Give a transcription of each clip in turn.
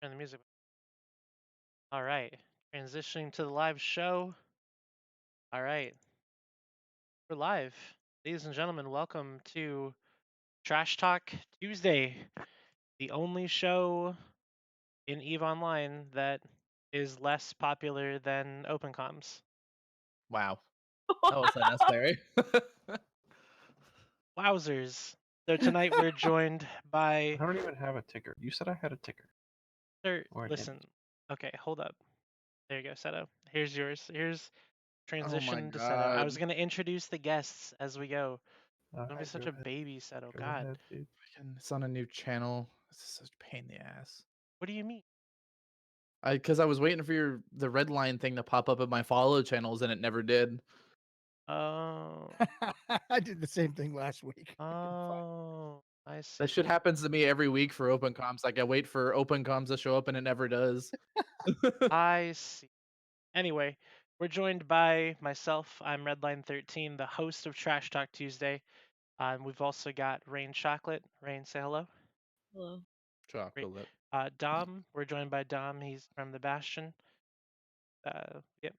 Turn the music. All right. Transitioning to the live show. All right. We're live. Ladies and gentlemen, welcome to Trash Talk Tuesday, the only show in EVE Online that is less popular than OpenComs. Wow. That was unnecessary. Wowzers. So tonight we're joined I by don't even have a ticker. You said I had a ticker. Or an listen. Okay, hold up. There you go, Seto. Here's yours. Here's Oh my transition to Seto. I god. was gonna introduce the guests as we go. Don't be Alright, such go a ahead. baby, Seto. Go God. ahead, dude. It's on a new channel. This is such a pain in the ass. What do you mean? Because I was waiting for the red line thing to pop up at my follow channels and it never did. Oh, I did the same thing last week. oh, I see. That shit happens to me every week for open comms. Like I wait for open comms to show up and it never does. I see. Anyway, we're joined by myself. I'm Redline13, the host of Trash Talk Tuesday. We've also got Rain Chocolate. Rain, say hello. Hello. Chocolate. Dom, we're joined by Dom. He's from the Bastion. Yep.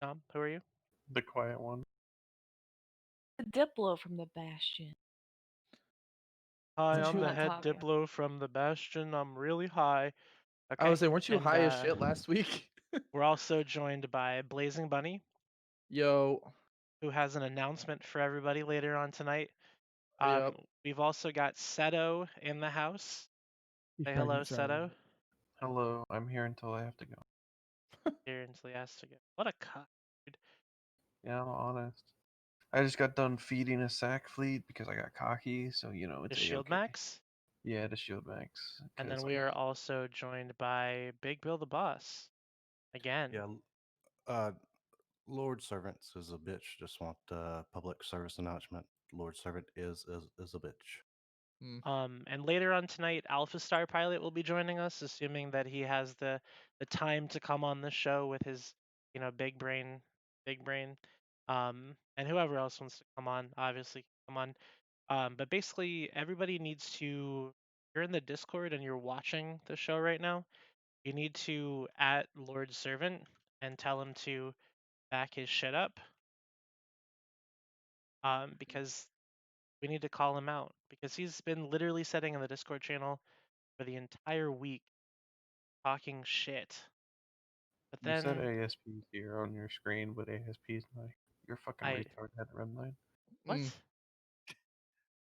Dom, who are you? The quiet one. The Diplo from the Bastion. Hi, Weren't I'm you- the Not head talking. Diplo from the Bastion. I'm really high. Okay. I was saying, weren't you and, high as shit last week? We're also joined by Blazing Bunny, Yo. who has an announcement for everybody later on tonight. Yep. We've also got Seto in the house. He's Say hello, pregnant, sorry. Seto. Hello, I'm here until I have to go. Here until he has to go. What a cuck, dude. Yeah, I'm honest. I just got done feeding a sack fleet because I got cocky, so The it's Shield A-okay. Max. Yeah, the shield max. And then 'cause, we like, are also joined by Big Bill the Boss. Again. Yeah, Lord Servants is a bitch. Just want public service announcement. Lord Servant is a bitch. And later on tonight, Alpha Star Pilot will be joining us, assuming that he has the time to come on the show with his, big brain. And whoever else wants to come on, obviously come on. But basically, everybody needs to. If you're in the Discord and you're watching the show right now, you need to at Lord Servant and tell him to back his shit up. Because we need to call him out because he's been literally sitting in the Discord channel for the entire week talking shit. But you said then ASP here on your screen, but ASP's not. You're fucking retard head redline. what?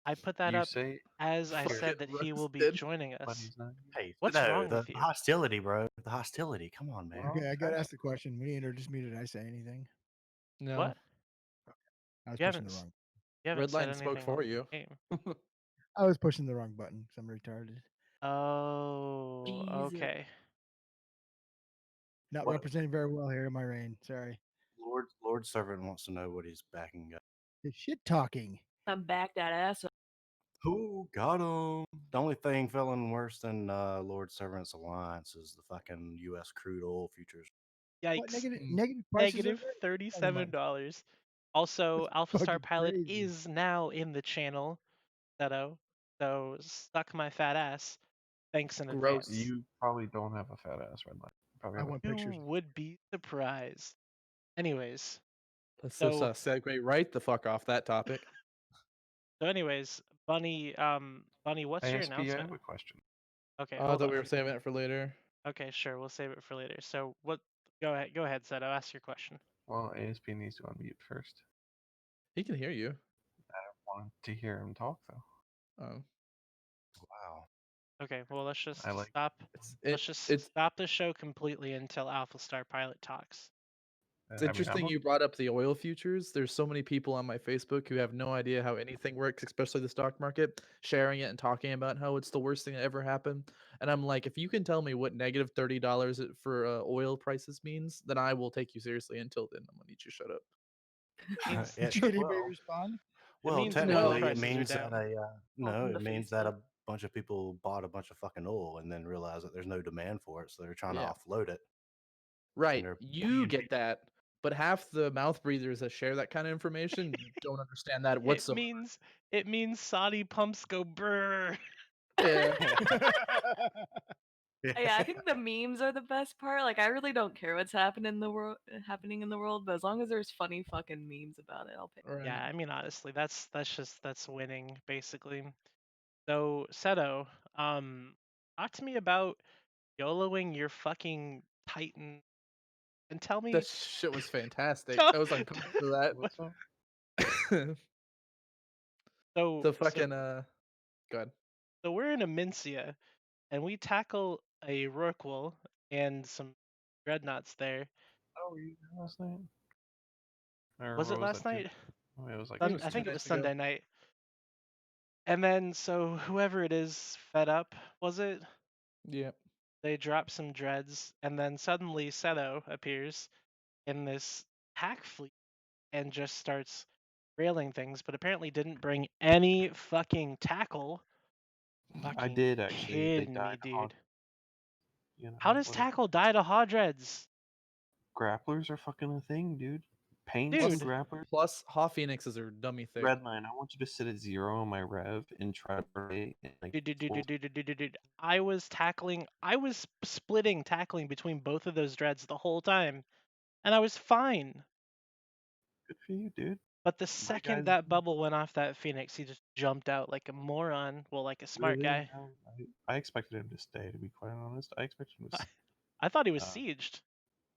I put that You up say as I Fucking said that he will be roasted. joining but us. he's not. Hey, What's no, wrong the with you? hostility, bro. The hostility. Come on, man. Okay, I got Okay. to ask the question. When he introduced me, did I say anything? No. What? I was You pushing haven't the wrong. You haven't Red said line spoke anything for on you. game. I was pushing the wrong button because I'm retarded. Oh, Jesus. okay. Not What? representing very well here in my reign. Sorry. Lord Servant wants to know what he's backing up. The shit talking. I'm back that ass up. Who got him? The only thing feeling worse than Lord Servant's alliance is the fucking U.S. crude oil futures. What Yikes. negative prices are Negative there? $37. Also, That's Alpha Star fucking Pilot crazy. is now in the channel, Seto. So suck my fat ass. Thanks in Gross. advance. You probably don't have a fat ass redline. Probably I have a want You pictures. would be surprised. Anyways, Let's So- just segue right the fuck off that topic. Bunny, what's your ASP, I have announcement? a question. Okay, I hold thought on. we were saving it for later. Okay, sure, we'll save it for later. So what? Go ahead, Seto. Ask your question. Well, ASP needs to unmute first. He can hear you. I wanted to hear him talk though. Oh. Wow. Okay, well let's just I like- stop. It's Let's just stop the show completely until Alpha Star Pilot talks. It's interesting you brought up the oil futures. There's so many people on my Facebook who have no idea how anything works, especially the stock market, sharing it and talking about how it's the worst thing that ever happened. And I'm like, if you can tell me what negative $30 for oil prices means, then I will take you seriously. Until then, I'm gonna need you to shut up. Means- Did you get anybody respond? Well, means oil technically, it prices are means down. that from the it means that Facebook. a bunch of people bought a bunch of fucking oil and then realized that there's no demand for it, so they're trying Yeah. to offload it. Right. they're You paying get that. But half the mouth breathers that share that kind of information don't understand that whatsoever. It means Saudi pumps go brr. Yeah. Yeah, I think the memes are the best part. Like, I really don't care what's happening in the world, but as long as there's funny fucking memes about it, I'll pay. Right. Yeah, I mean honestly, that's winning basically. So Seto, talk to me about YOLOing your fucking Titan and tell me That shit was fantastic. tell, I was uncomfortable for that. What's up? so The so fucking God. so we're in Amincia and we tackle a Rorqual and some dreadnoughts there. Oh, were you there last night? Or Was it what was last that? night? Oh, it was like It was I 2 think it yesterday. was nights ago. Sunday night. And then so whoever it is fed up, was it? Yep. They drop some dreads and then suddenly Seto appears in this hack fleet and just starts railing things, but apparently didn't bring any fucking tackle. I Fucking did actually. They kidding me, died hard. dude. You How know, does whatever. tackle die to Hodreds? Grapplers are fucking a thing, dude. Pain Dude. through grapplers. Plus, Haw Phoenixes are dummy thick. Redline, I want you to sit at 0 on my rev and try to play in like Dude. I was splitting tackling between both of those dreads the whole time, and I was fine. good for you, dude. But the My second guys that bubble went off that Phoenix, he just jumped out like a moron. Well, like a smart really guy. no, I expected him to stay. To be quite honest, I expected him to. I thought he was Uh, sieged.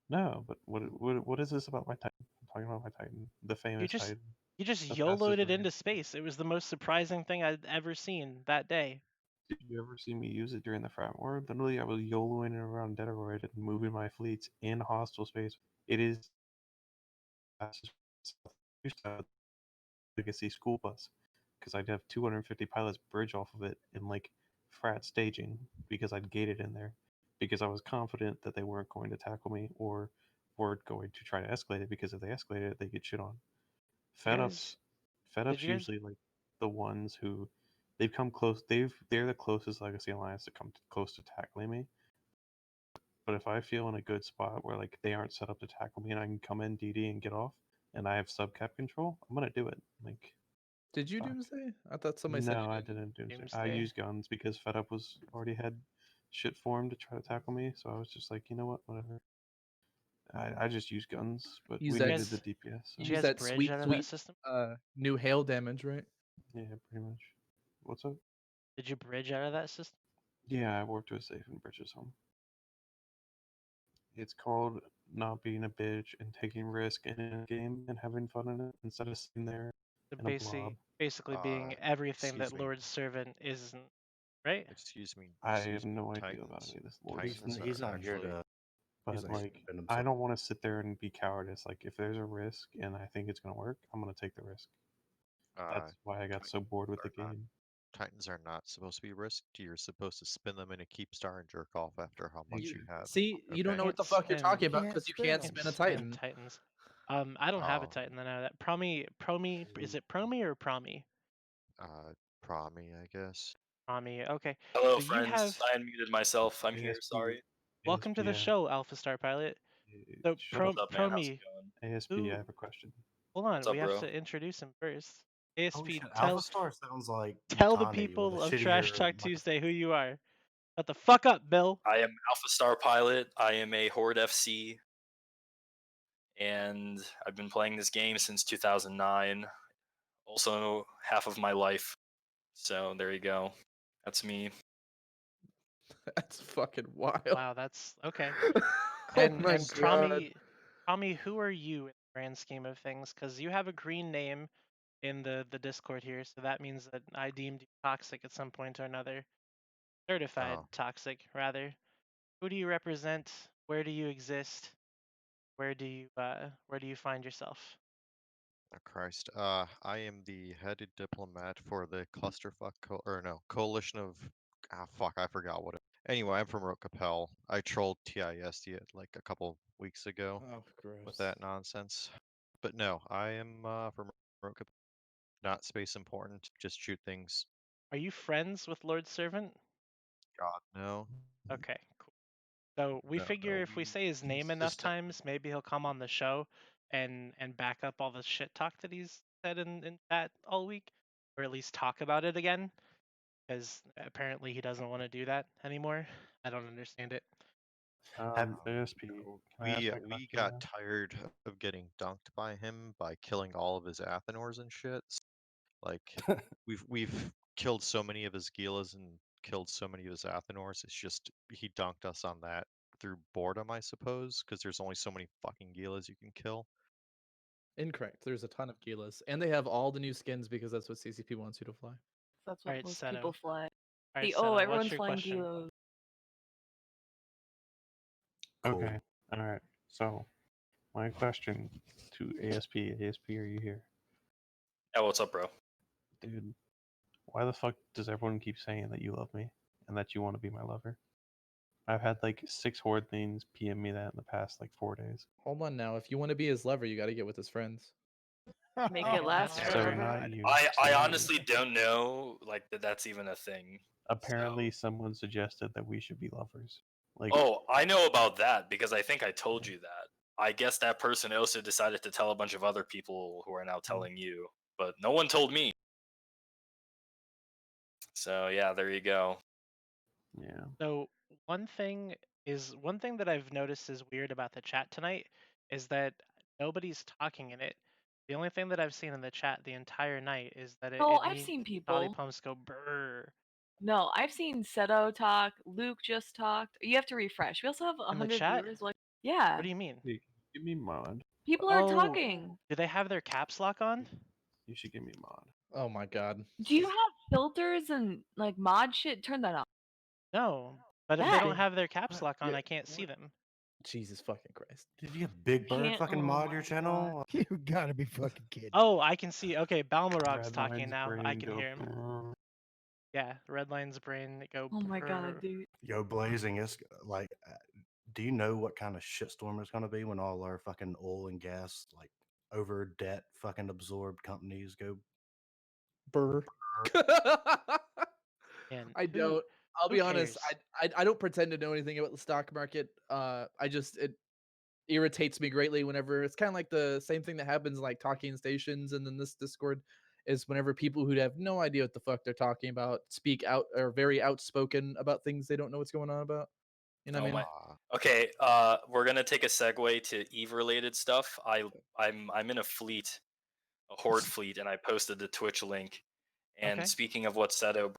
no, but what is this about my Titan? I'm talking about my Titan, the You famous just Titan, you just the YOLO'd fastest it running. into space. It was the most surprising thing I'd ever seen that day. Did you ever see me use it during the frat war? Literally, I was YOLOing it around Dedoroid and moving my fleets in hostile space. It is fastest legacy school bus because I'd have 250 pilots bridge off of it in like frat staging because I'd gated in there because I was confident that they weren't going to tackle me or weren't going to try to escalate it because if they escalated it, they get shit on. You Fed guys, ups, Fed did ups you guys? usually like the ones who they've come close. They're the closest legacy alliance to come close to tackling me. But if I feel in a good spot where like they aren't set up to tackle me and I can come in DD and get off and I have sub cap control, I'm gonna do it. Like Did you fuck. Doomsday? I thought somebody said No, I you did. didn't do it. I Doomsday. used guns because Fed Up was already had shit formed to try to tackle me, so I was just like, you know what, whatever. I just used guns, but Use we Did you that. needed the guys? DPS. So Did you Use guys that bridge sweet, out of that sweet system? new hail damage, right? yeah, pretty much. What's up? Did you bridge out of that system? Yeah, I worked with Safe and Bridges Home. It's called not being a bitch and taking risk in a game and having fun in it instead of sitting there So in a blob. basically being everything that Excuse me. Lord's servant isn't, right? Excuse me. I Excuse have me. no idea about any of this Lord He's, stuff. Titans he's are not here actually to. But He's not like, defend I himself. don't want to sit there and be cowardice. Like, if there's a risk and I think it's gonna work, I'm gonna take the risk. That's why I got so bored with the game. Titans are not supposed to be risked. You're supposed to spin them in a keep star and jerk off after how much you have. See, you don't know Okay. what the fuck you're talking about Can't because you spin can't 'em. spin a Can't spin Titan. Titans. I don't have a Oh. Titan. I know that. Promi, is it Promi or Promi? Promi, I guess. Promi. Okay. Hello, So you friends. have. I unmuted myself. I'm here. ASP, Sorry. Welcome to the yeah. show, Alpha Star Pilot. So Shut up, What's up, man? How's Promi, it going? ASP. who? I have a question. Hold on, What's up, we have bro? to introduce him first. Oh ASP, shit! tell Alpha Star sounds like tell the Utani with a people of shittier Trash Talk microphone. Tuesday who you are. Shut the fuck up, Bill. I am Alpha Star Pilot. I am a Horde FC, and I've been playing this game since 2009. Also, half of my life. So there you go. That's me. That's fucking wild. Wow, that's okay. Oh And my and god. Promi, who are you in the grand scheme of things? Because you have a green name in the Discord here, so that means that I deemed you toxic at some point or another. Certified Oh. toxic, rather. Who do you represent? Where do you exist? Where do you find yourself? Oh, Christ. I am the headed diplomat for the clusterfuck coalition of fuck, I forgot what it. Anyway, I'm from Rokapel. I trolled TISD it like a couple weeks ago Oh, with gross. that nonsense. But no, I am from Rokapel. Not space important, just shoot things. Are you friends with Lord Servant? God, no. Okay, cool. So we No, figure if we say his name enough just times, maybe he'll come on the show and back up all the shit talk that he's said in chat all week, or at least talk about it again, because apparently he doesn't want to do that anymore. I don't understand it. ASP, can I ask We my we question got now? tired of getting dunked by him by killing all of his Athenors and shit. Like we've killed so many of his Gilas and killed so many of his Athenors. It's just he dunked us on that through boredom, I suppose, because there's only so many fucking Gilas you can kill. Incorrect. There's a ton of Gilas, and they have all the new skins because that's what CCP wants you to fly. That's what Alright, most Seto. people fly. Alright, Oh, Seto, what's everyone's your flying question? Gilos. Okay. All right. So, my question to ASP. ASP, are you here? Yeah, what's up, bro? Dude, why the fuck does everyone keep saying that you love me and that you want to be my lover? I've had like 6 horde things PM me that in the past like 4 days. Hold on now. If you want to be his lover, you got to get with his friends. Make it last That's So fair. not you. I So not you. honestly don't know like that's even a thing. Apparently, someone suggested that we should be lovers. Like, Oh, I know about that because I think I told you that. I guess that person also decided to tell a bunch of other people who are now telling you, but no one told me. So yeah, there you go. yeah. So one thing that I've noticed is weird about the chat tonight is that nobody's talking in it. The only thing that I've seen in the chat the entire night is that No, it I've needs seen Dolly people. Pumps go brrr. No, I've seen Seto talk. Luke just talked. You have to refresh. We also have In the 100 chat? viewers. Like, yeah, What do you mean? Hey, give me mod. people are Oh, talking. do they have their caps lock on? You should give me mod. Oh my god. Do you have filters and like mod shit? Turn that on. No. But if they That don't have their caps lock on, Yeah, I can't see them. Jesus fucking Christ. Did you have Big Bird can't. fucking Oh mod my your God. channel? You gotta be fucking kidding. Oh, I can see. Okay, Balmorog's Red talking lines now. I brain can go hear him. brrr. Yeah, Redline's brain go Oh my God, brrr. dude. Yo, Blazing, it's like, do you know what kind of shitstorm it's gonna be when all our fucking oil and gas, like, over debt fucking absorbed companies go? Burr. And I don't. I'll who be honest. cares? I don't pretend to know anything about the stock market. It irritates me greatly whenever it's kind of like the same thing that happens in, like, talking stations and then this Discord is whenever people who have no idea what the fuck they're talking about speak out or very outspoken about things they don't know what's going on about. You know what I Oh mean? my. Okay, we're gonna take a segue to Eve related stuff. I'm in a fleet, a horde fleet, and I posted the Twitch link. And Okay. speaking of what Seto,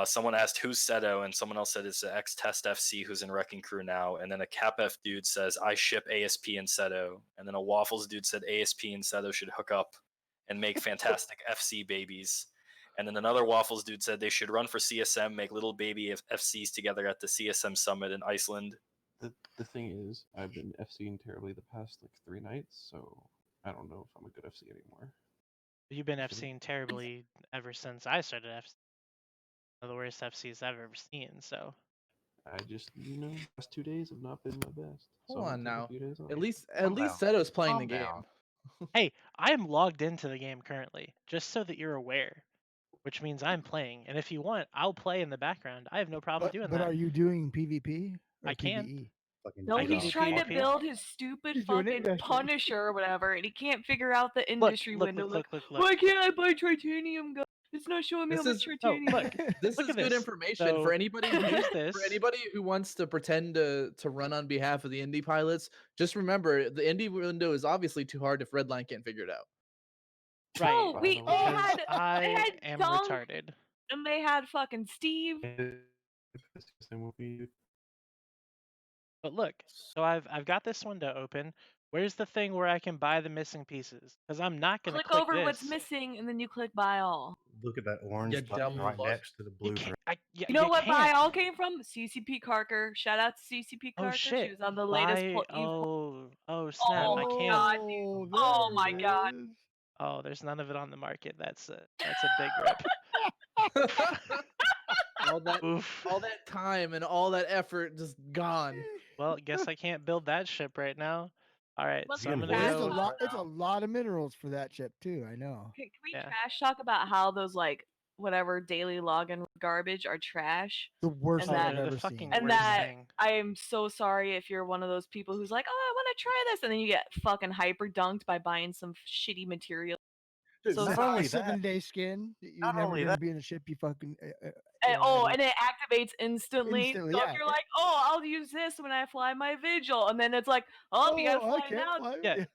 someone asked who's Seto, and someone else said it's the ex Test FC who's in Wrecking Crew now. And then a CapF dude says I ship ASP and Seto, and then a Waffles dude said ASP and Seto should hook up and make fantastic FC babies. And then another Waffles dude said they should run for CSM, make little baby FCs together at the CSM summit in Iceland. The thing is, I've been FCing terribly the past like 3 nights, so I don't know if I'm a good FC anymore. You've been Should- FCing terribly ever since I started FC. One of the worst FCs I've ever seen, so. I just, last 2 days have not been my best. Hold so I'm on gonna take now. a few days off. At least Calm Seto's playing the Calm game. down. Hey, I am logged into the game currently, just so that you're aware. Which means I'm playing, and if you want, I'll play in the background. I have no problem doing But that. are you doing PvP or I can. PvE? Fucking No, I can he's do trying to PvP. build his stupid He's doing fucking industry. Punisher or whatever, and he can't figure out the industry window. Look. Why can't I buy titanium gun? It's not showing me This how much is- titanium. look. This Look is at good this. information So, for anybody use this. for anybody who wants to pretend to run on behalf of the indie pilots. Just remember, the indie window is obviously too hard if Redline can't figure it out. Right. No, they Because had I am Dunk retarded. and they had fucking Steve. But look, so I've got this window open. Where's the thing where I can buy the missing pieces? Because I'm not gonna Click click over this. what's missing, and then you click buy all. Look at that orange You button dumb right fuck. next to the blue. You know what buy can't. all came from? CCP Carker. Shout out to CCP Oh Carker. shit. She was on the latest Buy. Eve. Oh snap! I my can't. God, dude. Oh my God. Oh, there's none of it on the market. That's a big rip. Oof. all that time and all that effort just gone. Well, guess I can't build that ship right now. All right, Let's so I'm gonna trash It's a go. lot. It's a lot of minerals for that chip too. I know. Can we Yeah. trash talk about how those like whatever daily login garbage are trash? The worst And thing that- I've they're the ever fucking seen. And worst that thing. I am so sorry if you're one of those people who's like, oh, I want to try this, and then you get fucking hyper dunked by buying some shitty material. So not sorry. only a that, 7-day skin. You're not never only gonna that, be in the ship. You fucking And it activates instantly. Instantly, So yeah. if you're like, oh, I'll use this when I fly my vigil, and then it's like, oh, you gotta Oh, I fly can't now. fly. Yeah.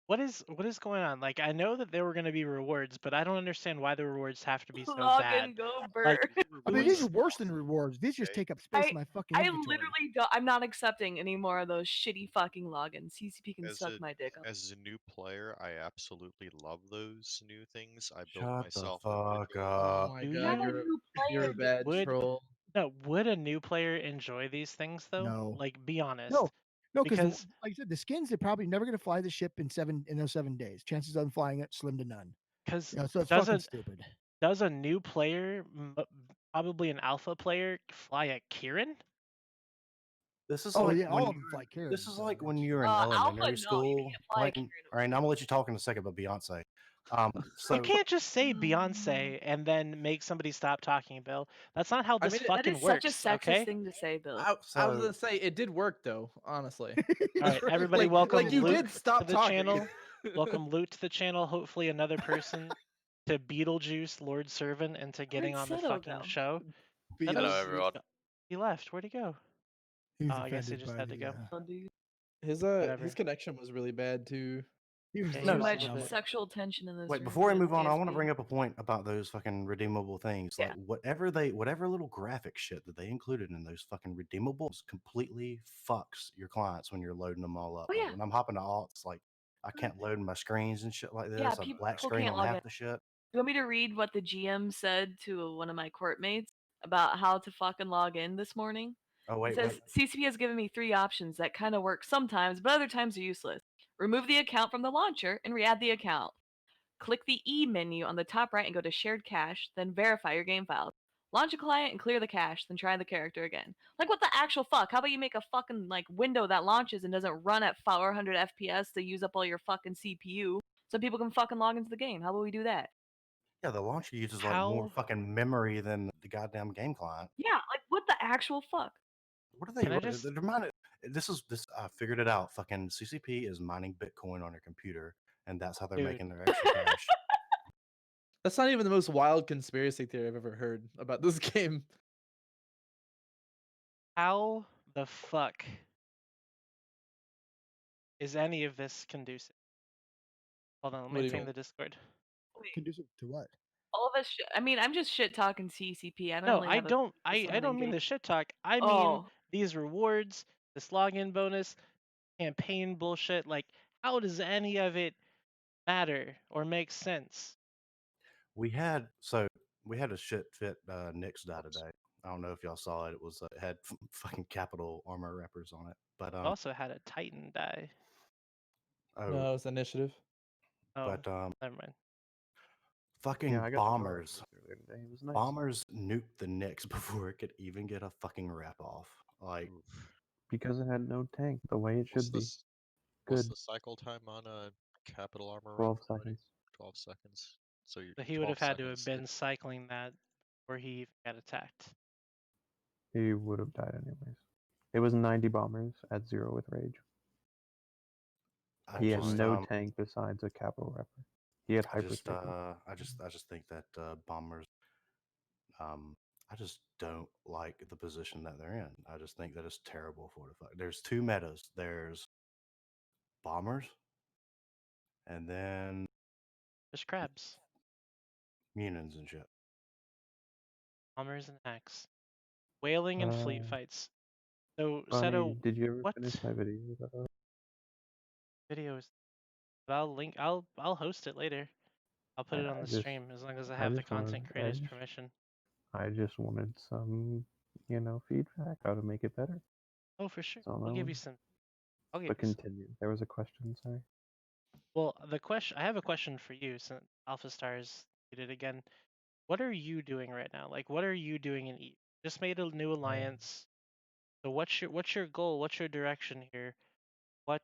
What is going on? Like, I know that there were going to be rewards, but I don't understand why the rewards have to be so Log bad. and go, Like, bird. I mean, these who's are worse than rewards. These just Okay. take up space in my fucking I inventory. literally don't. I'm not accepting any more of those shitty fucking logins. CCP can As suck a my dick up. as a new player, I absolutely love those new things. I built shut the myself a fuck vigil. Oh up. my Do god, Not a you? new you're a player. bad Would troll. no? Would a new player enjoy these things though? No. Like, be honest. No, because Because like I said, the skins they're probably never gonna fly the ship in those 7 days. Chances of them flying it slim to none. because So it's does fucking a stupid. does a new player, probably an alpha player, fly a Kieran? This is Oh like yeah, when all of them fly Karen. this is like when you're in Alpha, elementary no, you school can't fly a playing. Kieran. All right, now I'm gonna let you talk in a second about Beyonce. You So can't just say Beyonce and then make somebody stop talking, Bill. That's not how I this mean, That fucking is such a works. sexist Okay. thing to say, Bill. I was So gonna say it did work though, honestly. All right, everybody, like welcome you Luke did stop to the talking. channel. Welcome Luke to the channel. Hopefully, another person to Beetlejuice, Lord Servant, into getting Where'd on the Seto fucking go? show. Hello, Seto's- everyone. He left. Where'd he go? He was Oh, I guess he offended just by had to the. go. Oh, dude. His Whatever. connection was really bad too. He was Yeah, Too he no, was a much little bit. sexual tension in this wait, room. before we with move on, I want to ASP. bring up a point about those fucking redeemable things. Yeah. Like whatever little graphic shit that they included in those fucking redeemables completely fucks your clients when you're loading them all up. Oh Like yeah. when I'm hopping to alts, like I can't load my screens and shit like this. Yeah, A people black screen can't on log half in. the shit. You want me to read what the GM said to one of my court mates about how to fucking log in this morning? Oh He wait, says CCP has given me 3 options that kind of work sometimes, but other times are useless. Remove the account from the launcher and re-add the account. Click the E menu on the top right and go to shared cache, then verify your game files. Launch a client and clear the cache, then try the character again. Like, what the actual fuck? How about you make a fucking like window that launches and doesn't run at 400 FPS to use up all your fucking CPU so people can fucking log into the game? How about we do that? yeah, the launcher uses like more How fucking memory than the goddamn game client. Yeah, like what the actual fuck? What are they? can I What, just? they're mining- this is this. I figured it out. Fucking CCP is mining Bitcoin on your computer, and that's how they're Dude. making their extra cash. That's not even the most wild conspiracy theory I've ever heard about this game. How the fuck is any of this conducive? Hold on, let What do me you ping mean? the Discord. Wait, Conducive to what? all of us. I mean, I'm just shit talking CCP. I don't No, really I have a. don't. Just I don't mean the shit talk. I mean Oh, these rewards, this login bonus, campaign bullshit. Like, how does any of it matter or make sense? We had a shit fit Nix die today. I don't know if y'all saw it. It was it had fucking capital armor wrappers on it. But We also had a Titan die. No, oh, it's initiative. Oh, but never mind. fucking Yeah, I got bombers. earlier today. It was nice. Bombers nuked the Nix before it could even get a fucking wrap off. Like Oof. Because it had no tank, the way it What's should be. this? What's Good. the cycle time on a capital armor 12 wrapper already? seconds. 12 seconds. So you So he would 12 have had to have seconds. been cycling that before he even got attacked. He would have died anyways. It was 90 bombers at 0 with rage. I He had just no tank besides a capital wrapper. He had I just hyperspace. I just think that bombers I just don't like the position that they're in. I just think that it's terrible for the fuck. There's two metas. There's bombers and then There's crabs, Munins and shit. bombers, and hacks, whaling and fleet fights. So Bunny, Seto, did you ever what finish my video? videos? But I'll link. I'll host it later. I'll put it on the stream as long as I have the content creator's permission. I just wanted some, feedback, how to make it better. Oh, for sure. So I'll give no. you some. I'll give But you some. continue. There was a question, sorry. Well, the question. I have a question for you since Alpha Stars did it again. What are you doing right now? Like, what are you doing in E? Just made a new alliance. So what's your goal? What's your direction here? What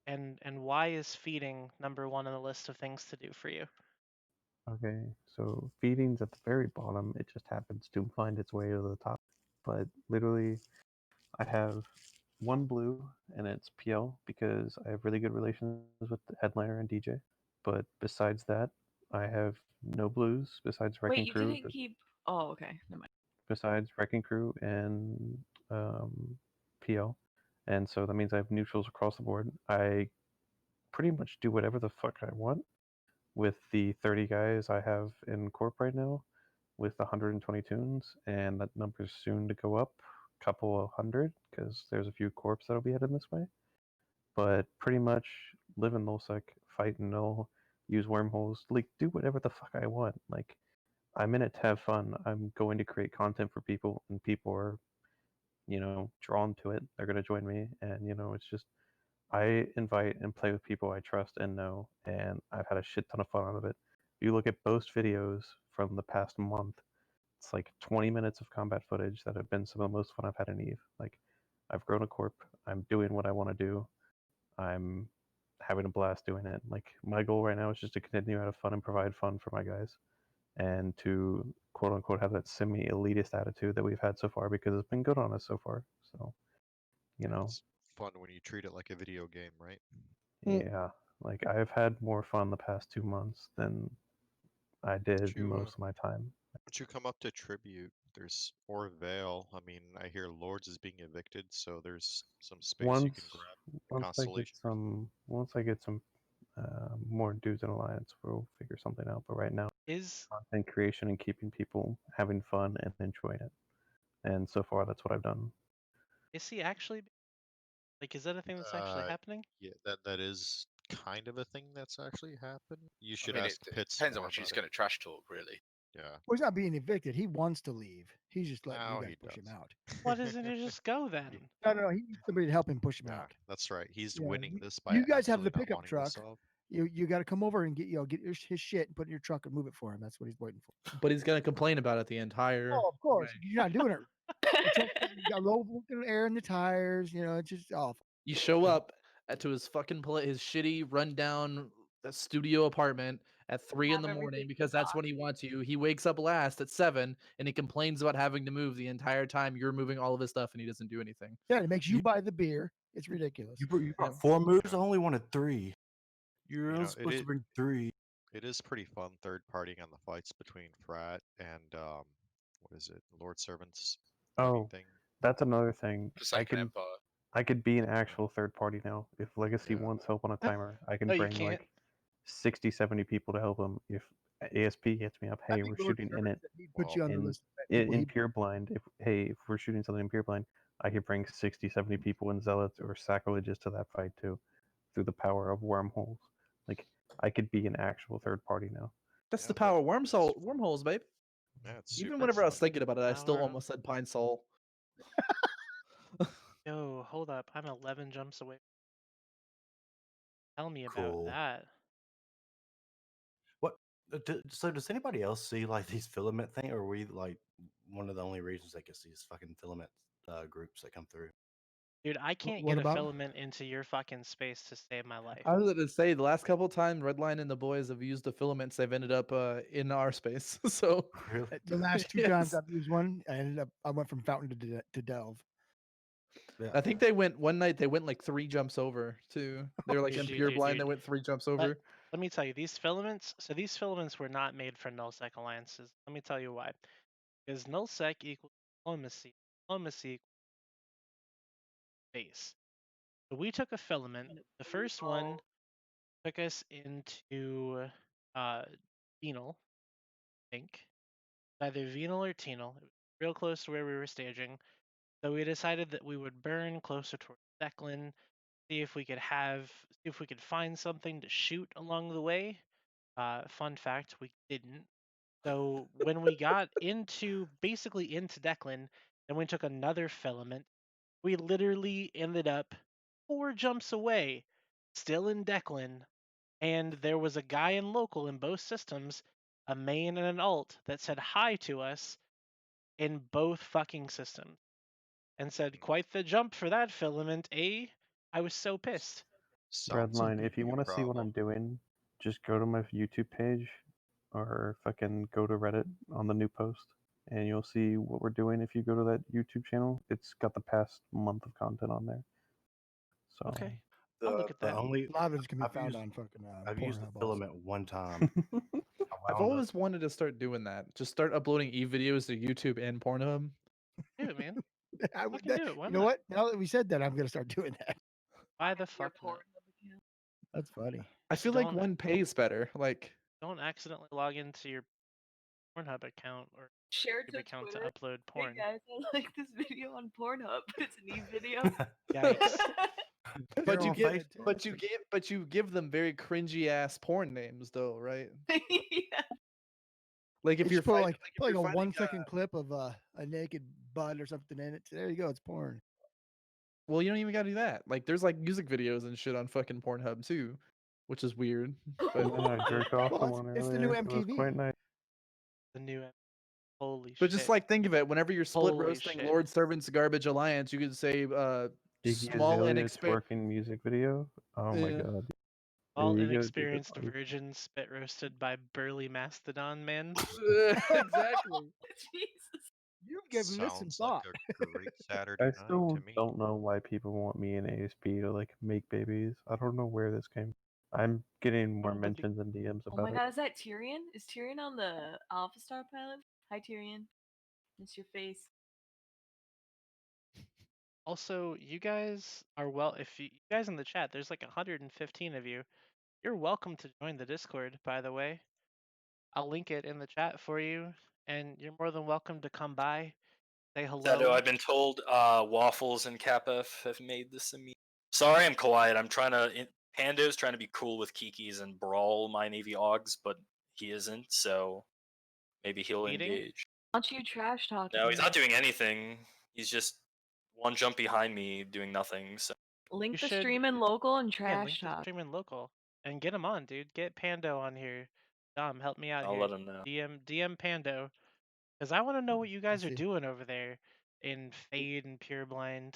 and why is feeding number one on the list of things to do for you? Okay, so feeding's at the very bottom. It just happens to find its way to the top. But literally, I have one blue, and it's PL because I have really good relations with the headliner and DJ. But besides that, I have no blues besides Wait, Wrecking you Crew. didn't keep. Oh, okay. Never mind. Besides Wrecking Crew and PL, and so that means I have neutrals across the board. I pretty much do whatever the fuck I want with the 30 guys I have in Corp right now, with 120 tunes, and that number's soon to go up, couple of hundred, because there's a few Corps that'll be headed this way. But pretty much live in nullsec, fight in null, use wormholes, like do whatever the fuck I want. Like I'm in it to have fun. I'm going to create content for people, and people are, drawn to it. They're gonna join me, and it's just I invite and play with people I trust and know, and I've had a shit ton of fun out of it. If you look at boast videos from the past month, it's like 20 minutes of combat footage that have been some of the most fun I've had in Eve. Like, I've grown a corp. I'm doing what I want to do. I'm having a blast doing it. Like, my goal right now is just to continue to have fun and provide fun for my guys, and to quote unquote have that semi elitist attitude that we've had so far, because it's been good on us so far. So, It's fun when you treat it like a video game, right? yeah, like I've had more fun the past 2 months than I did most of my time. Once you come up to Tribute, there's or Vale. I mean, I hear Lords is being evicted, so there's some space you can Once grab. once I get Constellation. some more dudes in Alliance, we'll figure something out. But right now, Is content creation and keeping people having fun and enjoying it. And so far, that's what I've done. he actually like? Is that a thing that's actually happening? Yeah, that is kind of a thing that's actually happened. You should I mean, ask it Pitts depends on more what she's about going it. to trash talk, really. Yeah. Well, he's not being evicted. He wants to leave. He's just letting Now you guys he push him does. out. Why doesn't he just go then? No. He needs somebody to help him push him Yeah, out. that's right. He's Yeah, winning this by you guys have the absolutely not pickup wanting truck. to solve. You got to come over and get his shit and put it in your truck and move it for him. That's what he's waiting for. But he's gonna complain about it the entire. Oh, of course. way. You're not doing it. You got low air in the tires. It's just awful. You show up to his fucking his shitty rundown studio apartment at 3 in the morning because that's when he wants you. He wakes up last at 7 and he complains about having to move the entire time you're moving all of his stuff and he doesn't do anything. Yeah, it makes you buy the beer. It's ridiculous. You brought 4 moves. I only wanted 3. You're You only know, supposed to bring 3. It is pretty fun third partying on the fights between Frat and what is it, Lord Servants fighting Oh, thing. that's another thing. The Second Empire. I could be an actual third party now. If Legacy wants help on a timer, I can No, you bring can't. like 60, 70 people to help him. If ASP hits me up, hey, we're shooting in it. Put you on the in, list. in Pure Blind, if we're shooting something in Pure Blind, I could bring 60, 70 people in Zealots or Sacrileges to that fight too, through the power of wormholes. Like, I could be an actual third party now. That's the power of wormholes, babe. Yeah, it's Even super whenever I was fun. thinking about it, I still Power of- almost said Pine Sol. Yo, hold up. I'm 11 jumps away. Tell me Cool. about that. What? So does anybody else see like these filament thing, or are we like one of the only regions that gets these fucking filament groups that come through? Dude, I can't what get a about- filament into your fucking space to save my life. I was going to say the last couple of times Redline and the boys have used the filaments, they've ended up in our space. So Really? The last 2 times I've used one, I went from fountain to delve. Yeah. I think they went one night. They went like 3 jumps over too. They were like in Pure Blind. They went 3 jumps over. Let me tell you, these filaments. So these filaments were not made for nullsec alliances. Let me tell you why. Because nullsec equals diplomacy. Diplomacy equals base. So we took a filament. The first one took us into venal, I think. Either venal or tenal. It was real close to where we were staging. So we decided that we would burn closer towards Declan, see if we could find something to shoot along the way. Fun fact, we didn't. So when we got basically into Declan, then we took another filament. We literally ended up 4 jumps away, still in Declan, and there was a guy in local in both systems, a main and an alt, that said hi to us in both fucking systems. And said, quite the jump for that filament, eh? I was so pissed. Redline, if you want to see what I'm doing, just go to my YouTube page or fucking go to Reddit on the new post and you'll see what we're doing. If you go to that YouTube channel, it's got the past month of content on there. So okay, I'll look at that. A lot of it's can be I've found used- on fucking. I've used the Pornhub also. filament one time. I've don't know. always wanted to start doing that. Just start uploading videos to YouTube and Pornhub. Do it, man. I would. Fucking do it. Why You know not? what? Now that we said that, I'm gonna start doing that. Why the Your fuck not? Pornhub account. That's funny. I Just feel like don't one pays better. Like, don't accidentally log into your Pornhub account or Share YouTube to account to Twitter. upload Hey porn. guys, I like this video on Pornhub. It's an e video. Yikes. but you on give, Facebook. but you give them very cringy ass porn names, though, right? Yeah. Like if It's you're just put fighting, like like if put like you're a fighting, 1 second clip of a naked butt or something in it. There you go. It's porn. well, you don't even gotta do that. Like, there's like music videos and shit on fucking Pornhub too, which is weird. But I jerked off Well, to it's, one it's the earlier. new It was MTV. quite nice. The new holy but shit. just like think of it, whenever you're split Holy roasting shit. Lord Servants Garbage Alliance, you could say Iggy small and Azalea twerking music video. Oh my Yeah. god. All You gotta do that, inexperienced like- virgins spit roasted by burly mastodon man. exactly. Jesus. You've given this some Sounds thought. like a great Saturday I night still to me. don't know why people want me and ASP to like make babies. I don't know where this came. I'm getting more don't know the- mentions and DMs Oh about my it. god, is that Tyrion? Is Tyrion on the Alpha Star pilot? Hi Tyrion. Miss your face. Also, you guys are if you guys in the chat, there's like 115 of you. You're welcome to join the Discord, by the way. I'll link it in the chat for you, and you're more than welcome to come by, say hello. Seto, I've been told Waffles and Kappa have made this immediate. Sorry, I'm quiet. I'm trying to. Pando's trying to be cool with Kiki's and brawl my Navy Augs, but he isn't, so maybe he'll Eating? engage. Why don't you trash talk? No, he's not doing anything. He's just one jump behind me doing nothing, so. Link You the should- stream in local and Yeah, trash link the talk. stream in local and get him on, dude. Get Pando on here. Dom, help me out I'll here. let him know. DM Pando, because I want to know what you guys are see. doing over there in Fade and Pureblind.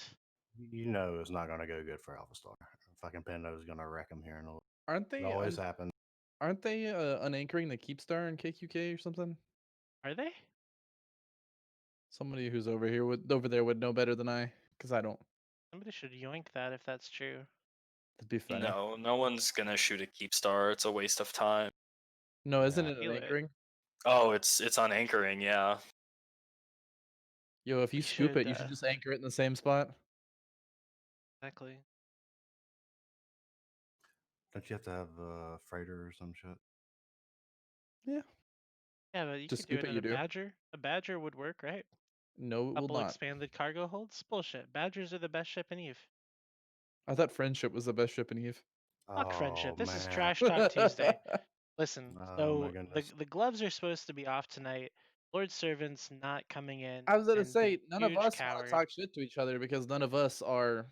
You know it's not going to go good for Alpha Star. Fucking Pendo's going to wreck him here in a little. Aren't It they? always happens. Aren't they unanchoring the Keepstar and KQK or something? Are they? Somebody who's over there would know better than I, because I don't. Somebody should yoink that if that's true. That'd be funny. No, no one's gonna shoot a keep star. It's a waste of time. No, isn't Yeah. it Feel an it. anchoring? Oh, it's on anchoring, yeah. Yo, if you We scoop it, you should, should just anchor it in the same spot. Exactly. Don't you have to have a freighter or some shit? Yeah. Yeah, but you Just could do scoop it it, in you a do. Badger. A Badger would work, right? No, it will Couple not. expanded cargo holds? Bullshit. Badgers are the best ship in Eve. I thought Friendship was the best ship in Eve. Fuck Oh, friendship. This is man. Trash Talk Tuesday. Listen, Oh, my so goodness. the gloves are supposed to be off tonight. Lord Servant's not coming in. I was gonna and say being none of huge us want coward. to talk shit to each other because none of us are,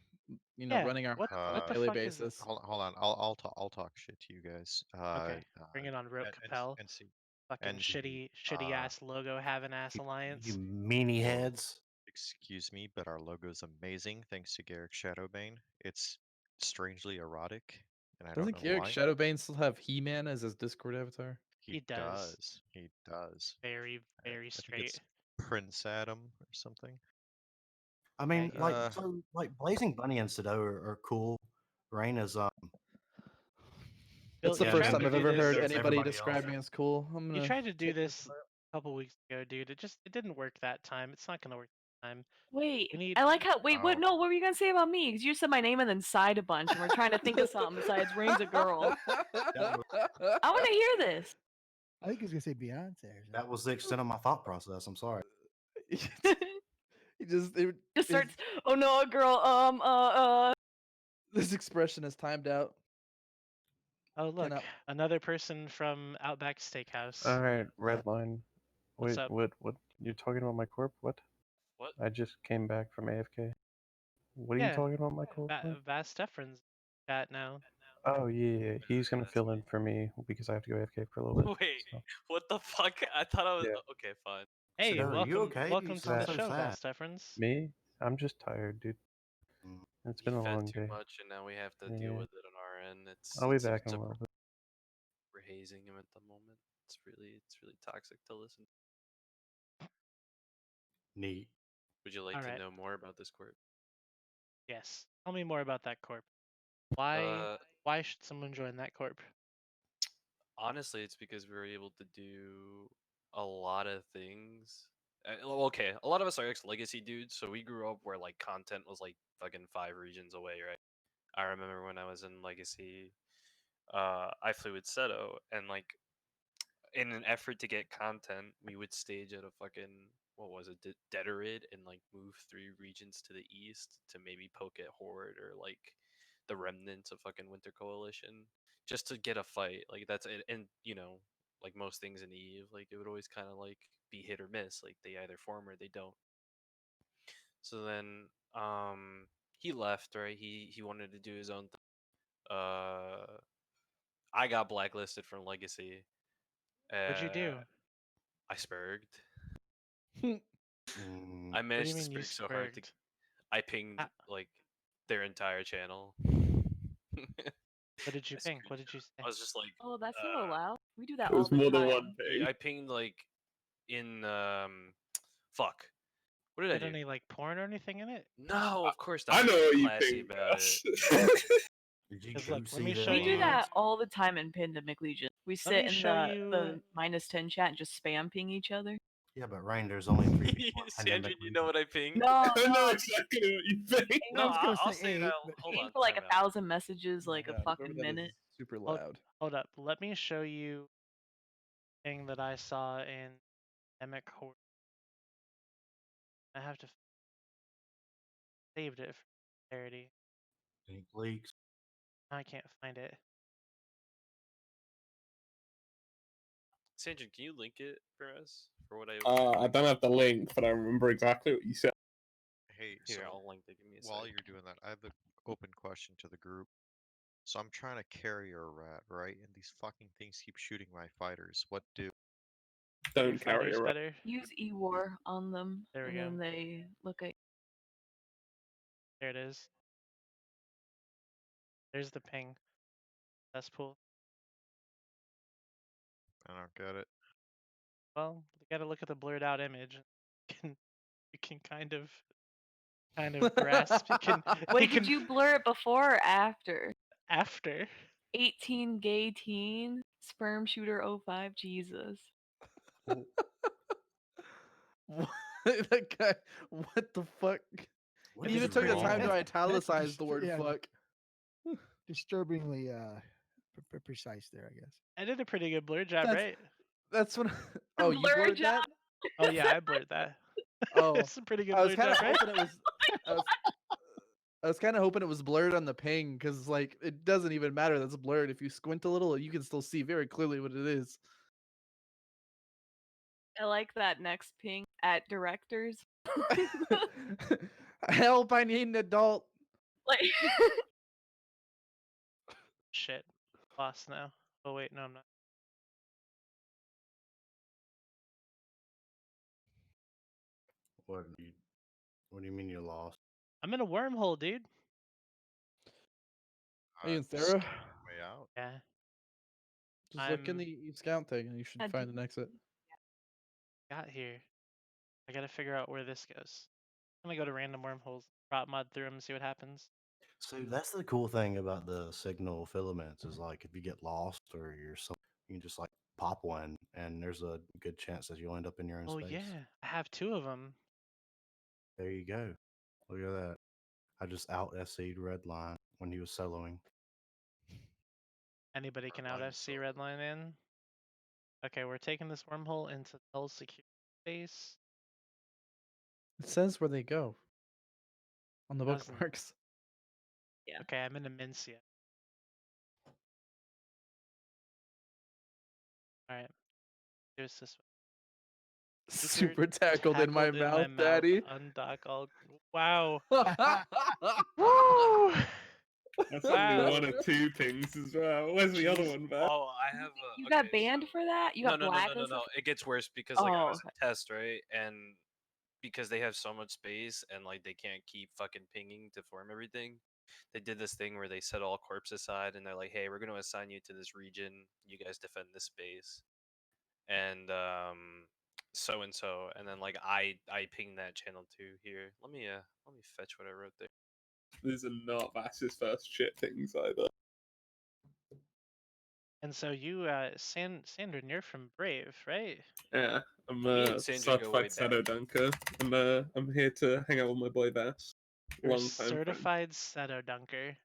Yeah, running our what mouths the on a daily fuck is basis. Hold on. I'll talk shit to you guys. Okay, bring it on, Rope Capel. And see. Fucking NZ, shitty ass logo having ass alliance. You meanie heads. Excuse me, but our logo's amazing thanks to Garrick Shadowbane. It's strangely erotic, and I Doesn't don't know Garrick why. Shadowbane still have He-Man as his Discord avatar? He does. He does. Very I think straight. it's Prince Adam or something. I mean, Yeah, like Blazing Bunny and Sado are cool. Rain is Bill, It's the you first tried time to I've do ever heard this- anybody describe me as cool. You tried to do this a couple weeks ago, dude. It didn't work that time. It's not gonna work this time. Wait, We need- I like how. Wait, what? Oh. No, what were you gonna say about me? Because you said my name and then sighed a bunch, and we're trying to think of something besides Rain's a girl. I want to hear this. I think he was gonna say Beyonce or something. that was the extent of my thought process. I'm sorry. He just it, Just starts. Oh no, a girl. this expression is timed out. Oh look, Cannot- another person from Outback Steakhouse. Alright, Redline. What's Wait, up? what? You're talking about my corp? What? What? I just came back from AFK. What are you Yeah, talking about, my corp? for? Vast Efren's chat now. Oh yeah, he's gonna fill in for me because I have to go AFK for a little bit. Wait, so. what the fuck? I thought I was Yeah. okay. Fine. Hey, Sado, are welcome, you okay? You welcome to sound the so show, sad. Vast Efren's. Me? I'm just tired, dude. Mm. It's You been a fed long too day. much, and now we have to Yeah. deal with it on our end. I'll be back in a little bit. We're hazing him at the moment. It's really toxic to listen. Neat. Would you like Alright. to know more about this corp? Yes. Tell me more about that corp. Why should someone join that corp? Honestly, it's because we were able to do a lot of things. Okay, a lot of us are ex-legacy dudes, so we grew up where like content was like fucking 5 regions away, right? I remember when I was in legacy, I flew with Seto, and like in an effort to get content, we would stage at a fucking what was it, Deterid, and like move 3 regions to the east to maybe poke at Horde or like the remnants of fucking Winter Coalition, just to get a fight. Like that's it, and like most things in Eve, like it would always kind of like be hit or miss. Like they either form or they don't. So then, he left, right? He wanted to do his own thing. I got blacklisted from Legacy. What'd you do? I spurged. Mm, I What do you managed to mean you spurg so hard to spurged? I pinged Ah, like their entire channel. what did you I ping? What screenshot. did you say? I was just like, Oh, that's a little loud. We do that It all was the more than time. one ping. I pinged like in fuck. What did I Had do? any like porn or anything in it? No, of course not. I I'm know being what you classy pinged, about it. Gus. did you Because go look, let see me them? show We do you. that all the time in Pandemic Legion. We Let sit me in show the you. -10 chat and just spam ping each other. Yeah, but Rain, there's only 3 people in Sandra, Pandemic you know Legion. what I pinged? No, I know no, exactly what you pinged. No, I was gonna I'll say say 8, that. but Hold ping on, for like time out. 1,000 messages, Oh my like a God, fucking whoever that is minute. super Hold, loud. hold up. Let me show you thing that I saw in Emic Horde. I have to saved it for clarity. Any leaks? I can't find it. Sandra, can you link it for us for what I? I don't have the link, but I remember exactly what you said. Hey, Here, so I'll link it. Give me a while sec. you're doing that, I have an open question to the group. So I'm trying to carry a rat, right? And these fucking things keep shooting my fighters. What do? Your Don't carry fighters around. better. Use E-War on them, There we and go. then they look at. There it is. There's the ping. Cesspool. I don't get it. Well, you gotta look at the blurred out image. You can kind of grasp. You can Wait, you did can you blur it before or after? after. 18 gay teen sperm shooter 05. Jesus. What? That guy, what the fuck? What He is even took the wrong? time to That's italicize the word yeah, fuck. disturbingly precise there, I guess. I did a pretty good blur job, That's right? that's what. Oh, you Blur blurred job. that? Oh yeah, I blurred that. Oh, It's a pretty good I was blur kind of job, right? hoping it was. I was, I was kind of hoping it was blurred on the ping because like it doesn't even matter that's blurred. If you squint a little, you can still see very clearly what it is. I like that next ping at directors. Help! I need an adult. Like, Shit. Lost now. Oh wait, no I'm not. What do you mean you're lost? I'm in a wormhole, dude. Are you in Scouting Thera? way out. Yeah. Just look in I'm the scout thing and you should I find do- an exit. got here. I gotta figure out where this goes. I'm gonna go to random wormholes, prop mod through them, see what happens. So that's the cool thing about the signal filaments is like if you get lost or you're so you can just like pop one and there's a good chance that you'll end up in your own Oh space. yeah, I have 2 of them. There you go. Look at that. I just out SC'd Redline when he was soloing. Anybody can out Redline FC solo. Redline in. Okay, we're taking this wormhole into Null security space. It says where they go on the Doesn't. bookmarks. Yeah. Okay, I'm in Amencia. Alright. Do this way. Super tackled in my mouth, daddy. Undock all. Wow. Woo! That's only Wow. one or 2 pings as well. Where's the other Jeez. one back? Oh, I have a. You Okay, got banned so- for that? You No, got no, no, no, no, blacklisted? no. It gets worse because like I Oh, was in test, right? And because they have so much space and like they can't keep fucking pinging to form everything, they did this thing where they set all corpses aside and they're like, "Hey, we're going to assign you to this region. You guys defend this space." And so and so, and then like I pinged that channel too. Here, let me fetch what I wrote there. These are not Vass's first shit things either. And so you, Sandrin, you're from Brave, right? Yeah, I'm Me a and Sandra go way certified Shadow back. Dunker, and I'm here to hang out with my boy Bass. You're a Long time friend. certified Seto Dunker.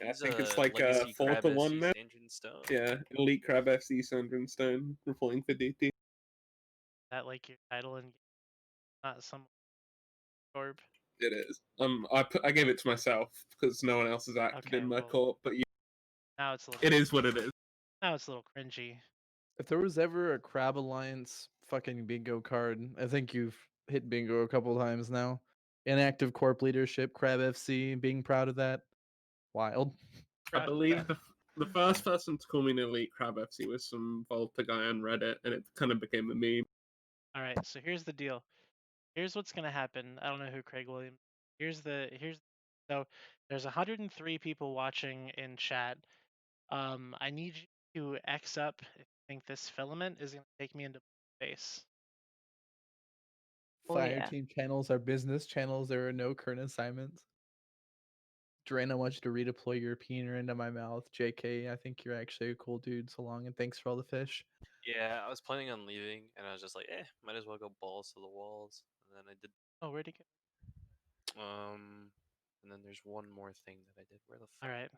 I He's think it's a like legacy 4 crab to 1 SC now. Sandrin Stone. Yeah, Elite Crab FC Sandrin Stone reporting for DT. That like your title and not some orb. It is. I gave it to myself because no one else has acted Okay, in my well, court, but yeah, now it's a little. it is what it is. Now it's a little cringy. If there was ever a Crab Alliance fucking bingo card, I think you've hit bingo a couple times now. Inactive Corp leadership, Crab FC, being proud of that. Wild. I Proud of believe that. the first person to call me an Elite Crab FC was some Volta guy on Reddit, and it kind of became a meme. All right, so here's the deal. Here's what's gonna happen. I don't know who Craig Williams. Here's so there's 103 people watching in chat. I need you to X up if you think this filament is gonna take me into space. Oh, Fire yeah. team channels are business channels. There are no current assignments. Drain, I want you to redeploy your peener into my mouth. JK, I think you're actually a cool dude. So long, and thanks for all the fish. Yeah, I was planning on leaving, and I was just like, might as well go balls to the walls. And then I did. Oh, where'd he go? And then there's one more thing that I did. Where the fuck? All right,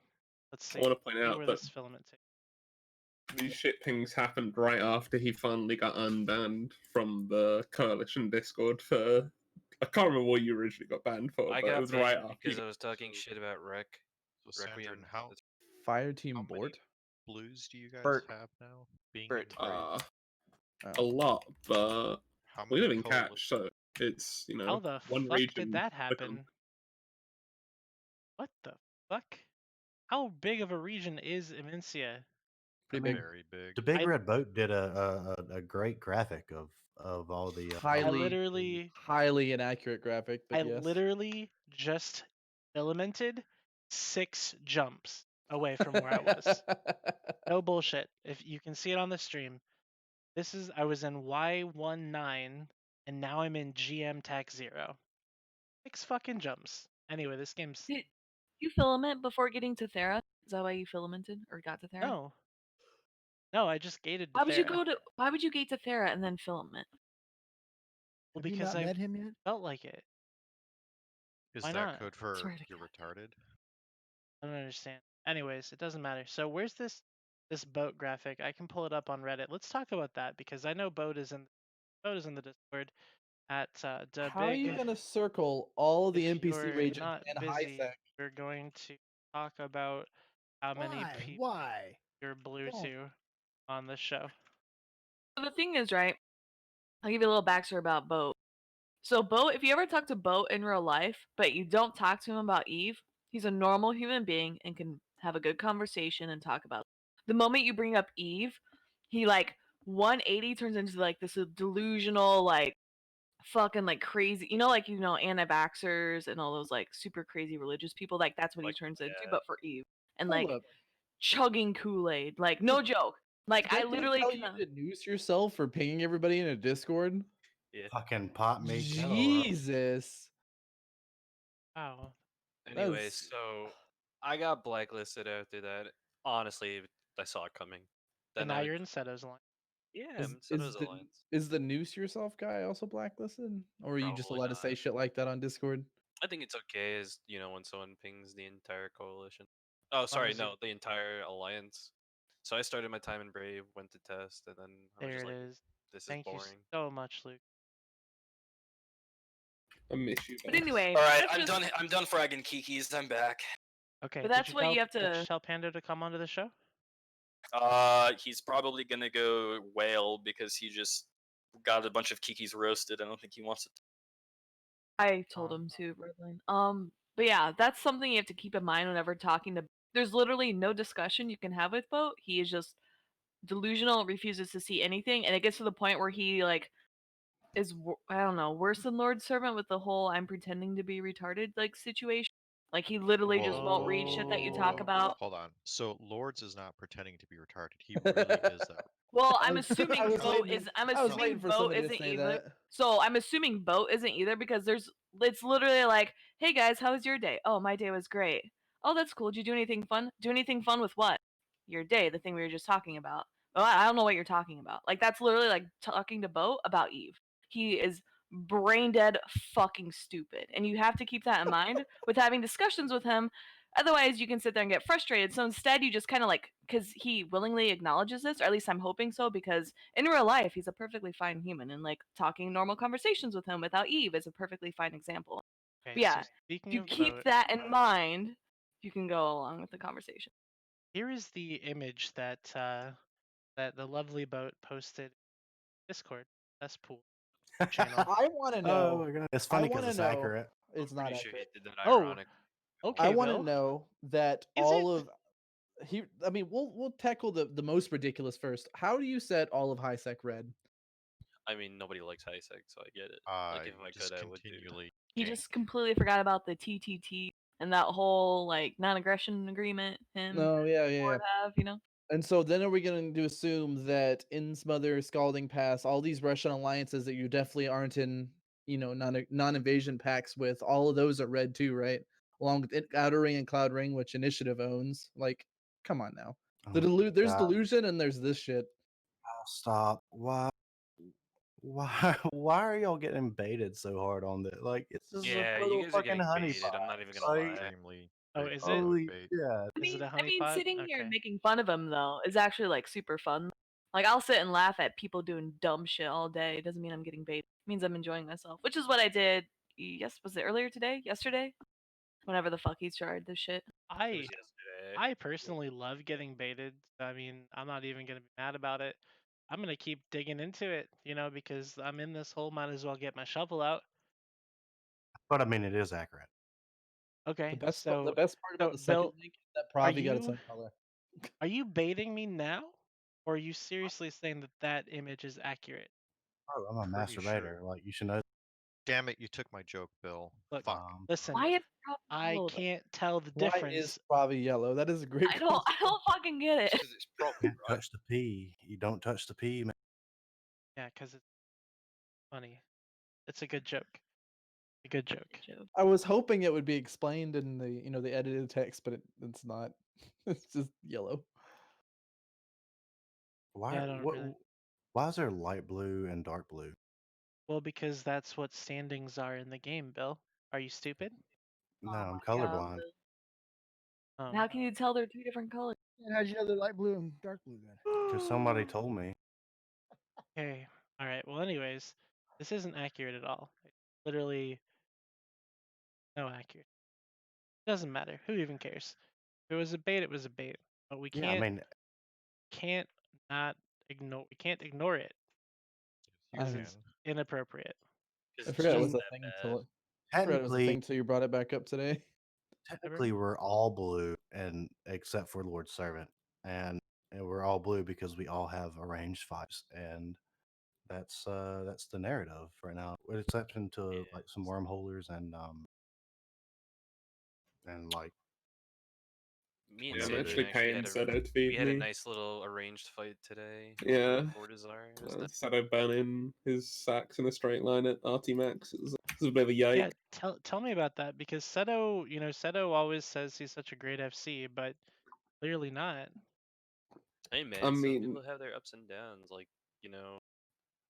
let's see. I want to point See out where that this filament takes. these shit things happened right after he finally got unbanned from the Coalition Discord for. I can't remember what you originally got banned for, I but it got was right banned after. because I was talking shit about So Requiem. Sandrin, how Fire team how Bort. many blues do you guys Bert. have now? Being Bert. in Brave? A lot, but How we many live in coalition? Catch, so it's How the one fuck region. did that happen? What the fuck? How big of a region is Imencia? Pretty big. Very big. The Big I- Red Boat did a great graphic of all the highly inaccurate graphic, but I yes. literally just filamented 6 jumps away from where I was. No bullshit. If you can see it on the stream, I was in Y19 and now I'm in GM Tac 0. 6 fucking jumps. Anyway, this game's Did you filament before getting to Thera? Is that why you filamented or got to Thera? no. No, I just gated to Why would you Thera. go to? Why would you gate to Thera and then filament? Well, Have you because not I met him yet? felt like it. Is Why that not? code for Swear to you're God. retarded? I don't understand. Anyways, it doesn't matter. So where's this boat graphic? I can pull it up on Reddit. Let's talk about that because I know boat is in the Discord at the How are you big. gonna circle all the If NPC you're regions not and busy, HiSec? we're going to talk about how many Why? people Why? you're blue Don't. to on this show. So the thing is, right? I'll give you a little backstory about Boat. So Boat, if you ever talk to Boat in real life, but you don't talk to him about Eve, he's a normal human being and can have a good conversation and talk about it. The moment you bring up Eve, he like 180 turns into like this delusional, like fucking like crazy, like anti-vaxxers and all those like super crazy religious people. Like that's what he turns into, but for Eve. And Hold like up. chugging Kool-Aid. Like no joke. Like Is that I gonna literally tell you to noose yourself for pinging everybody in a Discord? Yeah. Fucking pot me kettle. Jesus. Wow. Anyway, That's- so I got blacklisted after that. Honestly, I saw it coming. And Then now I you're in Seto's line. yeah, Is, Minnesota's is the alliance. is the noose yourself guy also blacklisted, or are you just Probably allowed to say not. shit like that on Discord? I think it's okay as when someone pings the entire coalition. Oh, long sorry, as you- no, the entire alliance. So I started my time in Brave, went to test, and then I was There just it like, is. this is Thank you boring. so much, Luke. I miss you. But Bass. anyway, All right, that's I'm just- done. I'm done fragging Kikis. I'm back. Okay. But that's what you have Did you to. tell Pando to come onto the show? He's probably gonna go whale because he just got a bunch of Kikis roasted. I don't think he wants it. I told him to, Redline. But yeah, that's something you have to keep in mind whenever talking to. There's literally no discussion you can have with Boat. He is just delusional, refuses to see anything, and it gets to the point where he like I don't know, worse than Lord Servant with the whole "I'm pretending to be retarded" like situation. Like he literally just won't read shit that you talk about. Hold on. So Lords is not pretending to be retarded. He really is that. Well, I I'm was- assuming I was Boat waiting- is. I'm I was assuming waiting for Boat somebody to isn't say either. that. So I'm assuming Boat isn't either because it's literally like, hey guys, how was your day? Oh, my day was great. Oh, that's cool. Did you do anything fun? Do anything fun with what? your day, the thing we were just talking about. Oh, I don't know what you're talking about. Like, that's literally like talking to Bo about Eve. He is brain dead fucking stupid. And you have to keep that in mind with having discussions with him. Otherwise, you can sit there and get frustrated. So instead, you just kind of like, because he willingly acknowledges this, or at least I'm hoping so, because in real life, he's a perfectly fine human. And like talking normal conversations with him without Eve is a perfectly fine example. Okay, But yeah, so speaking if you of keep boat, that in mind, you can go along with the conversation. here is the image that that the lovely boat posted Discord cesspool channel. I want to Oh know. my god, it's I funny because want to it's know. accurate. It's I'm not pretty sure he accurate. did that Oh, ironic. I okay, want to Bill. know that Is all it? of he. I mean, we'll tackle the most ridiculous first. How do you set all of high sec red? I mean, nobody likes high sec, so I get it. Like, if I just could, I would do. continually He gank. just completely forgot about the TTT and that whole like non-aggression agreement him No, yeah, yeah, yeah. would have, you know. And so then are we going to assume that in Smother, Scalding Pass, all these Russian alliances that you definitely aren't in, non-invasion pacts with, all of those are red too, right? Along with Outer Ring and Cloud Ring, which Initiative owns. Like, come on now. Oh There's god, Delusion and there's this shit. stop. Why are y'all getting baited so hard on this? Like, it's just a Yeah, you total guys are fucking getting honey baited. I'm not even gonna Like, lie. Extremely Oh, big is it? holy bait. yeah. Is it a honeypot? Sitting here and Okay. making fun of him though is actually like super fun. Like I'll sit and laugh at people doing dumb shit all day. It doesn't mean I'm getting baited. It means I'm enjoying myself, which is what I did. Yes, was it earlier today? Yesterday? Whenever the fuck he tried this shit. It I was yesterday. I personally love getting baited. I mean, I'm not even gonna be mad about it. I'm gonna keep digging into it, because I'm in this hole. Might as well get my shovel out. But I mean, it is accurate. Okay, The best part about so the second Bill, link is that are Pravi got its you own color. are you baiting me now, or are you seriously saying that that image is accurate? Oh, I'm a Pretty masturbator. sure. Like, you should know. Damn it, you took my joke, Bill. Look, Fuck. listen, Why is Prop I yellow? can't tell the Why difference. is Pravi yellow? That is a great I question. don't fucking get it. Because it's probably Can't right. touch the P. You don't touch the P, man. Yeah, because it's funny. It's a good joke. A good joke. I was hoping it would be explained in the edited text, but it's not. It's just yellow. Why? Yeah, I don't really. Why is there light blue and dark blue? Well, because that's what standings are in the game, Bill. Are you stupid? No, Oh I'm my God, colorblind. Bill. Um, How can you tell they're two different colors? And how'd you know they're light blue and dark blue then? Because somebody told me. Okay. All right. Well, anyways, this isn't accurate at all. Literally, no accurate. Doesn't matter. Who even cares? If it was a bait, it was a bait. But we Yeah, I mean, can't not ignore. We can't ignore it You because can. it's inappropriate. I It's forgot it just was a that thing bad. until I forgot it was a technically, thing until you brought it back up today. technically, we're all blue, and except for Lord Servant, and we're all blue because we all have arranged fights, and that's the narrative right now, with exception to like some wormholers and like Me and Yeah, I'm Another actually Sandrine actually paying had Seto to we feed had a me. nice little arranged fight today. Yeah. Fortizar. It was nice. Seto burning his sacks in a straight line at RT Max. It was a bit of a yike. Yeah, tell me about that because Seto, Seto always says he's such a great FC, but clearly not. Hey man, I some mean, people have their ups and downs. Like,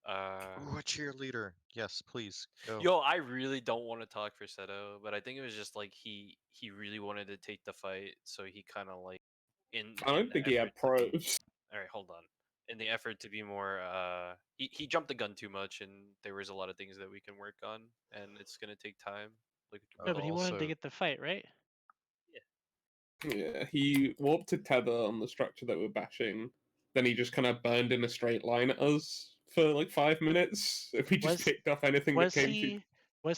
Ooh, a cheerleader. Yes, please. Go. yo, I really don't want to talk for Seto, but I think it was just like he really wanted to take the fight, so he kind of like I don't think he had pros. All right, hold on. In the effort to be more, he jumped the gun too much, and there was a lot of things that we can work on, and it's gonna take time. Like, No, but he wanted to also- get the fight, right? Yeah, he warped to tether on the structure that we're bashing. Then he just kind of burned in a straight line at us for like 5 minutes. If we just Was- picked off anything that Was came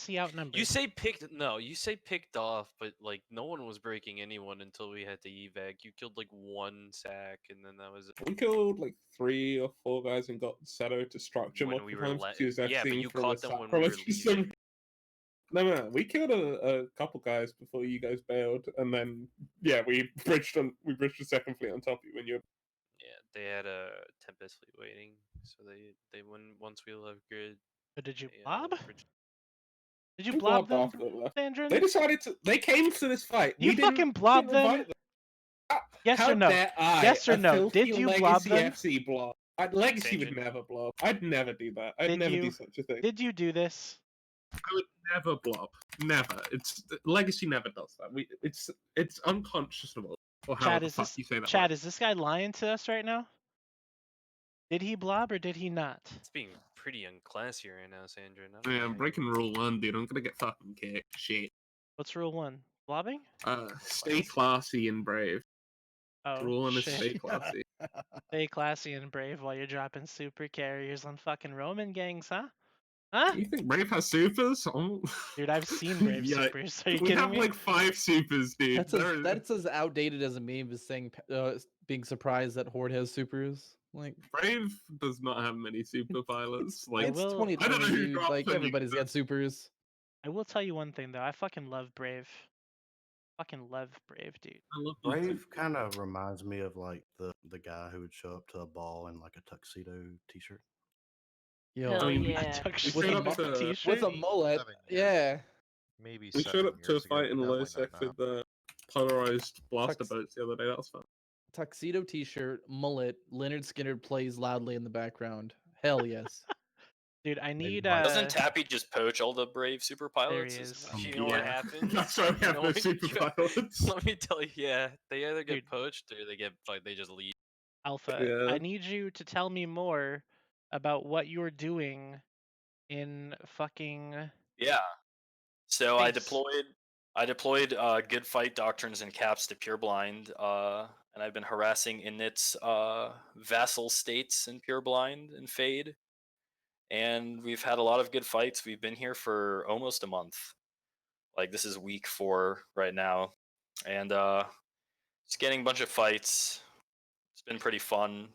he outnumbered? you say picked off, but like no one was breaking anyone until we had to evac. You killed like one sack, and then that was it. We killed like 3 or 4 guys and got Seto to structure When multiple we were times because he was yeah, but FCing you from caught the them when we were sacrilegious. leaving. No, we killed a couple guys before you guys bailed, and then yeah, we bridged the second fleet on top of you when you were. Yeah, they had a Tempest fleet waiting, so they went once we left grid. But did you they, blob? bridged- Did you We blob blobbed them, after they left. Sandrin? They decided to. They came to this fight. You we didn't, fucking we blobbed didn't them? invite them. Yes How or no? dare I, Yes or a no? filthy Did you blob Legacy them? FC blob? Legacy would Changing. never blob. I'd never do that. I'd Did never do you? such a thing. Did you do this? I would never blob. Never. It's Legacy never does that. It's unconscionable. Or Chad, however the is fuck this you say that Chad? word. Is this guy lying to us right now? Did he blob or did he not? It's being pretty unclassy right now, Sandra. Not Yeah, gonna I'm lie. breaking rule 1, dude. I'm gonna get fucking kicked. Shit. What's rule 1? Blobbing? Stay classy and brave. Oh Rule 1 is shit. stay classy. Stay classy and brave while you're dropping super carriers on fucking Roman gangs, huh? Huh? You think Brave has supers? Oh. Dude, I've seen Brave Yeah, supers. Are you we kidding have me? like 5 supers, dude. That's as outdated as a meme as saying being surprised that Horde has supers. Like Brave does not have many super pilots. I Like it's will. I don't 2020, know who dude. dropped Like any. everybody's got supers. I will tell you one thing though. I fucking love Brave. Fucking love Brave, dude. I love Brave kind of reminds me of like the guy who would show up to a ball in like a tuxedo T-shirt. Yo, Hell I mean, yeah. Tuck we shit showed in up a to t-shirt. with a mullet. 7 years. Yeah. Maybe we 7 showed up to a years ago, fight in but the low definitely sec not now. with the polarized blaster Tux- boats the other day. That was fun. Tuxedo T-shirt, mullet. Leonard Skinner plays loudly in the background. Hell yes. Dude, I need Doesn't Tappy just poach all the Brave super there he pilots? is. Isn't that You know what Yeah. happens? That's why we You have know no what- super pilots. Let me tell you, yeah, they either get Dude. poached or they get like they just leave. Alpha, Yeah. I need you to tell me more about what you're doing in fucking Yeah. So space. I deployed good fight doctrines and caps to Pureblind, and I've been harassing init's vassal states in Pureblind and Fade, and we've had a lot of good fights. We've been here for almost a month. Like this is week 4 right now, and just getting a bunch of fights. It's been pretty fun.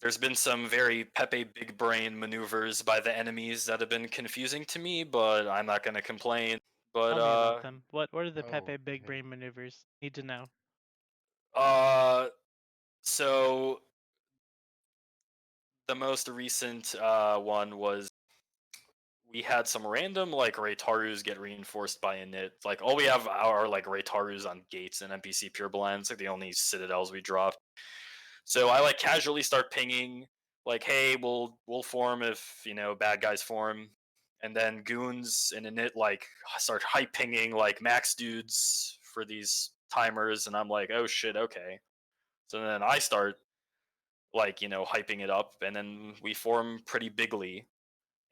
There's been some very Pepe big brain maneuvers by the enemies that have been confusing to me, but I'm not gonna complain. But Tell me about them. What are the Oh, Pepe big okay. brain maneuvers? Need to know. So the most recent one was we had some random like Raytarus get reinforced by init. Like all we have are like Raytarus on gates and NPC Pureblind. It's like the only citadels we dropped. So I like casually start pinging, like, hey, we'll form if bad guys form, and then goons and init like start hype pinging like max dudes for these timers, and I'm like, oh shit, okay. So then I start like hyping it up, and then we form pretty bigly,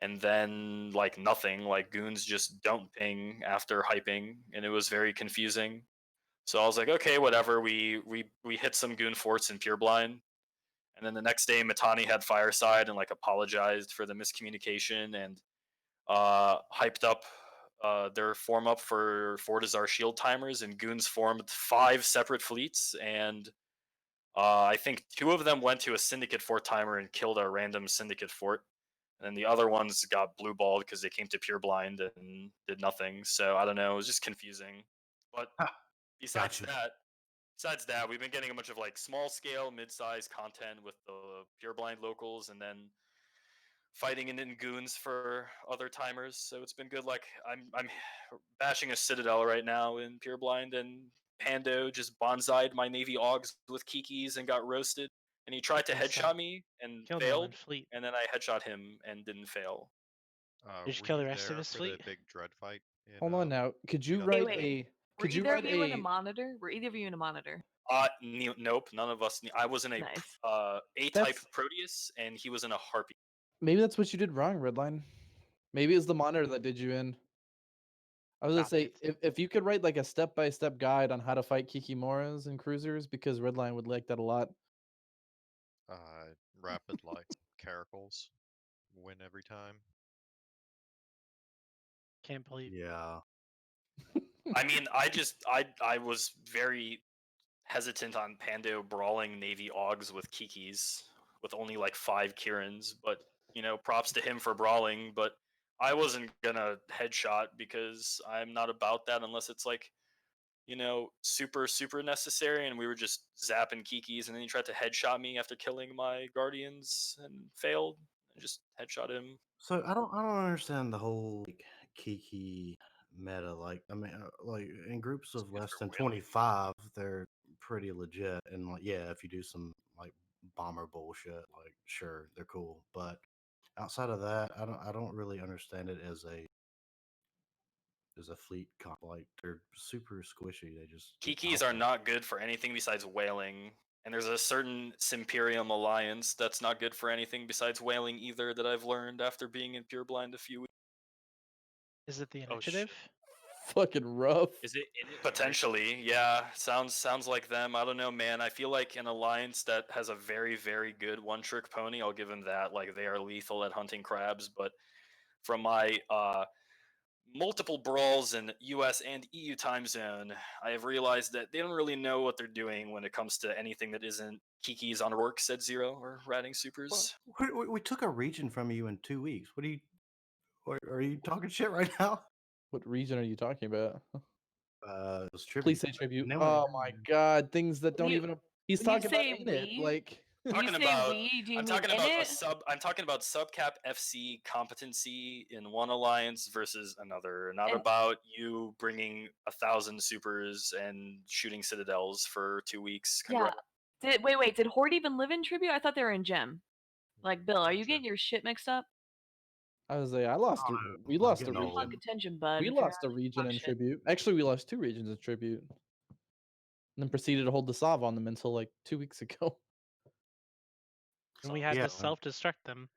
and then like nothing, like goons just don't ping after hyping, and it was very confusing. So I was like, okay, whatever. We hit some goon forts in Pureblind, and then the next day, Matani had Fireside and like apologized for the miscommunication and hyped up their form up for Fortizar shield timers, and goons formed 5 separate fleets, and I think 2 of them went to a syndicate fort timer and killed a random syndicate fort, and then the other ones got blue balled because they came to Pureblind and did nothing. So I don't know, it was just confusing. But besides Gotcha. that, besides that, we've been getting a bunch of like small scale, mid sized content with the Pureblind locals, and then fighting in goons for other timers. So it's been good. Like I'm bashing a citadel right now in Pureblind, and Pando just bonsai'd my Navy Augs with Kikis and got roasted. And he tried to Nice headshot me and Killed him all in failed, fleet. and then I headshot him and didn't fail. Did you Were kill the you rest of there his for fleet? the big dread fight? Hold on now. Could you 2000? write wait. a? Were Could you either write of you in a a? monitor? Were either of you in a monitor? Nope, none of us. I was in a Nice. A-type That's Proteus, and he was in a Harpy. maybe that's what you did wrong, Redline. Maybe it's the monitor that did you in. I was gonna Stop say it. if you could write like a step-by-step guide on how to fight Kikimoras and cruisers, because Redline would like that a lot. Rapid like caracals win every time. Can't believe. Yeah. I mean, I was very hesitant on Pando brawling Navy Augs with Kikis with only like 5 Kirans, but props to him for brawling, but I wasn't gonna headshot because I'm not about that unless it's like, super necessary, and we were just zapping Kikis, and then he tried to headshot me after killing my Guardians and failed. I just headshot him. So I don't understand the whole like Kiki meta. Like I mean, like in groups of good less for than whaling. 25, they're pretty legit. And like, yeah, if you do some like bomber bullshit, like sure, they're cool. But outside of that, I don't really understand it as a fleet comp. Like they're super squishy. They just Kikis are not good for anything besides whaling. And there's a certain Simperium alliance that's not good for anything besides whaling either that I've learned after being in Pure Blind a few weeks. Is it the Oh, shit. initiative? Fucking rough. Is it in it? Potentially, yeah. Sounds like them. I don't know, man. I feel like an alliance that has a very, very good one-trick pony, I'll give them that. Like they are lethal at hunting crabs, but from my multiple brawls in US and EU time zone, I have realized that they don't really know what they're doing when it comes to anything that isn't Kiki's on work, said Zero, or ratting supers. We took a region from you in 2 weeks. What are you talking shit right now? What region are you talking about? It was tribute. Please say tribute. And then Oh my god, things that When don't you- even. He's when you talking about say ain't it? we- Like. When you Talking say about, we, do you I'm mean talking in about it? I'm talking about subcap FC competency in one alliance versus another. Not And- about you bringing 1,000 supers and shooting citadels for 2 weeks. Yeah. Wait, did Horde even live in Tribute? I thought they were in Gem. Like, Bill, are you getting your shit mixed up? I was like, I lost. Oh, We I'm lost a getting region. old. Fuck attention, bud. We if you're lost a having region fuck in shit. tribute. Actually, we lost 2 regions in tribute. And then proceeded to hold the Sov on them until like 2 weeks ago. And we had Yeah, to self-destruct them.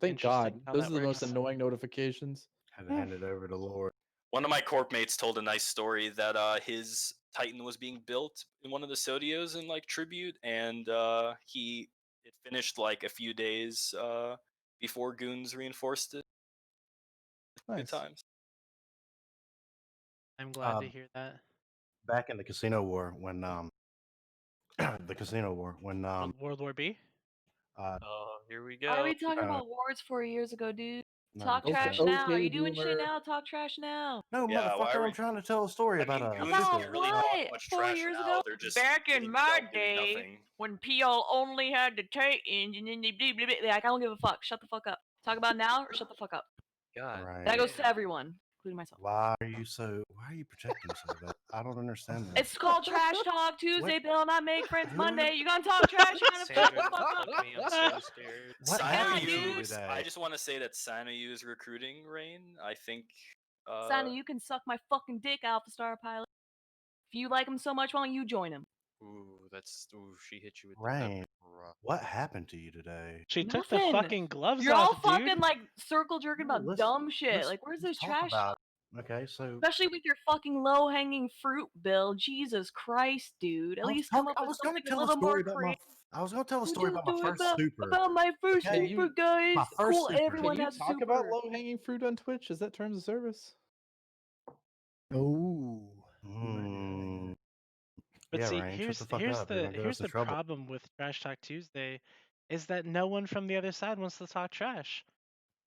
Thank Interesting God. how Those that are the most works. annoying notifications. had to hand it over to Lord. One of my corp mates told a nice story that his Titan was being built in one of the Sodios in like tribute, and it finished like a few days before goons reinforced it. Good Nice. times. I'm glad to Um, hear that. Back in the casino war when World War B? Oh, here we Why are go. we talking Uh, about wars 4 years ago, dude? no, Talk okay. trash Okay, now. Are you doing boomer. shit now? Talk trash now. No, Yeah, why motherfucker, are I'm we- trying to tell a story I about mean, a goons About don't really talk what? much 4 trash years now. ago? They're just Back in sitting my dumb doing day, nothing. when PL only had the Titans and then they blah, blah, blah. Like, I don't give a fuck. Shut the fuck up. Talk about now or shut the fuck up. God. Right. That goes to damn. everyone, including myself. Why are you projecting so bad? I don't understand that. It's called Trash Talk Tuesday, What? Bill, not Make Friends Who- Monday. You gonna talk trash? You gonna shut the Sandra, fuck fuck up. me. I'm so scared. What Yeah, happened to you dude. today? I just want to say that Sanoyu's recruiting reign, I think. Santa, you can suck my fucking dick, Alpha Star Pilot. If you like him so much, why don't you join him? She hit you with Rain, the pepper. what happened to you today? She took the Nothing. fucking gloves You're all off, dude. fucking like circle jerking No, about let's- dumb shit. let's- Like, where's let's this talk trash about talk? Okay, so Especially with your fucking low hanging fruit, Bill. Jesus Christ, dude. At least come up I with was going to something a tell a little more story about creative. I was going to tell a What story you about my do first super. about my first Okay, super, guys. my first Cool, super. everyone Can you has a talk super. about low hanging fruit on Twitch? Is that terms of service? Oh. But Yeah, see, Rain, shut here's the fuck here's up. You're the gonna get here's us in the trouble. problem with Trash Talk Tuesday, is that no one from the other side wants to talk trash.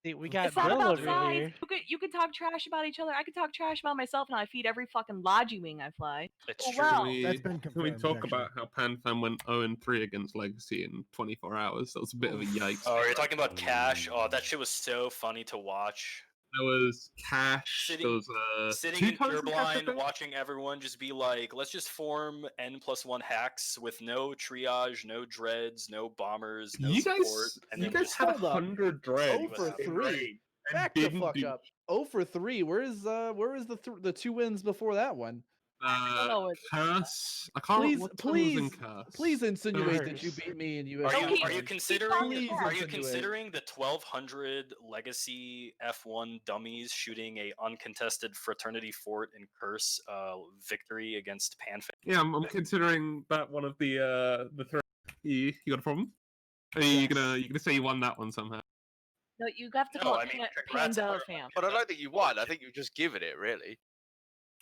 See, we got It's not Bill about over sides. here. You could talk trash about each other. I could talk trash about myself, and I feed every fucking Logi wing I fly. It's Oh, true. well. That's been Can we confirmed, talk actually. about how PanFan went 0-3 against Legacy in 24 hours? That was a bit of a yikes. Oh, you're talking about Cash? Oh, that shit was so funny to watch. There was Cash. There was Sitting two in times Pure in Cash, I Blind, think? watching everyone just be like, let's just form N+1 hacks with no triage, no dreads, no bombers, no You support. guys, And you then guys just had Hold up. 100 dreads. 0 for in 3. raid and Back the didn't fuck do- up. 0 for 3. Where is the 2 wins before that one? don't know what- Curse. I can't remember what time was in Curse. Please insinuate that you Curse. beat me and you. Are you Okay, are you keep considering talking are you insinuate. considering the 1200 legacy F1 dummies shooting a uncontested fraternity fort in Curse victory against Panfan? Yeah, I'm considering that one of the three. You got a problem? Are you gonna say you won that one somehow? No, you have to No, call I it mean, congrats, Panda however. fam. But I don't think you won. I think you've just given it, really.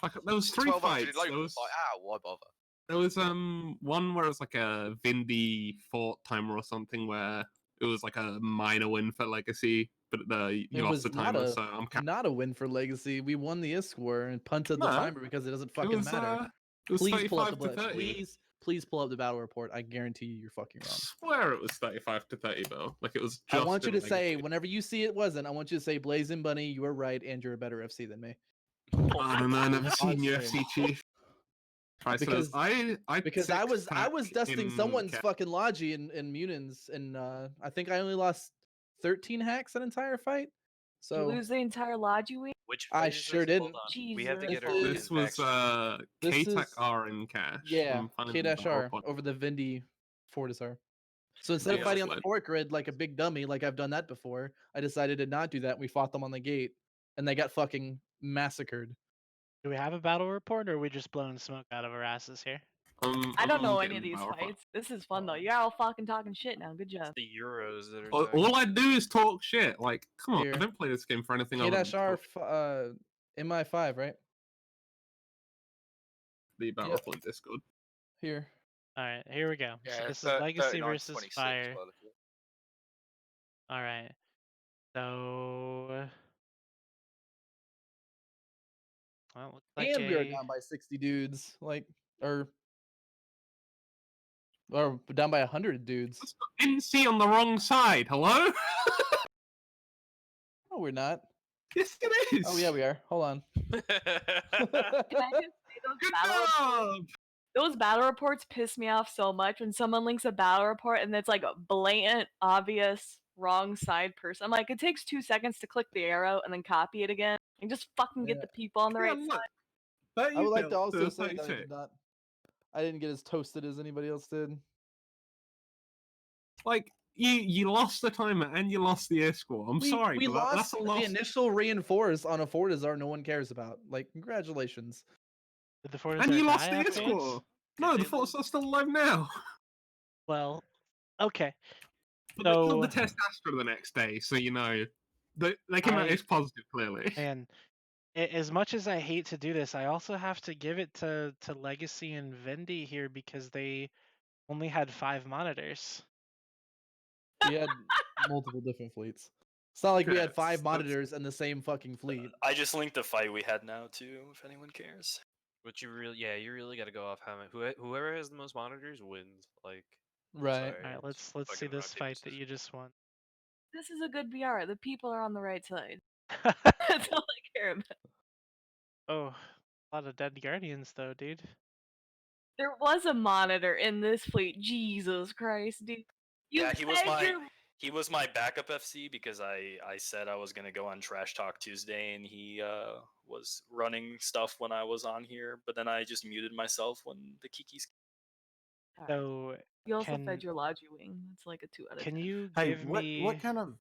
Like, there was three 1200 fights. local, There was, like, why bother? there was one where it was like a Vindy fort timer or something where it was like a minor win for Legacy, but you It lost was the not timer, a so I'm not a win for Legacy. We won the ISK war and punted the No, timer because it doesn't fucking was, matter. it was Please pull up 35 the to 30. please pull up the battle report. I guarantee you, you're fucking I wrong. swear it was 35 to 30 though. Like it was. I Just want you in to say Legacy. whenever you see it wasn't. I want you to say, Blazing Bunny, you were right, and you're a better FC than me. I don't know. I never seen On UFC stream. Chief. Right, so Because I because I was six-pack dusting in someone's Ca- fucking logi in Munins, and I think I only lost 13 hacks an entire fight. You So lose the entire lodge you win? Which I fight is sure this? Hold didn't. on. We have to Jesus. get our fucking This was facts straight. This K-Tech is R in cash. yeah, I'm finding the K-R battle over the Vindy Fortizar. So instead of Yeah, fighting on like- the fort grid like a big dummy, like I've done that before, I decided to not do that. We fought them on the gate, and they got fucking massacred. Do we have a battle report, or are we just blowing smoke out of our asses here? I don't know getting any of the these battle report. fights. This is fun though. You're all fucking talking shit now. Good job. The Euros that are All I do is talk shit. Like, come on, Here. I don't play this game for anything other than K-R talk MI5, right? the battle Yep. report Discord. Here. All right, here we go. So Yeah, this is Legacy 39 to versus 26. Fire. By the way. All right. So, well, it looks like And we are a down by 60 dudes, like or down by 100 dudes. Let's got NC on the wrong side. Hello? No, we're not. Yes, it is. Oh yeah, we are. Hold on. Can I just say Good job. those battle reports piss me off so much when someone links a battle report and it's like a blatant, obvious wrong side person. I'm like, it takes 2 seconds to click the arrow and then copy it again and just fucking get Yeah. the people on the Yeah, right look, side. I would like to 30 also built say that 36. I didn't get as toasted as anybody else did. Like, you lost the timer and you lost the air score. I'm sorry, We but that's lost a the loss. initial reinforce on a Fortizar no one cares about. Like, congratulations. did the Fortizar And you lost die the air afterwards? score. No, Did the they Force are still alive now. Well, okay. But they killed So, the test Astra the next day, so you know. They came out I as positive, clearly. and as much as I hate to do this, I also have to give it to Legacy and Vendy here because they only had 5 monitors. We had multiple different fleets. It's not like we had Yes, 5 that's- monitors in the same fucking fleet. I just linked the fight we had now too, if anyone cares. But you really got to go off how many. Whoever has the most monitors wins. Like, Right. sorry, All right, it's let's see fucking rock, this paper, fight that scissors. you just won. This is a good VR. The people are on the right side. That's all I care about. Oh, a lot of dead guardians though, dude. There was a monitor in this fleet. Jesus Christ, dude. You Yeah, he was said my you're- he was my backup FC because I said I was gonna go on Trash Talk Tuesday and he was running stuff when I was on here, but then I just muted myself when the Kikis. So You also can fed your Logi wing. It's like a 2 out of 10. can you Hey, give me what kind of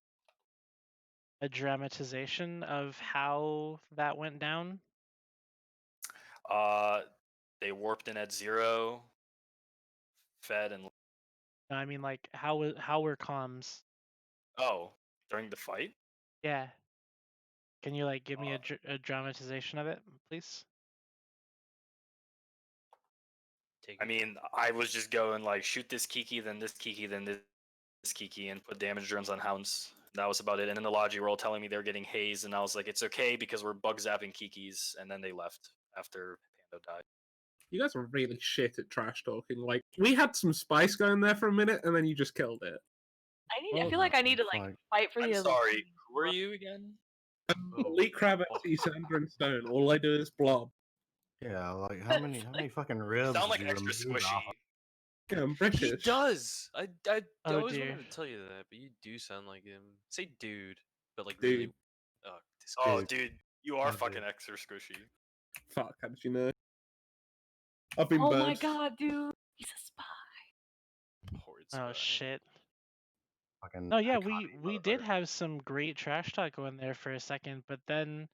a dramatization of how that went down? They warped in at 0, fed and No, I mean, like, how were comms? oh, during the fight. Yeah. Can you like give me a dramatization of it, please? I mean, I was just going like shoot this Kiki, then this Kiki, then this Kiki, and put damage drones on hounds. That was about it. And then the Logi were all telling me they're getting hazed, and I was like, it's okay because we're bug zapping Kikis. And then they left after Pando died. You guys were really shit at trash talking. Like, we had some spice going there for a minute, and then you just killed it. I feel like I need to like fight for I'm the other sorry. team. Who are you again? Elite Crab FC Sandra and Stone. All I do is blob. Yeah, like how many fucking ribs Sound like did you extra remove squishy. off of- Yeah, I'm He British. does. I Oh, always dear. wanted to tell you that, but you do sound like him. Say dude, but like Dude. really. Oh, Oh, disgusting. dude, you are Yeah, fucking dude. extra squishy. Fuck, how did you know? I've been Oh burned. my god, dude. He's a spy. Horrid Oh spy. shit. Fucking Oh yeah, Hikari we did motherfucker. have some great trash talk going there for a second, but then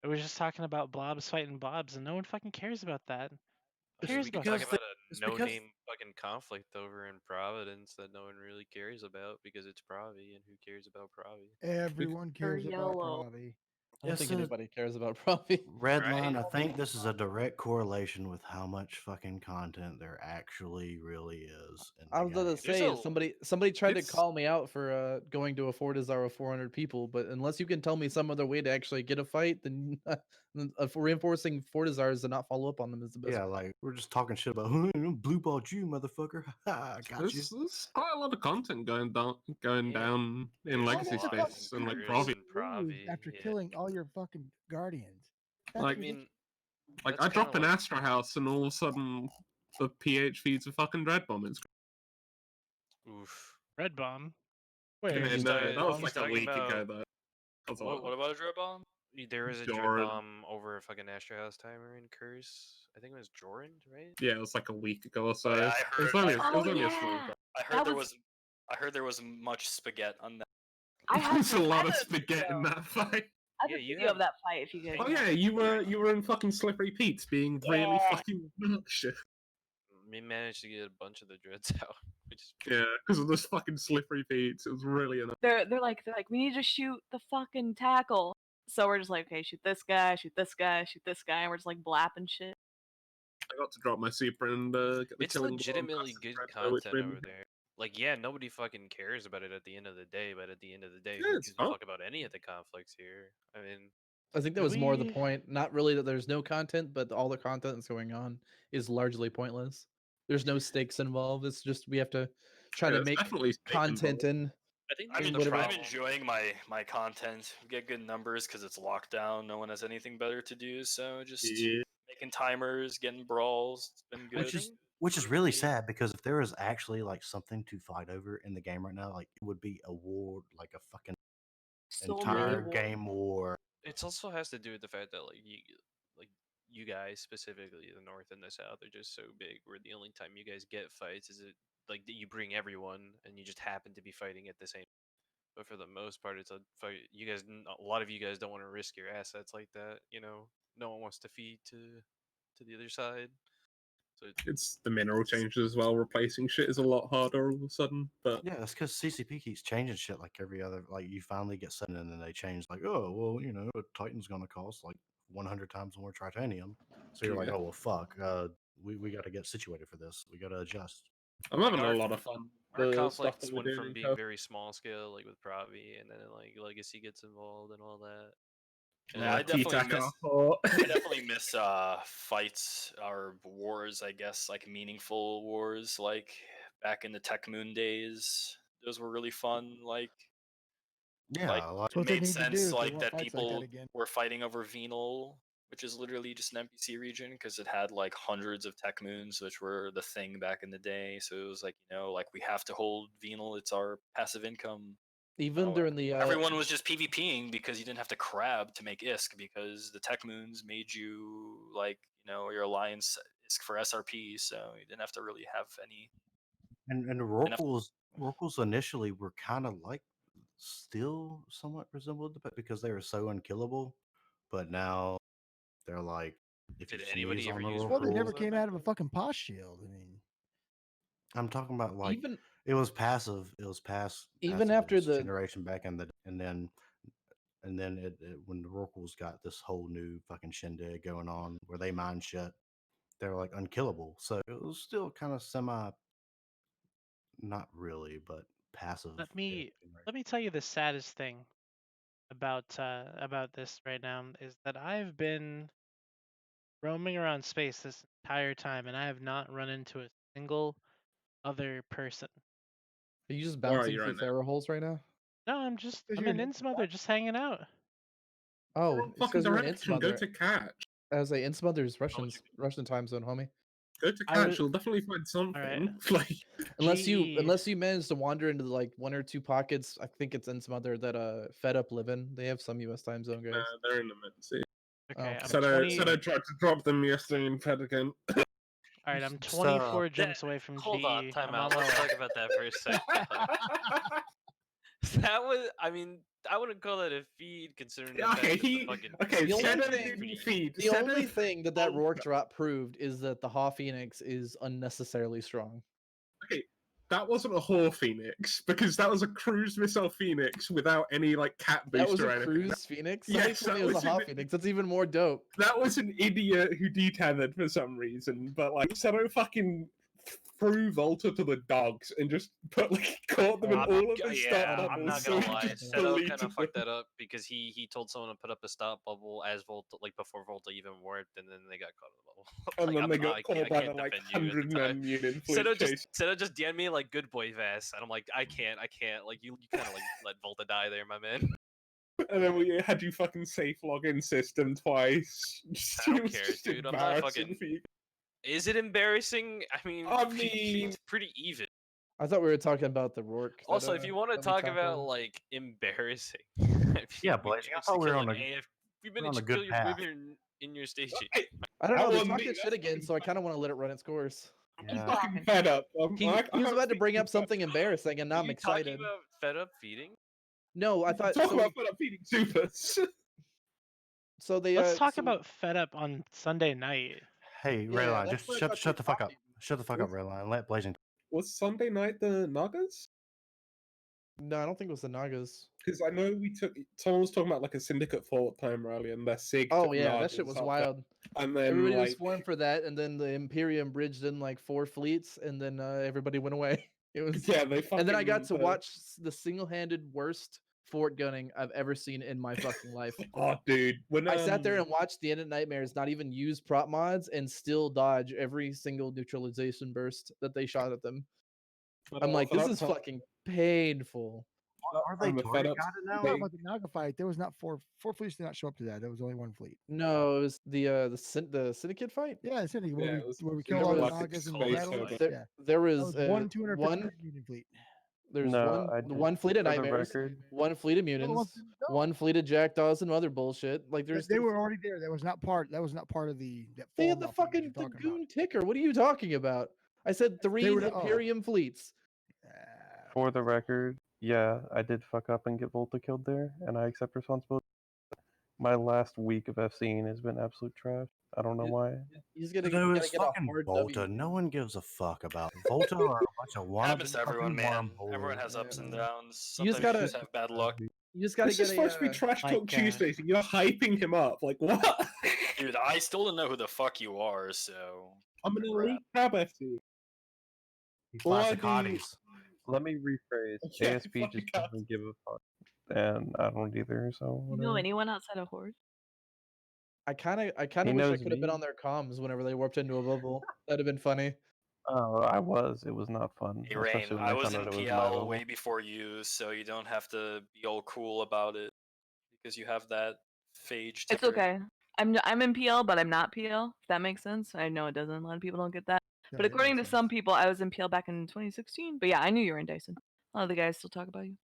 it was just talking about blobs fighting blobs, and no one fucking cares about that. Who Because cares we can about talk that? about it's a because- no-name fucking conflict over in Providence that no one really cares about because it's Pravi, and who cares about Pravi? Everyone cares about yellow. Pravi. I don't Yes, think it is. anybody cares about Profi. Redline, I Right. think this is a direct correlation with how much fucking content there actually really is. In I the was going to game. There's say a- somebody tried to It's- call me out for going to a Fortizar with 400 people, but unless you can tell me some other way to actually get a fight, then reinforcing Fortizars and not follow up on them is the best. Yeah, like we're just talking shit about blue balled you, motherfucker. I got you. There's quite a lot of content going down Yeah. in There's a Legacy lot of space and like There is Provi. in Pravi, After yeah. killing all your fucking guardians. Like, I mean, like that's I drop kinda an like- Astra House, and all of a sudden the PH feeds a fucking Dread Bomb. It's Oof. Red Bomb. yeah, Where? He's no, talking- that was he's like a talking week ago about- though. That's What about a Dread Bomb? There is a Dread Joran. Bomb over a fucking Astra House timer in Curse. I think it was Joran, right? Yeah, it was like a week ago or so. Oh, yeah, It was only, it Oh, was only a yeah. small drop. I heard That there was- was. I heard there was much spaghetti on that. I have There's a lot I of have a spaghetti in video. that fight. I have Yeah, a you video of have- that fight if you guys. Oh want. yeah, you were in fucking Slippery Pete's being really Yeah. fucking obnoxious. We managed to get a bunch of the dreads out, which is Yeah, because of this fucking Slippery Pete's. It was really annoying. They're like we need to shoot the fucking tackle. So we're just like, okay, shoot this guy, shoot this guy, shoot this guy, and we're just like blapping shit. I got to drop my super and get the it's killing blow on legitimately Passive good Predator, which content made me- over there. Like, yeah, nobody fucking cares about it at the end of the day, but at the end of the day, Yeah, who it's gives a fun. fuck about any of the conflicts here? I mean, I think that Do was more the we- point. Not really that there's no content, but all the content that's going on is largely pointless. There's no stakes involved. It's just we have to try Yeah, to there's make definitely stake content involved. in. I think I'm, there's whatever- I'm problem. enjoying my content. We get good numbers because it's lockdown. No one has anything better to do, so just Yeah. making timers, getting brawls. It's been good. Which is really sad because if there was actually like something to fight over in the game right now, like it would be a war, like a fucking So many entire wars. game war. It also has to do with the fact that like you guys specifically, the North and the South, are just so big. Where the only time you guys get fights is it like that you bring everyone and you just happen to be fighting at the same. But for the most part, it's a fight. You guys, a lot of you guys don't want to risk your assets like that. You know, no one wants to feed to the other side. So It's the mineral changes as well. Replacing shit is a lot harder all of a sudden. But Yeah, that's because CCP keeps changing shit like every other. Like you finally get something and then they change. Like, oh well, you know, a Titan's gonna cost like 100 times more titanium. So you're like, Yeah. oh well, fuck. We got to get situated for this. We got to adjust. I'm having our- a lot of fun. our The stuff conflicts that we're went doing from in being Curse. very small scale, like with Pravi, and then like Legacy gets involved and all that. And Yeah, I then- definitely miss. T-Tac I definitely miss fights or wars. I guess like meaningful wars, like back in the Tech Moon days. Those were really fun. Like Yeah, like like, That's it what they made need to do sense if they like want that fights like that people again. were fighting over Venal, which is literally just an NPC region because it had like hundreds of Tech Moons, which were the thing back in the day. So it was like, you know, like we have to hold Venal. It's our passive income. Even Oh, during the Everyone was just PvPing because you didn't have to crab to make ISK because the Tech Moons made you like, you know, your alliance ISK for SRP, so you didn't have to really have any. and the Rorquals initially were kind of like still somewhat resembled the because they were so unkillable, but now they're like if Did you anybody sneeze ever on the use Well, they Rorqual- never Rorquals came back out of a then? fucking pos shield. I mean, I'm talking about like even it was passive. It was Even passive in after its the- generation back in the and then it when the Rorquals got this whole new fucking shindig going on where they mine shit, they were like unkillable. So it was still kind of semi, not really, but passive. Let me tell you the saddest thing about this right now is that I've been roaming around space this entire time and I have not run into a single other person. Are you just Where are bouncing you through right now? Pharaoh holes right now? No, I'm 'Cause in you're an Innsmother just hanging out. Oh, Wrong it's fucking because you're in direction. Go Innsmother. to catch. As a Innsmother's Russian time zone, homie. Go to I catch. was- You'll definitely find something. Alright. Like Unless you GE. manage to wander into like one or two pockets, I think it's Innsmother that Fed Up live in. They have some US time zone guys. they're in the mid-sea. Okay, I'm So Said 20. I tried to drop them yesterday in Fed again. All right, I'm Just, 24 jumps away from Hold GE. on, time I'm out. on my Let's way. talk about that for a second. That was, I mean, I wouldn't call that a feed considering the fact Okay, that the he fucking okay. The only Seto thing- didn't feed. The only Seto- thing that Rourke drop proved is that the Haw Phoenix is unnecessarily strong. Okay, that wasn't a Haw Phoenix because that was a cruise missile Phoenix without any like cat booster. That was or a anything. cruise Phoenix? Somebody Yes, told me that it was a was Haw an- Phoenix. That's even more dope. That was an idiot who detethered for some reason, but like Seto fucking threw Volta to the dogs and just caught them in I'm, all of the stop yeah, bubbles. I'm not so gonna he lie. just Seto deleted kind of them. fucked that up because he told someone to put up a stop bubble as Volta, like before Volta even worked, and then they got caught in the bubble. And Like, then I'm they not- got I caught can't- I by the can't like defend you at the 100 time. man unit Seto just DM'd me like good boy Vass, and I'm like I can't, like you kind of like let Volta die there, my man. And then we had you fucking safe login system twice. I don't It was care, just dude. I'm not embarrassing fucking. for you. Is it embarrassing? I mean, I mean, it's pretty even. I thought we were talking about the Rourke. Also, if you want to that we talk about tackled. like embarrassing, Yeah, Blazing, I thought we were on we we're on managed a to good kill your path. women in your staging. I don't that know. They're wasn't talking me, shit that's again, fucking so I kind of want to let it run its course. I'm Yeah. fucking fed up. He was about to bring up something embarrassing, and now Are I'm you excited. talking about fed up feeding? No, I thought Talk so. about fed up feeding supers. So they Let's talk so- about Fed Up on Sunday night. Hey, Yeah, Redline, that's just what I thought you shut were the fuck up. talking Shut the fuck up, Redline. Let Blazing. Was Sunday night the Nagas? No, I don't think it was the Nagas. Because I know someone was talking about like a Syndicate Fault time rally and their SIG Oh took yeah, Nagas that shit was out there. wild. And then Everybody was like sworn for that, and then the Imperium bridged in like 4 fleets, and then everybody went away. It was yeah, they fucking and then I got to watch the single-handed worst fort gunning I've ever seen in my fucking life. Oh dude. When I sat there and watched the End of Nightmares not even use prop mods and still dodge every single neutralization burst that they shot at them. I'm like, this is fucking painful. Are they I'm a fed target up. guided now? They- About the Naga fight, there was not four fleets did not show up to that. There was only one fleet. No, it was the Syndicate fight. Yeah, it's Syndicate Yeah, where it was we Syndicate killed all the Galactic Nagas in the Space battle. Herbert. There, Yeah, there that was was one 250 one. Union fleet. There's No, I did. one fleet of For the nightmares, record, one fleet of No, mutants, no, one fleet of jackdaws and other bullshit. Like there's they were already there. That was not part. That was not part of that. they fall had the off that fucking you're the talking about. goon ticker. What are you talking about? I said 3 were the- oh. Imperium fleets. for the record, yeah, I did fuck up and get Volta killed there, and I accept responsibility. My last week of FCing has been absolute trash. I don't know why. You just gotta No, it's get a fucking hard Volta. W. No one gives a fuck about Volta or a bunch of Happens wannabe to everyone, fucking man. Everyone wormholes. has ups and Yeah. downs. You just Sometimes you gotta just have bad luck. you just gotta This get is supposed to be Trash like, Talk Tuesdays, and you're hyping him up. Like what? Dude, I still don't know who the fuck you are, so. I'm an Crap. elite crab FC. He All flies I the do- Cotties. Let me rephrase. Yeah, ASP fuck just up. doesn't give a fuck, and I don't either. So You know whatever. anyone outside of Horde? I kinda He wish I knows could have been me. on their comms whenever they warped into a bubble. That'd have been funny. Oh, I was. It was not fun, Hey, Rain, especially when I they was found in out it was my PL bubble. way before you, so you don't have to be all cool about it because you have that phage It's ticker. okay. I'm in PL, but I'm not PL. If that makes sense. I know it doesn't. A lot of people don't get that. Yeah, But that according to makes some sense. people, I was in PL back in 2016. But yeah, I knew you were in Dyson. A lot of the guys still talk about you.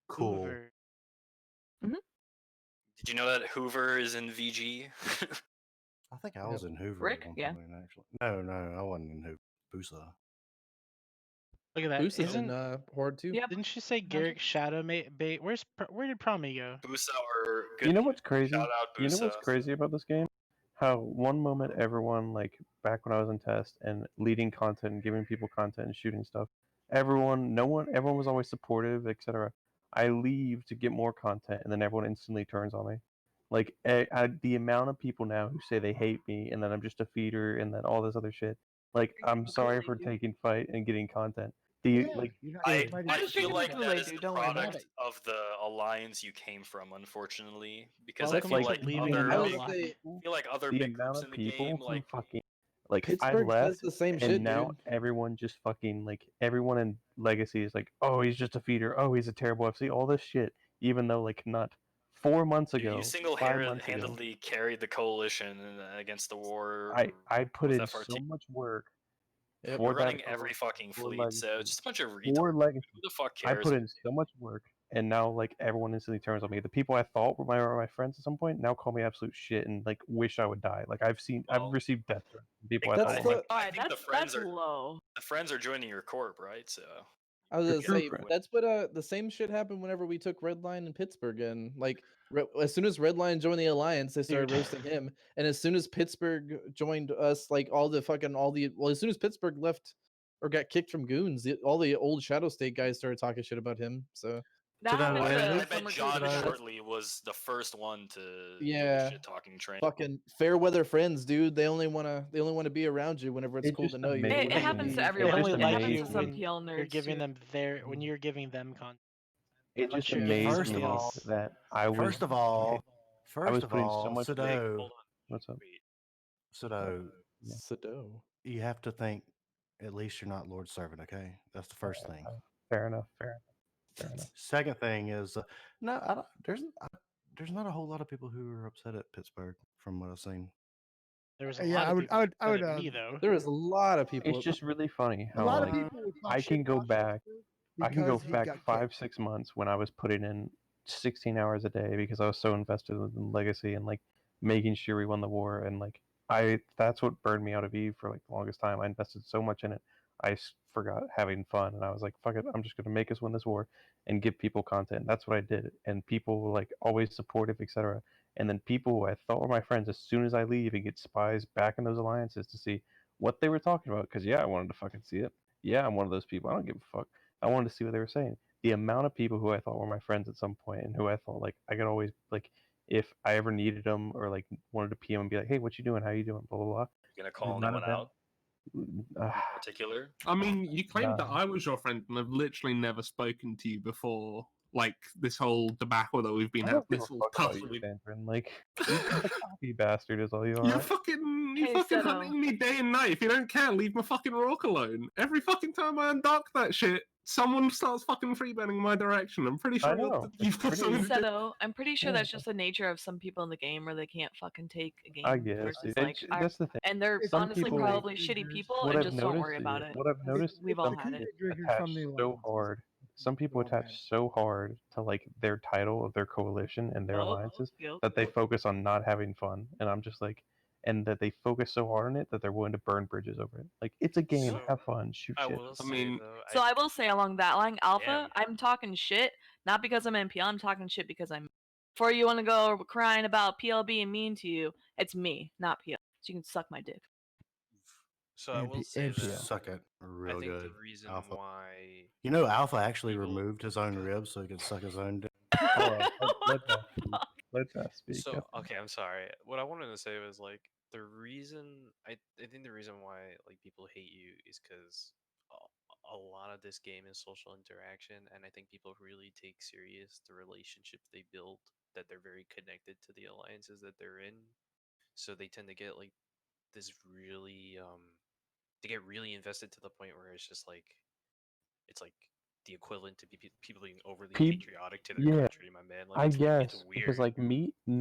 Cool. Hoover. Did you know that Hoover is in VG? I think I Yep. was in Hoover Rick? at one Yeah. point, actually. No, I wasn't in Hoover. Busa. Look at that. Boost is Isn't in Horde too. Yep. didn't you say Garrick Shadow bait? Where did Promi go? Busa or good You know news. what's crazy? Shout out You know what's Busa. crazy about this game? How one moment everyone, like back when I was in test and leading content and giving people content and shooting stuff, everyone was always supportive, etc. I leave to get more content and then everyone instantly turns on me. Like the amount of people now who say they hate me and that I'm just a feeder and that all this other shit. Like I'm sorry for taking fight and getting content. Yeah, Like you're not- I everybody- feel Just drink like the that Kool-Aid, is dude, the don't worry about product it. of the alliance you came from, unfortunately. Because Welcome I to feel like leaving other the I would big, alliance. say feel like other the big amount groups of in the people game, who like fucking like I Pittsburgh left says the same and shit, now dude. everyone just fucking like everyone in Legacy is like, oh, he's just a feeder. Oh, he's a terrible FC. All this shit, even though like not 4 months dude, ago, you 5 months ago, single-handedly carried the coalition against the war. I put was in FRT. so much work Yep. for You're that running every fucking fleet, so it's just a bunch of retards. for Legacy. Who the fuck I cares? put in so much work, and now like everyone instantly turns on me. The people I thought were my friends at some point now call me absolute shit and like wish I would die. Like I've Well, received death threats from people I That's thought the- were I Alright, think that's the low. friends are joining your corp, right? So I was The gonna true say friend. that's what the same shit happened whenever we took Redline in Pittsburgh, and like as soon as Redline joined the alliance, they started Dude. roasting him, and as soon as Pittsburgh joined us, like as soon as Pittsburgh left or got kicked from Goons, all the old Shadow State guys started talking shit about him. So That happened I to bet some John recruiters. Shortley was the first one to do yeah, the shit talking train. fucking fair weather friends, dude. They only wanna be around you whenever it's cool to know you. It happens to They everyone. only It like happens you to some when PL you're nerds giving too. them when you're giving them content. It Once just you're giving amazed First me of all, that I was First of all, I was first of putting so all, much Sado, Hold on. What's up? Sado, Yeah. Sado. you have to think at least you're not Lord's servant, okay? That's the first thing. Fair enough. Fair enough. Fair enough. Second thing is, no, I don't, there's not a whole lot of people who are upset at Pittsburgh from what I've seen. There was a Yeah, lot I of would- people I would- I upset would, at me though. There is a lot of people. It's just really funny A how lot of like people would talk I shit can go about back. I can go because he back got 5-6 months when I was putting in 16 hours a day because I was so invested in Legacy and like making sure we won the war, and like that's what burned me out of Eve for like the longest time. I invested so much in it, I forgot having fun, and I was like, fuck it, I'm just gonna make us win this war and give people content. That's what I did, and people were like always supportive, etc. And then people who I thought were my friends, as soon as I leave and get spies back in those alliances to see what they were talking about, because yeah, I wanted to fucking see it. Yeah, I'm one of those people. I don't give a fuck. I wanted to see what they were saying. The amount of people who I thought were my friends at some point and who I thought like I could always like if I ever needed them or like wanted to PM and be like, hey, what you doing? How you doing? Blah blah blah. You gonna The call amount anyone of them- out in particular? I mean, you claimed that Nah. I was your friend, and I've literally never spoken to you before. Like this whole debacle that we've been I at, don't give this a whole fuck about tussle. you, Sandrin. Like, you a cocky bastard is all you You are. fucking Hey, Seto. hunting me day and night. If you don't care, leave my fucking rock alone. Every fucking time I undock that shit, someone starts fucking freebanning my direction. I'm pretty I sure know. you've got It's something pretty. to do. Seto, I'm pretty sure Yeah. that's just the nature of some people in the game where they can't fucking take a game I guess versus dude. like That's the thing. and they're Some honestly people- probably shitty people What and I've just don't noticed worry is about it. what I've noticed. We've some all had it. people Triggers attach from the so alliances. hard. Some people They're all attach mad. so hard to like their title of their coalition and their Oh, alliances yep. that they focus on not having fun. And I'm just like, and that they focus so hard on it that they're willing to burn bridges over it. Like it's a game. So, Have fun. Shoot I shit. will I say mean- though, So I will say along that line, Alpha, Damn. I'm talking shit, not because I'm NPL, I'm talking shit because I'm before you want to go crying about PL being mean to you, it's me, not PL. So you can suck my dick. So I will say NPL. that Suck it I real think good. the reason Alpha. why You know, Alpha actually People- removed his own ribs so he could suck his own dick. Hold on. Let that speak. Let that speak. So Yep. okay, I'm sorry. What I wanted to say was like the reason I think the reason why like people hate you is because a lot of this game is social interaction, and I think people really take serious the relationships they build, that they're very connected to the alliances that they're in, so they tend to get like this really they get really invested to the point where it's just like it's like the equivalent to people being overly Peop- patriotic to their yeah, country, my man. Like I it's guess weird. because like me and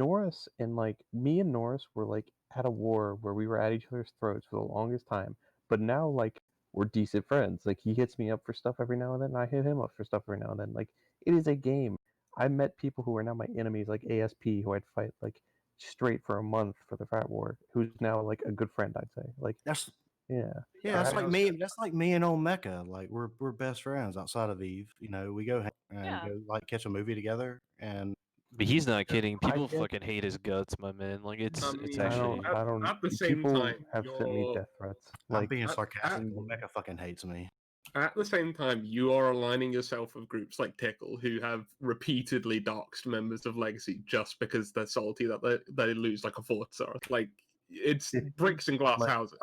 Norris were like at a war where we were at each other's throats for the longest time. But now like we're decent friends. Like he hits me up for stuff every now and then, and I hit him up for stuff every now and then. Like it is a game. I met people who are now my enemies, like ASP, who I'd fight like straight for a month for the frat war, who's now like a good friend, I'd say. Like That's yeah. yeah, that's I- like me. That's like me and old Mecca. Like we're best friends outside of Eve. You know, we go hang and Yeah. go like catch a movie together. And But he's not kidding. I People get- fucking hate his guts, my man. Like it's I it's mean, actually. I don't. at the same People time, have sent me you're- death threats. I'm Like being at- sarcastic. at- But Mecca fucking hates me. At the same time, you are aligning yourself with groups like Tickle, who have repeatedly doxed members of Legacy just because they're salty that they lose like a Forza. Like it's It- bricks and glass like, houses.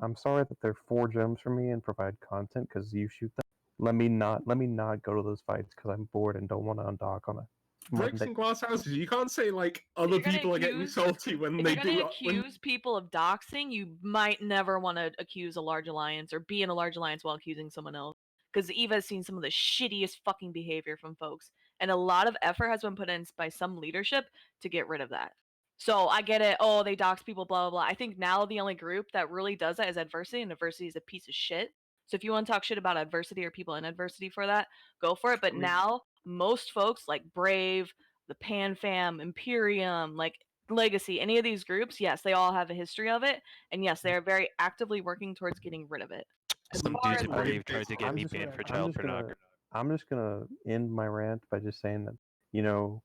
I'm sorry that they're 4 gems for me and provide content because you shoot them. Let me not go to those fights because I'm bored and don't want to undock on a Bricks Monday. and glass houses. You can't say like other you're gonna people are getting accuse- salty when If they you're gonna do. When, accuse people of doxing, you might never want to accuse a large alliance or be in a large alliance while accusing someone else. Because Eva has seen some of the shittiest fucking behavior from folks, and a lot of effort has been put in by some leadership to get rid of that. So I get it. Oh, they dox people, blah blah blah. I think now the only group that really does that is adversity, and adversity is a piece of shit. So if you want to talk shit about adversity or people in adversity for that, go for it. But I mean- now most folks like Brave, the Pan Fam, Imperium, like Legacy, any of these groups, yes, they all have a history of it, and yes, they are very actively working towards getting rid of it. As Some far dudes as in Brave Brave tried to get I'm me just banned gonna- for I'm child just gonna- pornography. I'm just gonna end my rant by just saying that, you know,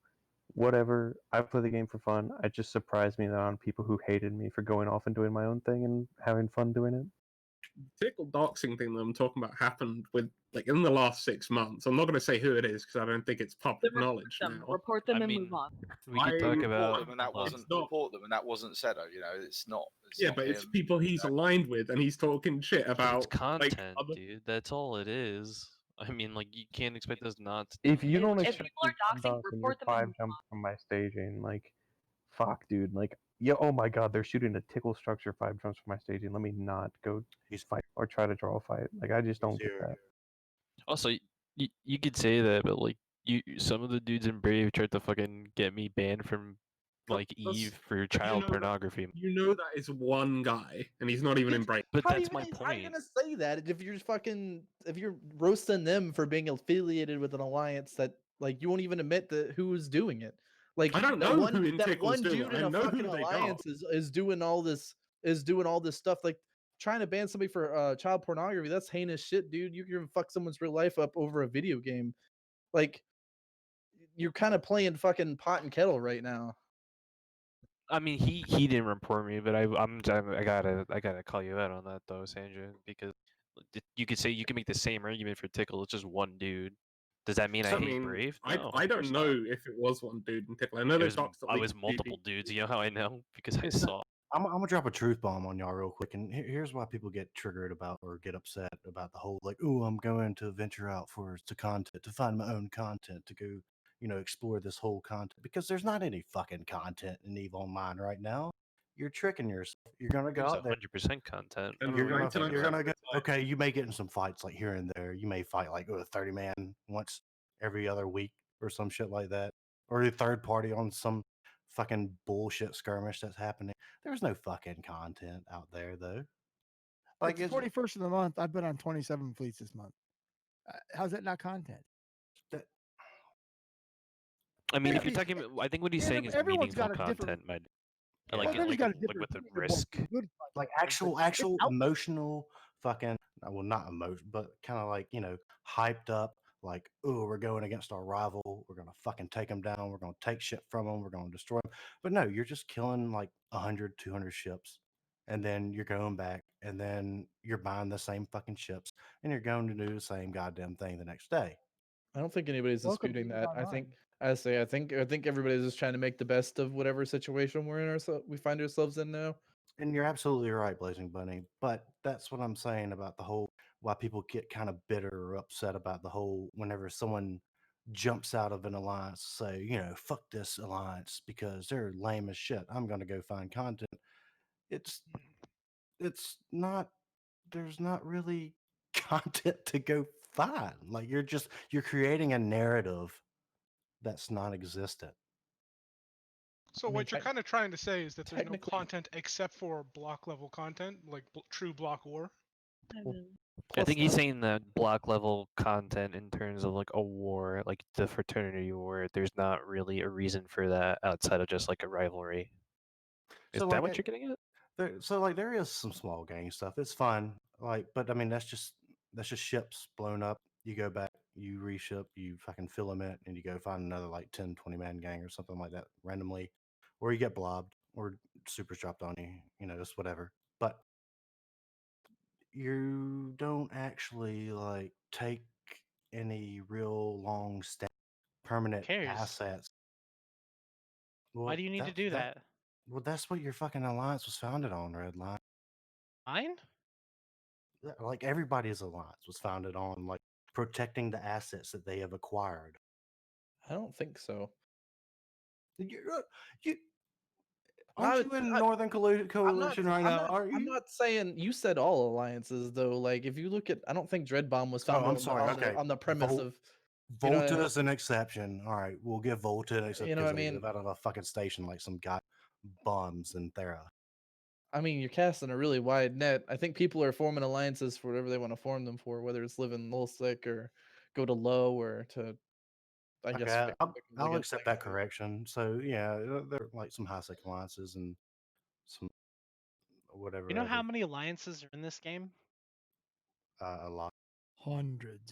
whatever. I play the game for fun. It just surprised me that on people who hated me for going off and doing my own thing and having fun doing it. Tickle doxing thing that I'm talking about happened with like in the last 6 months. I'm not going to say who it is because I don't think it's public knowledge now. report them I and mean, move on. We could I talk report about. them and that hold on. wasn't not- report them and that wasn't Sedo. You know, it's not. It's Yeah, not but it's him. people he's aligned with, and he's talking shit about It's content, other- dude. That's all it is. I mean, like you can't expect us not to. If you If- don't if expect people are me to doxing, undock and you're report them and 5 move jumps from my staging, like, fuck, dude. Like, yeah, oh my god, they're shooting a tickle structure 5 jumps from my staging. Let me not go He's fight or try to draw a fight. Like, I just don't get here. that. Also, You could say that, but like some of the dudes in Brave tried to fucking get me banned from like That's- Eve for but child pornography. You know that is one guy, and he's not even in Brave. But How that's do my you, how are you point. gonna say that if you're roasting them for being affiliated with an alliance that like you won't even admit that who's doing it? Like I don't that know one who in that Tickle's one doing dude it. in I a know fucking who they got. alliance is doing all this stuff. Like trying to ban somebody for child pornography. That's heinous shit, dude. You can fuck someone's real life up over a video game. Like you're kind of playing fucking pot and kettle right now. I mean, he didn't report me, but I gotta call you out on that though, Sandra, because you could say you can make the same argument for Tickle. It's just one dude. Does that mean I hate Brave? No, I of course don't not. know if it was one dude in Tickle. I know It they was doxed at I least was two multiple people. dudes. You know how I know? Because I saw. I'm gonna drop a truth bomb on y'all real quick, and here's why people get triggered about or get upset about the whole like, oh, I'm going to venture out to content to find my own content to go, explore this whole content because there's not any fucking content in EVE Online right now. You're tricking yourself. You're gonna go There's out there. 100% content. I And don't know what You're you're talking gonna about. go. Okay, you may get in some fights like here and there. You may fight like a 30-man once every other week or some shit like that, or a third party on some fucking bullshit skirmish that's happening. There's no fucking content out there though. Like It's the 21st of the month. I've been on 27 fleets this month. How's that not content? I mean, if you're talking about, I think what he's saying is everyone's meaningful got a different. content, man. Well, Like everyone's got a like different with a opinion of what risk. good like content is, but actual it's out there. emotional fucking well not emotion but kind of like hyped up like, oh, we're going against our rival, we're gonna fucking take them down, we're gonna take shit from them, we're gonna destroy them. But no, you're just killing like 100 200 ships, and then you're going back and then you're buying the same fucking ships and you're going to do the same goddamn thing the next day. I don't think anybody's Welcome to disputing EVE that. Online. I think everybody's just trying to make the best of whatever situation we find ourselves in now. And you're absolutely right, Blazing Bunny. But that's what I'm saying about the whole why people get kind of bitter or upset about the whole whenever someone jumps out of an alliance, say, fuck this alliance because they're lame as shit. I'm gonna go find content. It's not there's not really content to go find. Like you're creating a narrative that's non existent. So I mean, what you're kind of trying to say is that there's no technically- content except for block level content, like true block war. I think he's saying that block level content in terms of like a war, like the fraternity war, there's not really a reason for that outside of just like a rivalry. Is So, that like, what you're getting at? There is some small gang stuff. It's fun, but I mean that's just ships blown up. You go back, you reship, you fucking filament, and you go find another like 10, 20 man gang or something like that randomly, or you get blobbed or super dropped on you. Just whatever. But you don't actually like take any real long permanent cares? assets. Why do you need to do that? Well, that's what your fucking alliance was founded on, Redline. Mine? Like everybody's alliance was founded on like protecting the assets that they have acquired. I don't think so. Aren't you in Northern Coalition right now? Are you? I'm not saying you said all alliances though. Like if you look at, I don't think Dread Bomb was Oh, founded I'm sorry. Okay, on the premise of Volta is an exception. All right, we'll give Volta an exception what I because they mean? live out of a fucking station like some guy bums in Thera. I mean, you're casting a really wide net. I think people are forming alliances for whatever they want to form them for, whether it's live in Nullsick or go to low or to, I guess. Okay, I'll accept that correction. So yeah, there are like some high sec alliances and some whatever. You know how many alliances are in this game? A lot. Hundreds.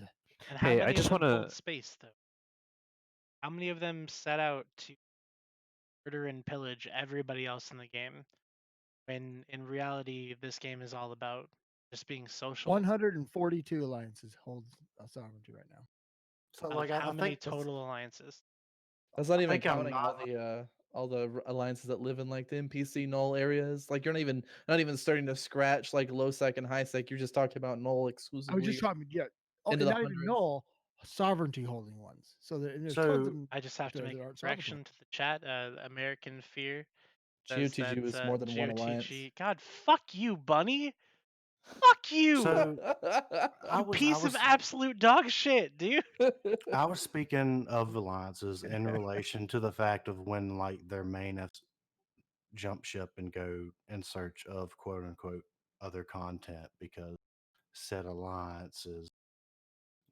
And how Hey, many I just of them want hold to. space though? How many of them set out to murder and pillage everybody else in the game? When in reality, this game is all about just being social. 142 alliances hold sovereignty right now. So Out like, of how I many think total alliances? That's not I even think I'm counting all the alliances that live in like the NPC null areas. Like you're not even starting to scratch like low sec and high sec. You're just talking about null exclusively. I was just talking, Oh, into and the not even hundreds. null sovereignty holding ones. So there's tons of So them. I just have to that make a aren't correction sovereignty. to the chat. American Fear says GOTG that was more than one alliance. GOTG. God, fuck you, Bunny. Fuck you! So You piece of absolute dog shit, dude. I was speaking of alliances in relation to the fact of when like their main jump ship and go in search of quote unquote other content because said alliance is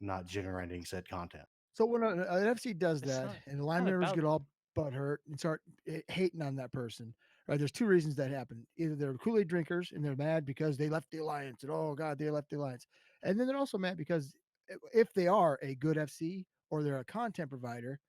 not generating said content. So when an FC does It's that not- and the line not members about- get all butthurt and start hating on that person, right? There's two reasons that happen. Either they're Kool-Aid drinkers and they're mad because they left the alliance and oh god, they left the alliance. And then they're also mad because if they are a good FC or they're a content provider,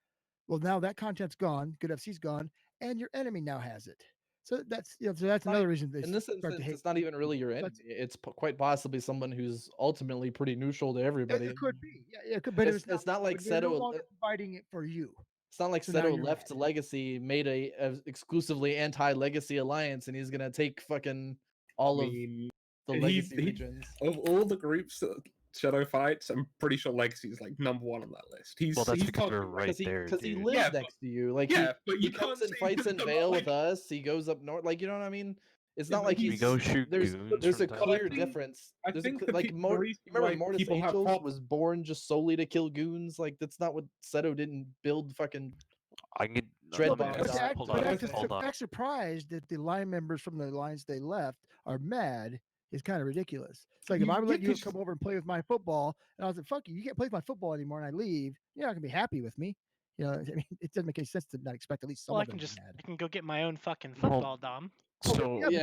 well now that content's gone, good FC's gone, and your enemy now has it. So that's so that's another reason they In this start to instance, hate. it's not even really your enemy. It's quite possibly someone who's ultimately pretty neutral to everybody. It could be, yeah, it could, but it's not like but they're no Seto. longer providing it for you. It's not like So now Seto you're left Legacy, made a exclusively anti-Legacy alliance, and he's gonna take fucking all of the Legacy regions. Of all the groups that Shadow fights, I'm pretty sure Legacy's like #1 on that list. Well, that's he's because we're talking right there, Because he dude. lives Yeah, next to you. Like yeah, but he you comes can't and say fights that in the Vale like- with us. He goes up north. Like you know what I mean? It's Yeah, not but like we he's go shoot there's goons there's a from time to clear time. difference. I There's think a, the like pe- the Mort, reason remember why Mortis people have Angels prob- was born just solely to kill goons. Like that's not what Seto didn't build fucking I can dread let me bombs ask- on. hold But on, act, act surprised that the line members from the alliance they left are mad is kind of ridiculous. It's like if I would let you come over and play with my football, and I was like, "Fuck you, you can't play with my football anymore," and I leave, you're not gonna be happy with me. You know, I mean, it doesn't make any sense to not expect at least some Well, I of them can to be mad. I can go get my own fucking football, Dom. So but you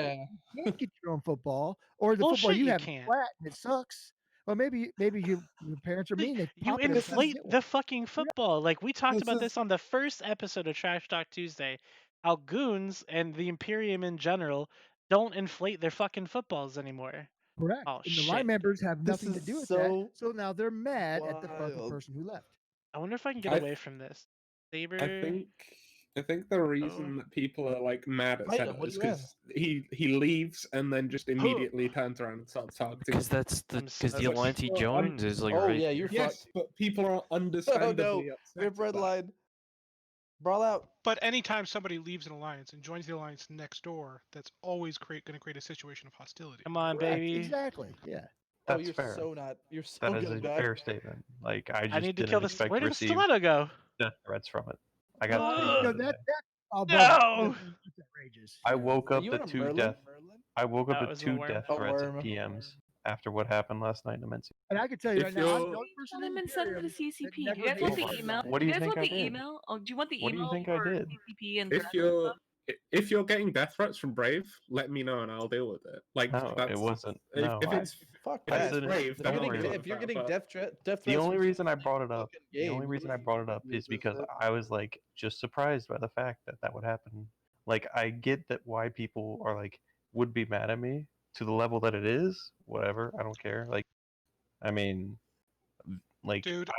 can't get your own football, or the football Bullshit, you you have is can't. flat and it sucks. Well, maybe your parents are mean. They You pop it every time you inflate get one. the fucking football. Like we talked This about is- this on the first episode of Trash Talk Tuesday. How goons and the Imperium in general don't inflate their fucking footballs anymore. Correct. Oh And the line shit. members have This nothing to is do with so that. So now they're mad at the fucking wild. person who left. I wonder if I can get I away th- from this. Saber. I think the reason that people are like mad at Fight him, Seto what is do you have? because he leaves and then just immediately turns around and starts targeting. because that's the because the alliance he joins is like Oh right yeah, you're Yes, fucked. but people are Oh understandably no, upset. rip at red that. line. Brawl out. But anytime somebody leaves an alliance and joins the alliance next door, that's always going to create a situation of hostility. Come on, Correct. baby. Exactly. Yeah. Oh, That's you're fair. so not. You're so That is good, a guy. fair statement. Like I just I need to didn't kill the. expect Where to did the receive stiletto go? death threats from it. I got Ugh. two. No, the other that day. that's above. No. That's outrageous. I Yeah. woke Are up you to in a two Merlin? death. I woke up That to was a two worm. death A threats worm. of PMs after what happened last night in Immensity. And I can tell you If right now, I'm the you're- only person Tell in him the and send it to Imperium the that CCP. Do you never guys want hated the me. email? What do you guys think want I the did? email? Oh, do you want the What do you email think I for did? CCP and If threats and you're stuff? if you're getting death threats from Brave, let me know and I'll deal with it. Like No, that's it wasn't. if, No, if I it's Fuck if I that. it's said it. Brave, If then you're I'll Don't getting deal worry. with if you're that. getting But death threats, The only from reason I someone brought it up, fucking the game, only reason I really brought it up is because I was like just surprised by the fact that that would happen. Like I get that why people are like would be mad at me to the level that it is. Whatever, I don't care. Like, I mean, like Dude,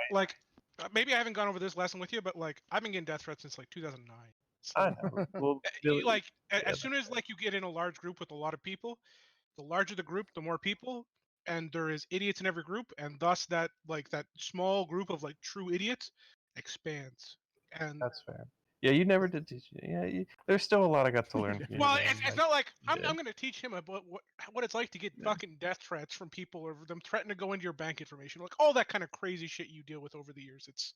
maybe I haven't gone over this lesson with you, but like I've been getting death threats since like 2009. So, I know. Well, Billy, as soon as like you get in a large group with a lot of people, the larger the group, the more people, and there is idiots in every group, and thus that small group of like true idiots expands. And that's fair. Yeah, you never did teach me. Yeah, there's still a lot I got to learn from you. well, man. it's not like I'm yeah. going to teach him about what it's like to get fucking death threats from people or them threatening to go into your bank information, like all that kind of crazy shit you deal with over the years. It's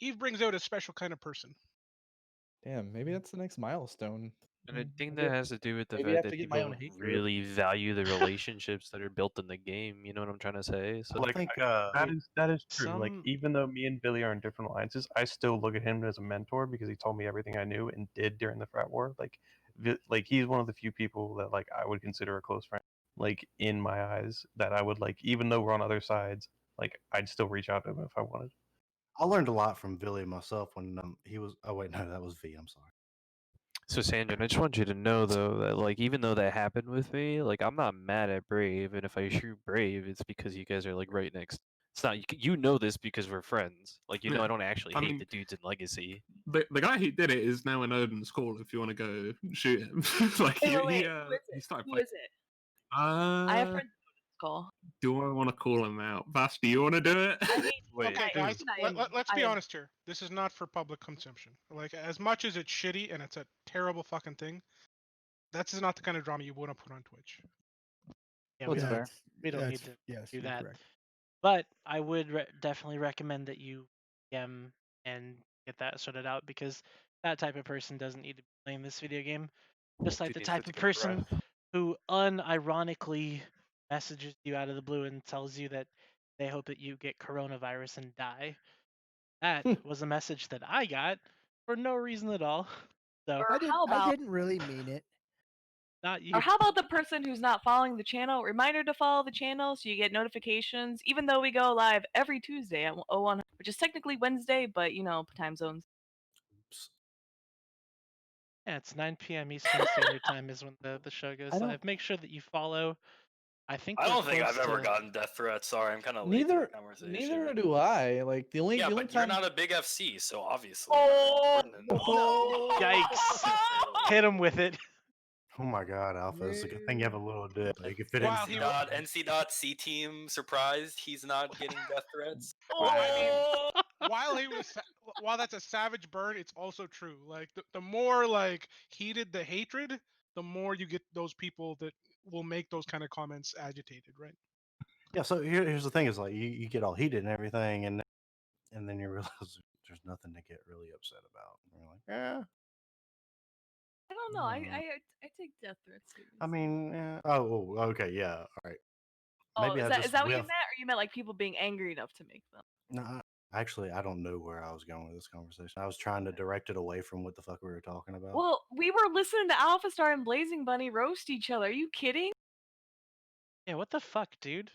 Eve brings out a special kind of person. Damn, maybe that's the next milestone. And I think Maybe that has to do with the maybe I fact have that to get my people own hate group. really value the relationships that are built in the game. You know what I'm trying to say? So I think that is true. Like Some- even though me and Billy are in different alliances, I still look at him as a mentor because he told me everything I knew and did during the frat war. Like he's one of the few people that like I would consider a close friend. Like in my eyes, that I would like even though we're on other sides, like I'd still reach out to him if I wanted. I learned a lot from Billy myself when he was. Oh wait, no, that was V. I'm sorry. So Sandra, I just want you to know though that like even though that happened with me, like I'm not mad at Brave, and if I shoot Brave, it's because you guys are like right next. It's not you know this because we're friends. Like you know Yeah. I don't actually I hate mean- the dudes in Legacy. the guy who did it is now in Odin's call. If you want to go shoot him, like Wait, he, wait, he, who is he it? started Who playing. is it? I have friends who call. Do I want to call him out? Vass, do you want to do it? I mean, Wait, Okay, guys, let's be I- honest here. This is not for public consumption. Like, as much as it's shitty and it's a terrible fucking thing, that's not the kind of drama you want to put on Twitch. Yeah, What's we don't, fair? we don't need That's to yes, do you're that. correct. But I would definitely recommend that you and get that sorted out because that type of person doesn't need to be playing this video game. Just like Dude the needs to type of take a person breath. who unironically messages you out of the blue and tells you that they hope that you get coronavirus and die. That was a message that I got for no reason at all. So Or how I about didn't really mean it. not or you. how about the person who's not following the channel? Reminder to follow the channel so you get notifications, even though we go live every Tuesday at 01, which is technically Wednesday, but time zones. Oops. Yeah, it's 9 p.m. Eastern Standard Time is when the show goes I don't. live. Make sure that you follow. I think I we're don't think close I've ever to. gotten death threats. Sorry, I'm kind of late to Neither. the conversation. Neither do I. Like the only Yeah, the only but you're time. not a big FC, so obviously. Oh, Yikes! Hit him with it. Oh my God, Alpha! It's a good thing you have a little dip. You can fit While in. he NC dot C team surprised he's not getting death threats. I mean, while that's a savage burn, it's also true. Like the more like heated the hatred, the more you get those people that will make those kind of comments agitated, right? Yeah. So here's the thing: is like you get all heated and everything, and then you realize there's nothing to get really upset about. And you're like, yeah. I don't know. I take death threats seriously. I mean, oh, okay, yeah, all right. Oh, Maybe is I that just what you whiff. meant, or you meant like people being angry enough to make them? No, actually, I don't know where I was going with this conversation. I was trying to direct it away from what the fuck we were talking about. Well, we were listening to Alpha Star and Blazing Bunny roast each other. Are you kidding? Yeah, what the fuck, dude?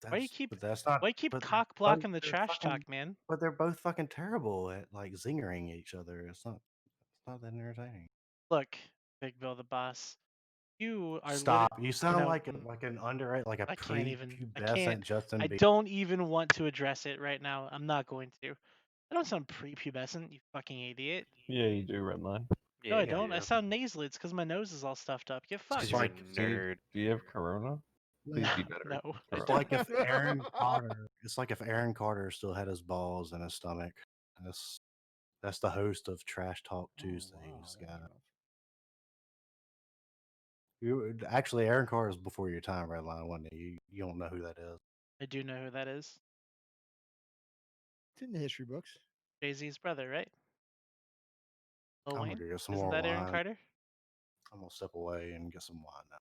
Why you keep But that's not. why you keep But cock both blocking the they're trash fucking. talk, man? But they're both fucking terrible at like zingering each other. It's not. It's not that entertaining. Look, Big Bill the boss, you are Stop! You sound like mm, like an underage, like a I can't even. I prepubescent can't. Justin I Bieber. don't even want to address it right now. I'm not going to. I don't sound prepubescent, you fucking idiot. Yeah, you do, Redline. No, Yeah, I you don't. I do. sound nasally. It's because my nose is all stuffed up. Get It's 'cause fucked. you're a Like, nerd. Do you have corona? Please be better. No. it's like if Aaron Carter. It's like if Aaron Carter still had his balls in his stomach. That's the host of Trash Talk Tuesdays, guy. You actually, Aaron Carter is before your time, Redline, wasn't he? You don't know who that is. I do know who that is. It's in the history books. Jay-Z's brother, right? Lil I'm Wayne? gonna get some Isn't more that Aaron wine. Carter? I'm gonna step away and get some wine now.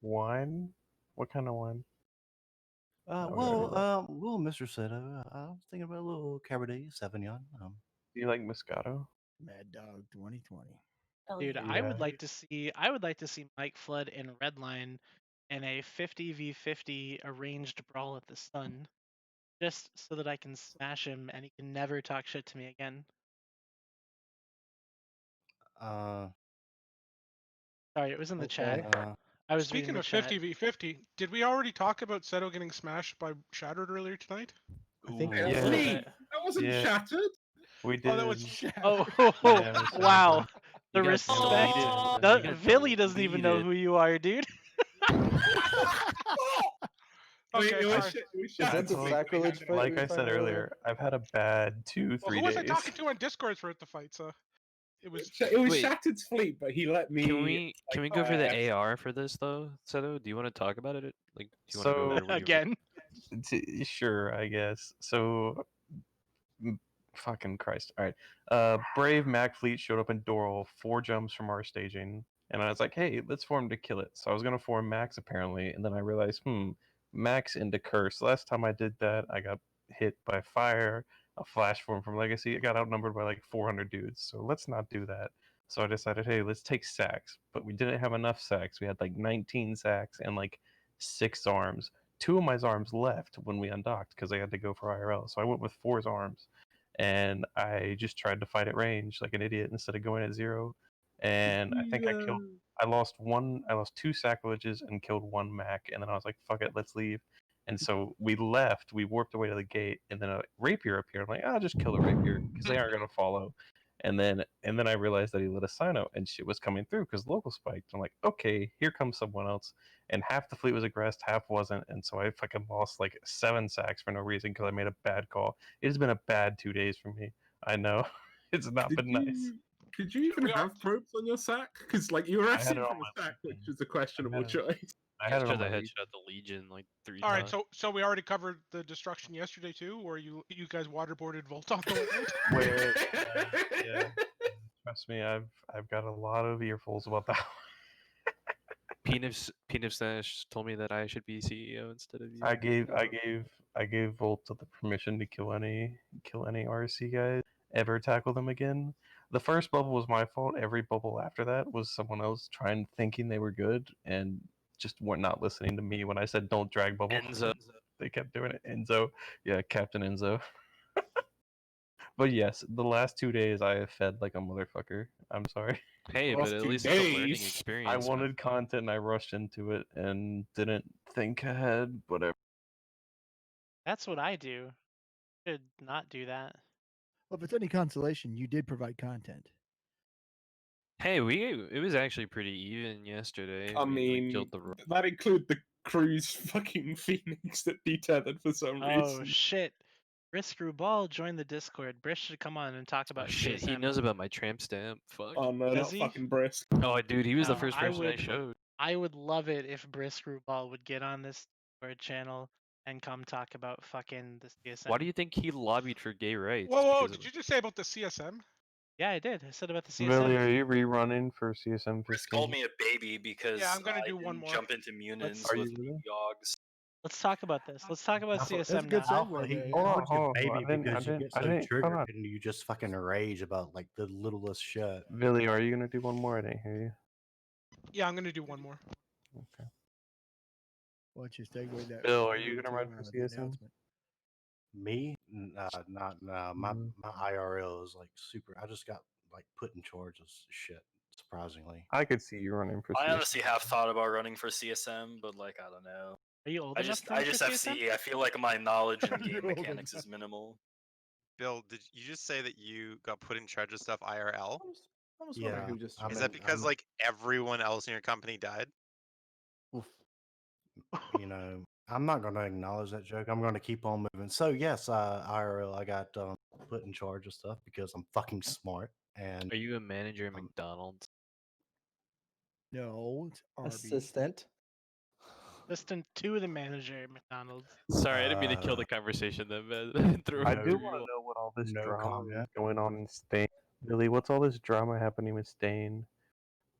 Wine? What kind of wine? Well, Mr. Seto, I was thinking about a little Cabernet Sauvignon. Do you like Moscato? Mad Dog 2020. Dude, Yeah. I would like to see Mike Flood and Redline in a 50v50 arranged brawl at the Sun, just so that I can smash him and he can never talk shit to me again. Sorry, it was in the chat. I was reading Speaking the of chat. 50v50, did we already talk about Seto getting smashed by Shattered earlier tonight? I think Ooh, a yeah. little Fleet, bit. that wasn't Yeah. shattered. We did. Oh, that was Oh, Yeah, it was wow. Shattered. The You got respect. deleted. You got Villy doesn't even know deleted. who you are, dude. Okay, It was sorry. it was Is that shattered. the Like- sacrilege fight? Like we were I said talking about earlier, I've had a bad 2-3 Well, who was I days. talking to on Discord for it to fight? So it was. It was Wait. Shattered's fleet, but he let me. Can we go for the AR for this though, Seto? Do you want to talk about it? Like, do you want to go over what you Again. Sure, I guess. So, fucking Christ. All right. Brave Mac Fleet showed up in Doral 4 jumps from our staging, and I was like, hey, let's form to kill it. So I was gonna form Max apparently, and then I realized, Max into Curse. Last time I did that, I got hit by fire. A flash form from Legacy. I got outnumbered by like 400 dudes. So let's not do that. So I decided, hey, let's take sacks. But we didn't have enough sacks. We had like 19 sacks and like 6 arms. 2 of my arms left when we undocked because I had to go for IRL. So I went with 4 arms. And I just tried to fight at range like an idiot instead of going at 0. And I think I lost 2 sacrileges and killed 1 Mac. And then I was like, fuck it, let's leave. And so we left, we warped away to the gate, and then a rapier appeared. I'm like, I'll just kill the rapier because they aren't gonna follow. And then I realized that he lit a sign out and shit was coming through because local spiked. I'm like, okay, here comes someone else. And half the fleet was aggressed, half wasn't. And so I fucking lost like 7 sacks for no reason because I made a bad call. It has been a bad 2 days for me. I know. It's not been nice. Did you even have probes on your sack? Because like you were I had asking it on from my a sack, which LinkedIn. is a questionable choice. I had it on Should my have reach. headshot the Legion like 3 All right, times. so we already covered the destruction yesterday too, or you guys waterboarded Volt on the way out? Where, yeah. Trust me, I've got a lot of earfuls about that. Peanut Stash told me that I should be CEO instead of you. I gave Volt the permission to kill any RC guys, ever tackle them again. The first bubble was my fault. Every bubble after that was someone else thinking they were good and just were not listening to me when I said don't drag bubble. Enzo. They kept doing it. Enzo, yeah, Captain Enzo. But yes, the last 2 days I have fed like a motherfucker. I'm sorry. Hey, Last but at 2 least it's a learning days. experience. I man. wanted content and I rushed into it and didn't think ahead. Whatever. That's what I do. Should not do that. Well, if it's any consolation, you did provide content. Hey, it was actually pretty even yesterday. I We mean, killed the that include the crew's fucking Phoenix that detethered for some Oh reason. shit. Brisk Rubal joined the Discord. Brisk should come on and talk Oh about shit, he CSM. knows about my tramp stamp. Fuck. Oh no, Does not he? fucking brisk. Oh, dude, he was the No, first person I showed. I would love it if Brisk Rubal would get on this Discord channel and come talk about fucking the CSM. Why do you think he lobbied for gay rights? Whoa! Because Did you just say about the CSM? Yeah, I did. I said about the CSM. Billy, are you rerunning for CSM 15? Chris called me a baby because Yeah, I'm gonna I do one didn't more. jump into Munins Are you with really? Yogs. Let's talk about this. Let's talk about Alpha- That's a CSM good now. Alpha, segue he there. Hold on, called you hold on. baby I didn't- because you get I so didn't- come triggered on. and you just fucking rage about like the littlest shit. Billy, are you gonna do one more? I didn't hear you. Yeah, I'm gonna do one more. Okay. Why don't you segue that? Bill, are you into, gonna run for the CSM? announcement? Me, not my Mm. my IRL is like super. I just got like put in charge of shit. Surprisingly, I could see you running for I CSM. honestly have thought about running for CSM, but like I don't know. Are you old I enough just to run I just for FC. CSM? I feel like my knowledge in You're game old mechanics enough. is minimal. Bill, did you just say that you got put in charge of stuff IRL? I was yeah. wondering who just I'm Is joined. that because like everyone else in your company died? Oof. You know, I'm not going to acknowledge that joke. I'm going to keep on moving. So yes, IRL, I got put in charge of stuff because I'm fucking smart. And are you a manager at McDonald's? No, it's Arby's. Assistant. Assistant to the manager at McDonald's. Sorry, I didn't mean to kill the conversation then, man. Throw I it do through want you to know what all this no drama comment. is going on in Stain. Billy, what's all this drama happening with Stain?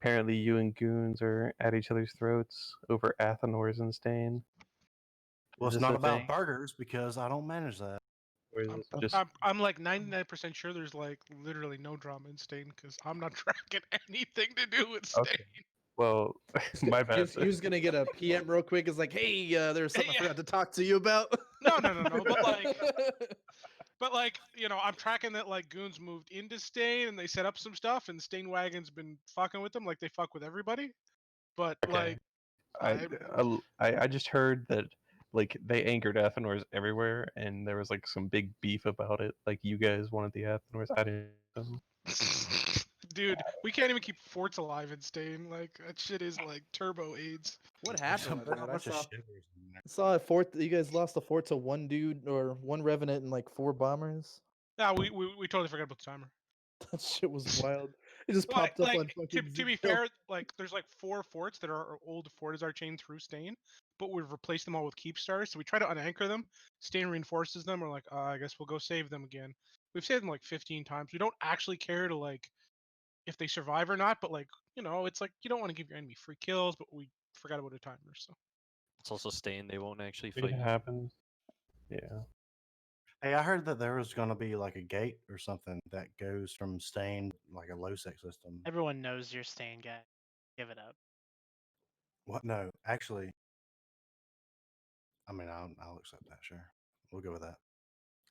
Apparently, you and Goons are at each other's throats over Athenors and Stain. Well, Is it's this not a about thing? burgers because I don't manage that. Or is I'm, this just I'm like 99% sure there's like literally no drama in Stain because I'm not tracking anything to do with Stain. okay? Well, my bad. He was gonna get a PM real quick. It's like, hey, there's something I forgot to talk to you about. No. But like, you know, I'm tracking that like Goons moved into Stain and they set up some stuff, and Stain Wagon's been fucking with them like they fuck with everybody. But Okay. like, I just heard that like they anchored Athenors everywhere, and there was like some big beef about it. Like you guys wanted the Athenors. I didn't. dude, we can't even keep forts alive in Stain. Like that shit is like turbo AIDS. What There's happened a with that? bunch of shivers in there. I saw a fort. You guys lost a fort to one dude or one revenant and like 4 bombers. Yeah, we totally forgot about the timer. That shit was wild. It just Like, popped up like on fucking. to be Zillow. fair, like there's like 4 forts that are old Fortizar chain through Stain, but we've replaced them all with keep stars. So we try to unanchor them. Stain reinforces them. We're like, I guess we'll go save them again. We've saved them like 15 times. We don't actually care to like if they survive or not, but like you know, it's like you don't want to give your enemy free kills, but we forgot about a timer. So It's also Stain. They won't actually It fight you. happens. Yeah. Hey, I heard that there was going to be like a gate or something that goes from Stain, like a low sec system. Everyone knows you're Stain guy. Give it up. What? No, actually, I mean, I'll accept that. Sure, we'll go with that.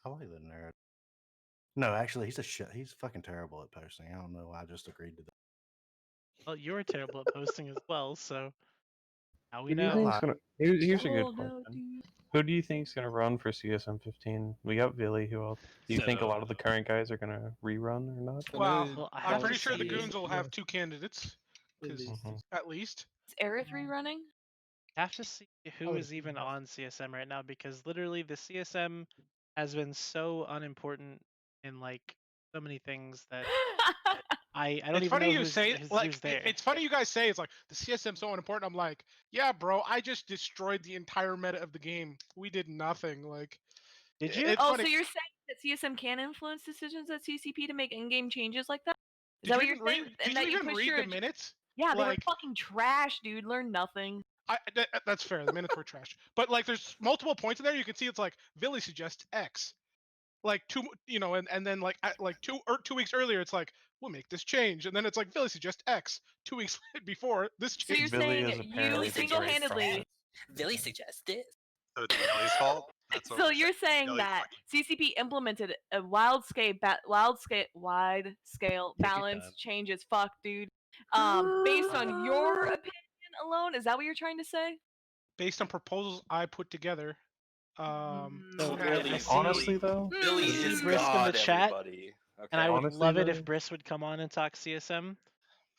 I like the nerd. No, actually, he's a shit. He's fucking terrible at posting. I don't know why I just agreed to that. Well, you're terrible at posting as well, so now we Who do you know. think's gonna? Here's a Oh, good no, question. dude. Who do you think's gonna run for CSM 15? We got Villy. Who else? Do you think a So- lot of the current guys are gonna rerun or not? well, Well, I I'm have pretty to sure the see- Goons will have Yeah. 2 candidates, because Mhm. at least. Is Aerith rerunning? I have to see who would is even on CSM right now because literally the CSM has been so unimportant in like so many things that I don't It's even funny know you who's say who's there. it's funny you guys say it's like the CSM's so important. I'm like, yeah, bro, I just destroyed the entire meta of the game. We did nothing. Like, Did you? it's Oh, funny. so you're saying that CSM can influence decisions at CCP to make in-game changes like that? Is Did that you what you're even read? saying? Did And you that you even push read your the minutes? Yeah, they were Like, fucking trash, dude. Learn nothing. that's fair. The minutes were trash. But like, there's multiple points in there. You can see it's like Billy suggests X. Like and then like 2 weeks earlier, it's like we'll make this change, and then it's like Billy suggests X. 2 weeks before this So change. you're Billy saying is you apparently the great single-handedly. Billy suggests this. So it's Billy's fault. That's what So we're you're saying Billy's that fucking- CCP implemented a wide-scale balance changes. Fuck, dude. Based on your opinion alone, is that what you're trying to say? Based on proposals I put together. So I see, honestly though, Billy I see is Brisk in the God, chat, everybody. Okay. and I would Honestly, love it though- if Brisk would come on and talk CSM.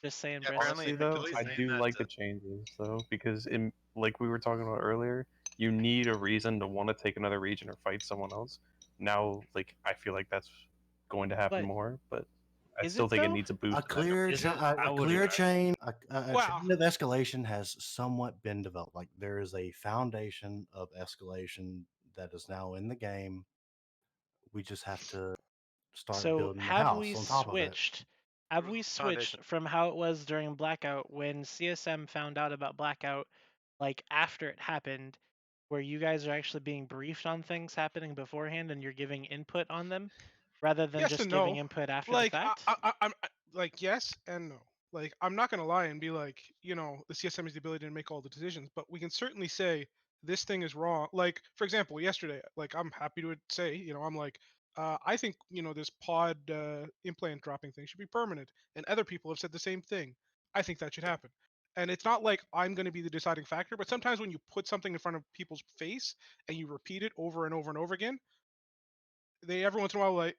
Just saying, Yeah, Brisk. apparently- honestly though, Billy's I saying do that, like the changes though, because in like we were talking about earlier, you need a reason to want to take another region or fight someone else. Now, like I feel like that's going to happen But more, but I is still it think it though? needs a boost. A clear, Is it? I a would clear agree. chain, Wow. chain of escalation has somewhat been developed. Like there is a foundation of escalation that is now in the game. We just have to start So building the have we house on top of it. switched? Have we switched Foundation. from how it was during Blackout when CSM found out about Blackout, like after it happened, where you guys are actually being briefed on things happening beforehand and you're giving input on them, rather than Yes just and giving no. input after Like, the fact? I'm like yes and no. Like, I'm not gonna lie and be like, the CSM has the ability to make all the decisions, but we can certainly say this thing is wrong. Like, for example, yesterday, like I'm happy to say, I'm like, I think this pod implant dropping thing should be permanent, and other people have said the same thing. I think that should happen. And it's not like I'm going to be the deciding factor, but sometimes when you put something in front of people's face and you repeat it over and over and over again, they every once in a while like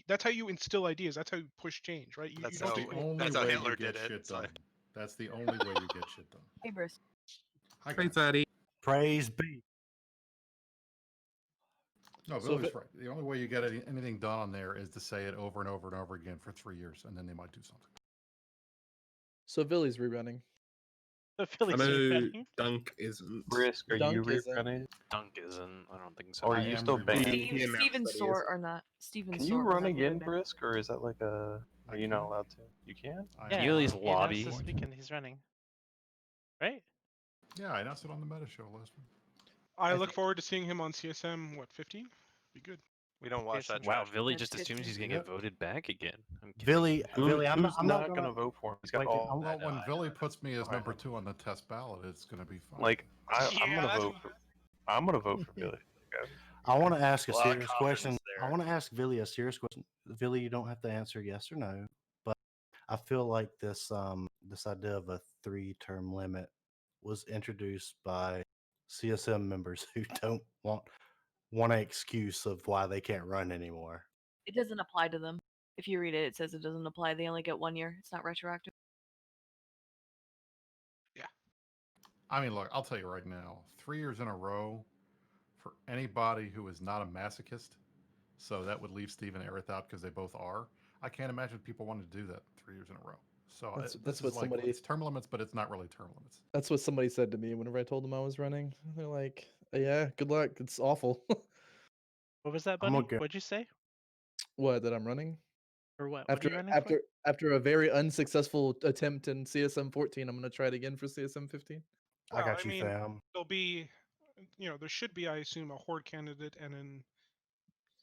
that's how you instill ideas. That's how you push change, right? You That's don't how- just go, Only That's how way Hitler you get did it, shit so- done. That's the only way you get shit done. Hey, Bruce. Hi, Hey, guys. Daddy. Praise be. No, So Billy's if it- right. The only way you get anything done on there is to say it over and over and over again for 3 years, and then they might do something. So Billy's rerunning. The Phillies I are know running. Dunk isn't. Brisk, are you Dunk isn't. rerunning? Dunk isn't. I don't think so. Or are I you am still rerunning. banned? He announced Steven that he Sort isn't. or not? Steven Can Sort. you was run that the again, name? Brisk, or is that like a? I Are you not can. allowed to? You can. I Yeah, you at least he announced lobby? this weekend he's running. Right? Yeah, I announced it on the Meta Show last week. I I look think- forward to seeing him on CSM. What 15? Be good. We don't watch that. Wow, trash. Billy That's just assumes he's gonna Yep. get voted back again. I'm kidding. Billy, Billy, I'm Who's I'm not gonna vote for him? He's got like, all. I'm- Well, when I Billy know. puts me as I number know. 2 on the test ballot, it's going to be fun. Like I'm Yeah, gonna that's vote for. I'm gonna vote for Billy. Okay. I want to ask a A lot of serious confidence question. I there. want to ask Billy a serious question. Billy, you don't have to answer yes or no, but I feel like this idea of a 3-term limit was introduced by CSM members who don't want an excuse of why they can't run anymore. It doesn't apply to them. If you read it, it says it doesn't apply. They only get 1 year. It's not retroactive. I mean, look, I'll tell you right now, 3 years in a row for anybody who is not a masochist, so that would leave Steve and Aerith out because they both are. I can't imagine people wanting to do that 3 years in a row. So That's this what is like, somebody- it's term limits, but it's not really term limits. That's what somebody said to me whenever I told them I was running. They're like, "Yeah, good luck. It's awful." What was that, I'm buddy? okay. What'd you say? What, that I'm running? Or what? What are you running After a very unsuccessful attempt in CSM 14, I'm gonna try it again for CSM 15. I got I you, mean, fam. there'll be, there should be, I assume, a horde candidate and then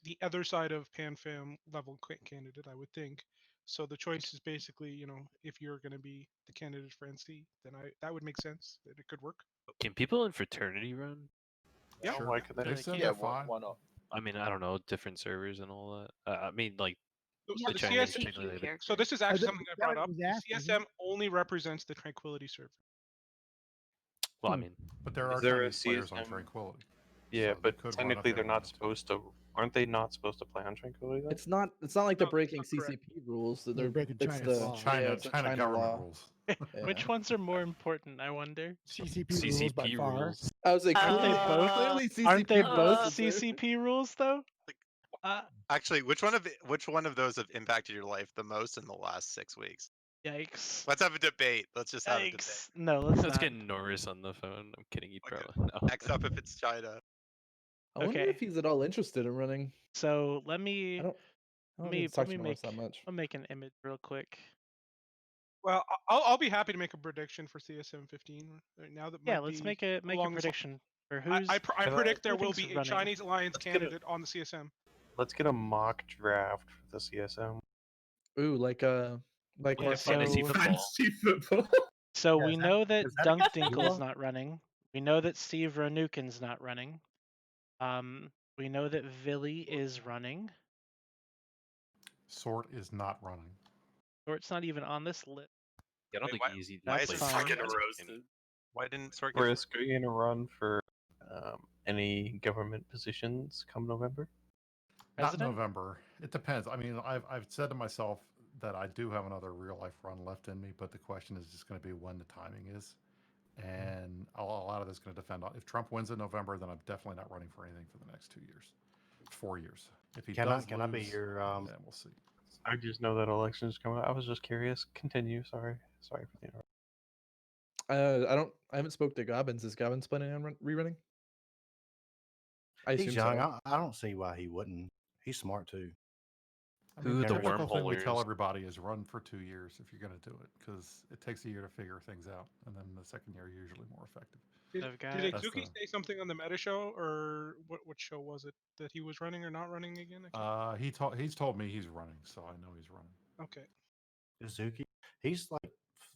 the other side of PanFam level candidate, I would think. So the choice is basically, if you're going to be the candidate for NC, then that would make sense. That it could work. Can people in fraternity run? Yeah. Sure. Why could They they? said Yeah, they're why, fine. why not? I mean, I don't know, different servers and all that. I mean, like You have the to Chinese TQ technically like, character. So this is actually think something I that brought up. was The asked, wasn't CSM only represents the Tranquility server. well, I mean, But there are Is there a Chinese players on CSM? Tranquility. Yeah, So they but could run if technically they they're not wanted to. supposed to. Aren't they not supposed to play on Tranquility? Though? It's not like they're No, that's breaking not correct. CCP rules. That They're they're breaking it's China's the law. China, it's a China government law. rules. Which Yeah. ones are more important, I wonder? CCP rules by far. rules. I was like, Aren't they both? clearly Aren't they CCP both rules. CCP rules though? Actually, which one of those have impacted your life the most in the last 6 weeks? Yikes. Let's have a debate. Let's just have a debate. Yikes. No, let's Let's not. get Norris on the phone. I'm kidding. He'd Okay. probably no. X up if it's China. I wonder Okay. if he's at all interested in running. So let me I don't let get me to talk let me to Norris make that much. I'll make an image real quick. Well, I'll be happy to make a prediction for CSM 15 right now. That Yeah, might let's be make a along this prediction for I, who's I, pr- I Can I- predict there who will thinks be a running. Chinese alliance Let's get a- candidate on the CSM. Let's get a mock draft for the CSM. Ooh, like Yeah, Fantasy so- football. Fantasy football. So Yeah, we is that- know that is that Dunk against Dinkle's Elo? not running. We know that Steve Ranukin's not running. We know that Villy is running. Sort is not running. Sort's not even on this list. Yeah, I don't Wait, think easy. why That's is fine. Sork getting That's roasted? Why didn't Sork get Brisk, are you gonna run for any government positions come November? Not in President? November. It depends. I mean, I've said to myself that I do have another real life run left in me, but the question is just going to be when the timing is. And a lot of this is going to depend on if Trump wins in November, then I'm definitely not running for anything for the next 2 years, 4 years. If he Can does I be lose, your then we'll see. I just know that elections coming up. I was just curious. Continue. Sorry for the interruption. I haven't spoke to Gobbins. Is Gobbins planning on rerunning? I He's assume young. so. I don't see why he wouldn't. He's smart too. I mean, Who the the typical thing we tell wormholers? everybody is run for 2 years if you're going to do it, because it takes a year to figure things out, and then the second year you're usually more effective. I've got- Did That's Exuki the- say something on the Meta show, or what show was it that he was running or not running again? He's told me he's running, so I know he's running. Okay. Suzuki, he's like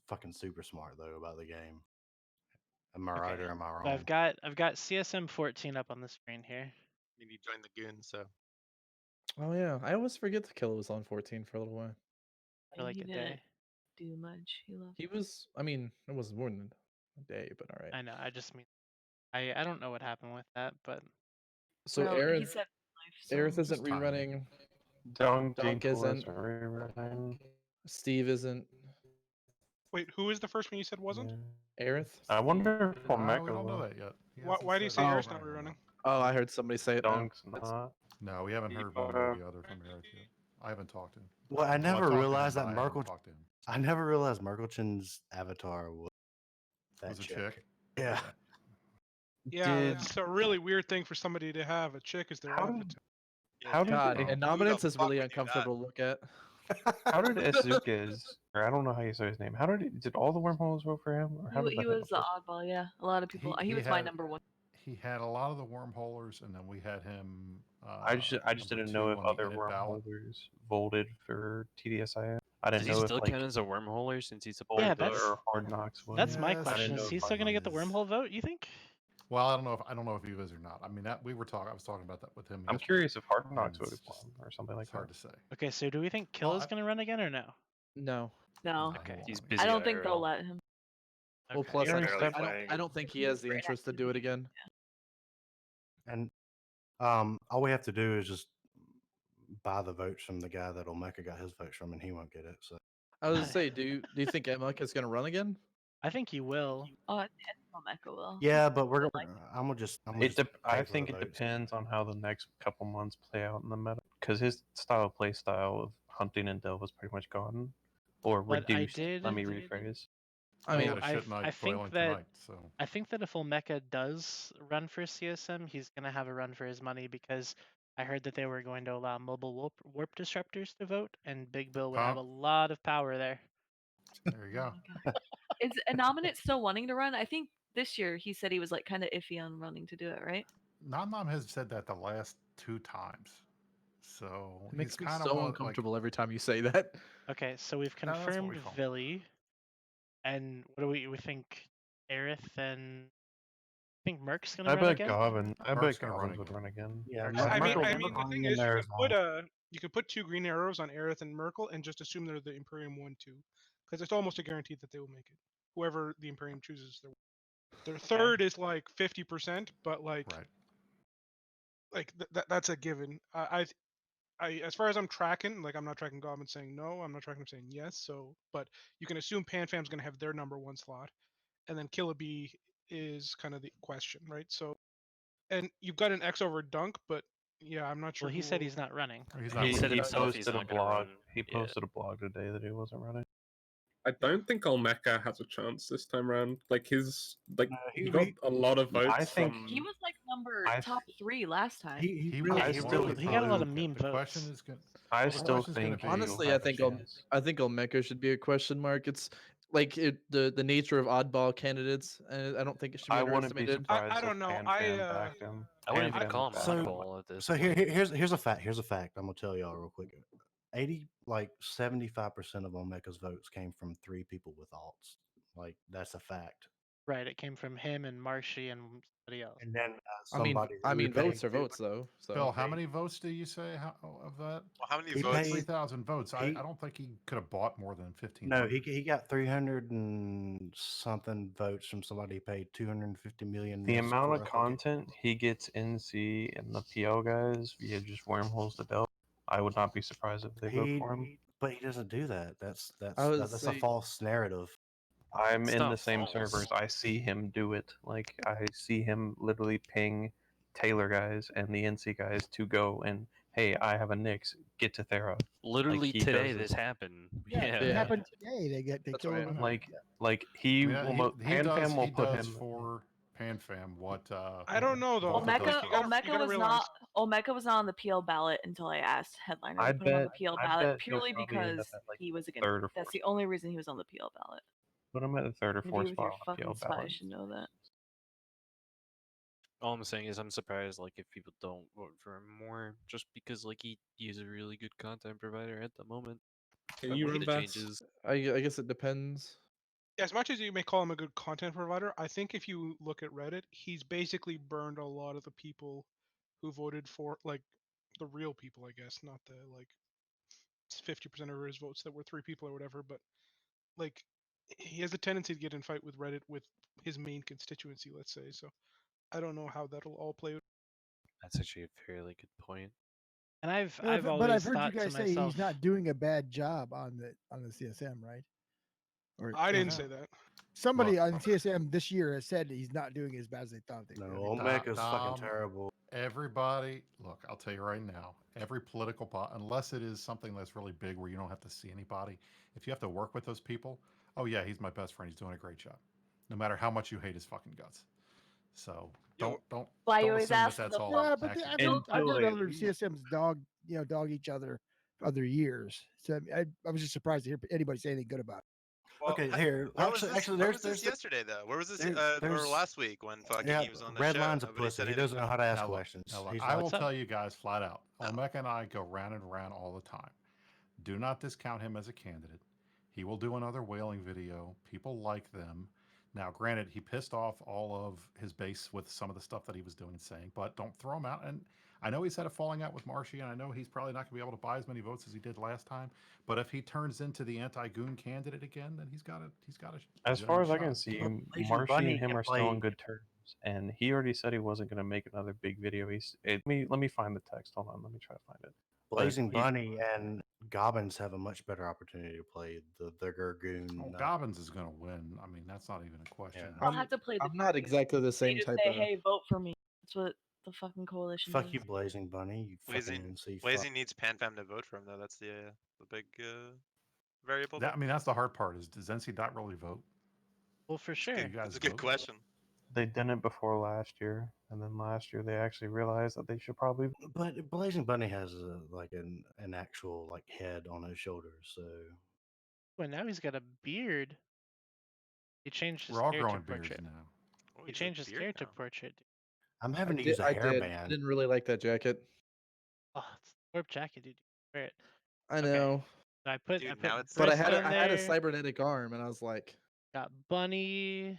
fucking super smart though about the game. Am I Okay. right or am I wrong? So I've got CSM 14 up on the screen here. You need to join the goon, so. Oh yeah, I always forget the killer was on 14 for a little while. For like he a didn't day. do much. He left. He was. I mean, it wasn't more than a day, but all right. I know. I just mean I don't know what happened with that, but So Well, he Aerith, said life, Aerith so- isn't Just timing. rerunning. Dunk Dunk Dinkle isn't. isn't rerunning. Steve isn't. Wait, who is the first one you said wasn't? Aerith. I wonder if we Omega don't know will. that yet. He Why, hasn't why do you said say he's Air's not running or rerunning? Oh, I heard somebody say it. now. Dunk's not. No, we haven't heard one way or the other from Eric yet. I haven't talked to him. Well, I I've never talked to him, realized but that I haven't Merkel. talked to him. I never realized Merkelchen's avatar was that Was a chick? Yeah. Yeah, Did- it's a really weird thing for somebody to have a chick as their How avatar. did- How did God, they- and Dominance is really uncomfortable to look at. How did Azuka's, or I don't know how you say his name. How did all the wormholes vote for him, or how did He that was the oddball, yeah. A lot of people. He was my had- number one. He had a lot of the wormholers, and then we had him. I just number didn't know 2 if on the other edit ballot. wormholers voted for TDSIS. I didn't Does he know if still like count as a wormholer since he's a or part Yeah, of the that's- or Hard Knocks was. that's my Yes, question. Is he still going to get the wormhole vote? You think? Well, I don't know if he was or not. I mean, that we were talking. I was talking about that with him. I'm yesterday, curious if Hard and Knocks it's voted for just- him or something like It's hard that. to say. Okay, so do we think Kill Well, is going to run again or no? No. No, he Okay. won't He's run busy. I don't think IRL. they'll let him. Well, Okay. plus He already stepped- I don't think he has the interest to do it again. And all we have to do is just buy the votes from the guy that Omeka got his votes from, and he won't get it. So I was gonna say, do you think Emma is gonna run again? I think he will. Oh, Mecca will. yeah, but I'm gonna just. I pay for the think it votes. depends on how the next couple months play out in the meta, because his play style of hunting and delve was pretty much gone, or But I reduced. did- Let me rephrase. I mean, had a shit night I think flailing that tonight, so I think that if Olmeca does run for CSM, he's going to have a run for his money because I heard that they were going to allow mobile warp disruptors to vote, and Big Bill would have a lot of power there. there you go. Is Anominate still wanting to run? I think this year he said he was like kind of iffy on running to do it, right? Nom has said that the last 2 times, so It makes he's me kind so of uncomfortable every time you say that. Okay, so we've No, that's what confirmed we call it. Villy, and what do we think? Aerith and I think Merc's going to I run bet again. Goblin. I Merc's bet gonna run Goblins would again. run again. Yeah, Or Mer- I mean, Merkel- the Merkel thing in is, there as well. you could put 2 green arrows on Aerith and Merkel, and just assume they're the Imperium 1, 2, because it's almost a guarantee that they will make it. Whoever the Imperium chooses, their third is like 50%, but like, that's a given. I as far as I'm tracking, like I'm not tracking Goblin saying no, I'm not tracking him saying yes. So, but you can assume PanFam's going to have their number 1 slot, and then Killaby is kind of the question, right? So, and you've got an X over Dunk, but Yeah, I'm not sure. Well, he said he's not running. He's He said himself he's posted a not gonna blog. run. He Yeah. posted a blog today that he wasn't running. I don't think Olmeca has a chance this time around. Like he got he- a lot of votes I think from. He was like number I top 3 last time. He was. I He still was He got a lot of probably meme the question votes. is going. I the still question's gonna think be, he'll Honestly, have a chance. I think Olmeca should be a question mark. It's like the nature of oddball candidates, and I don't think it should be I wouldn't be underestimated. surprised I don't if know. Pan Fan backed him. I wouldn't even Pan call him Fan would back him. oddball at this So point. here's a fact. Here's a fact. I'm gonna tell y'all real quick. 75% of Olmeca's votes came from 3 people with alts. Like that's a fact. Right, it came from him and Marshy and somebody else. And then I mean, votes are votes, though. So Phil, how many votes do you say of that? Well, how many He votes? paid- 3,000 votes. I he- don't think he could have bought more than 15. No, he got 300 and something votes from somebody who paid 250 million. The missed amount for, of I think content he gets NC and the PL guys via just wormholes to Dell, I would not be surprised if they vote for him. But he doesn't do that. That's a say- false narrative. I'm It's in not the same false. servers. I see him do it. Like I see him literally ping Taylor guys and the NC guys to go and hey, I have a Nyx, get to Thera. Literally he today, does this it. happened. Yeah, Yeah. it happened today. They That's killed right. him. Like he will PanFam will he put does him for PanFam what I don't know though. Volta does Olmeca, for- Olmeca was not on the PL ballot until I asked Headliner to I'd put him on the bet- PL I'd ballot bet he'll purely probably end because up at, like, he was against. third or That's the only reason he was on the PL ballot. put him at the third or Maybe fourth with your spot on the fucking PL spot, you ballot. should know that. All I'm saying is I'm surprised like if people don't vote for him more just because like he's a really good content provider at the moment. Can But you with run the Vass? changes, I guess it depends. As much as you may call him a good content provider, I think if you look at Reddit, he's basically burned a lot of the people who voted for like the real people, I guess, not the like 50% of his votes that were 3 people or whatever, but like he has a tendency to get in fight with Reddit with his main constituency, let's say. So I don't know how that'll all play. that's actually a fairly good point. And I've But always I've heard you thought guys to say myself, he's not doing a bad job on the CSM, right? Or I didn't say that. Somebody on CSM this year has said he's not doing as bad as they thought they were. No, Olmeca's fucking terrible. Everybody, look, I'll tell you right now, every political unless it is something that's really big where you don't have to see anybody, if you have to work with those people, oh yeah, he's my best friend. He's doing a great job, no matter how much you hate his fucking guts. So don't Why you don't always assume ask that's the all. Yeah, but accurate. I've got other CSMs dog each other for other years. So I was just surprised to hear anybody say anything good about it. Well, Okay, here. Where was Actually, this there's yesterday though? Where was this? Or there's- last week when fucking yeah, he was on the Red show? Line's a Nobody pussy. said He doesn't know how to ask Now look, questions. now look, He's I like- will tell you guys flat out, Olmeca and I go round and round all the time. Do not discount him as a candidate. He will do another whaling video. People like them. Now, granted, he pissed off all of his base with some of the stuff that he was doing and saying, but don't throw him out. And I know he's had a falling out with Marshy, and I know he's probably not going to be able to buy as many votes as he did last time. But if he turns into the anti-goon candidate again, then he's got a As far as I can shot. see, Blazing Marshy Bunny and him can are still play- on good terms, and he already said he wasn't going to make another big video. Let me find the text. Hold on, let me try to find it. But Blazing he- Bunny and Gobbins have a much better opportunity to play the Gurgoon. Oh, Gobbins is going to win. I mean, that's not even a question. I'll have to play the I'm not exactly the they same just type say, of. hey, vote for me. That's what the fucking coalition Fuck does. you, Blazing Bunny. You fucking NC fuck. Blazing needs PanFam to vote for him though. That's the big variable. I mean, that's the hard part. Is does NC Dot really vote? well, for sure. Do you guys That's a good vote? question. They didn't before last year, and then last year they actually realized that they should probably. But Blazing Bunny has an actual like head on his shoulders, so Well, now he's got a beard. He changed his We're all character growing beards portrait. now. Oh, He he's a changed his beard character now. portrait. Dude. I'm having to use a I did. I hairband. didn't really like that jacket. Oh, it's the warp jacket, dude. Wear it. I Okay. know, So I put Dude, I put now it's- but I Bristol had in I had a there, cybernetic arm, and I was like, got Bunny.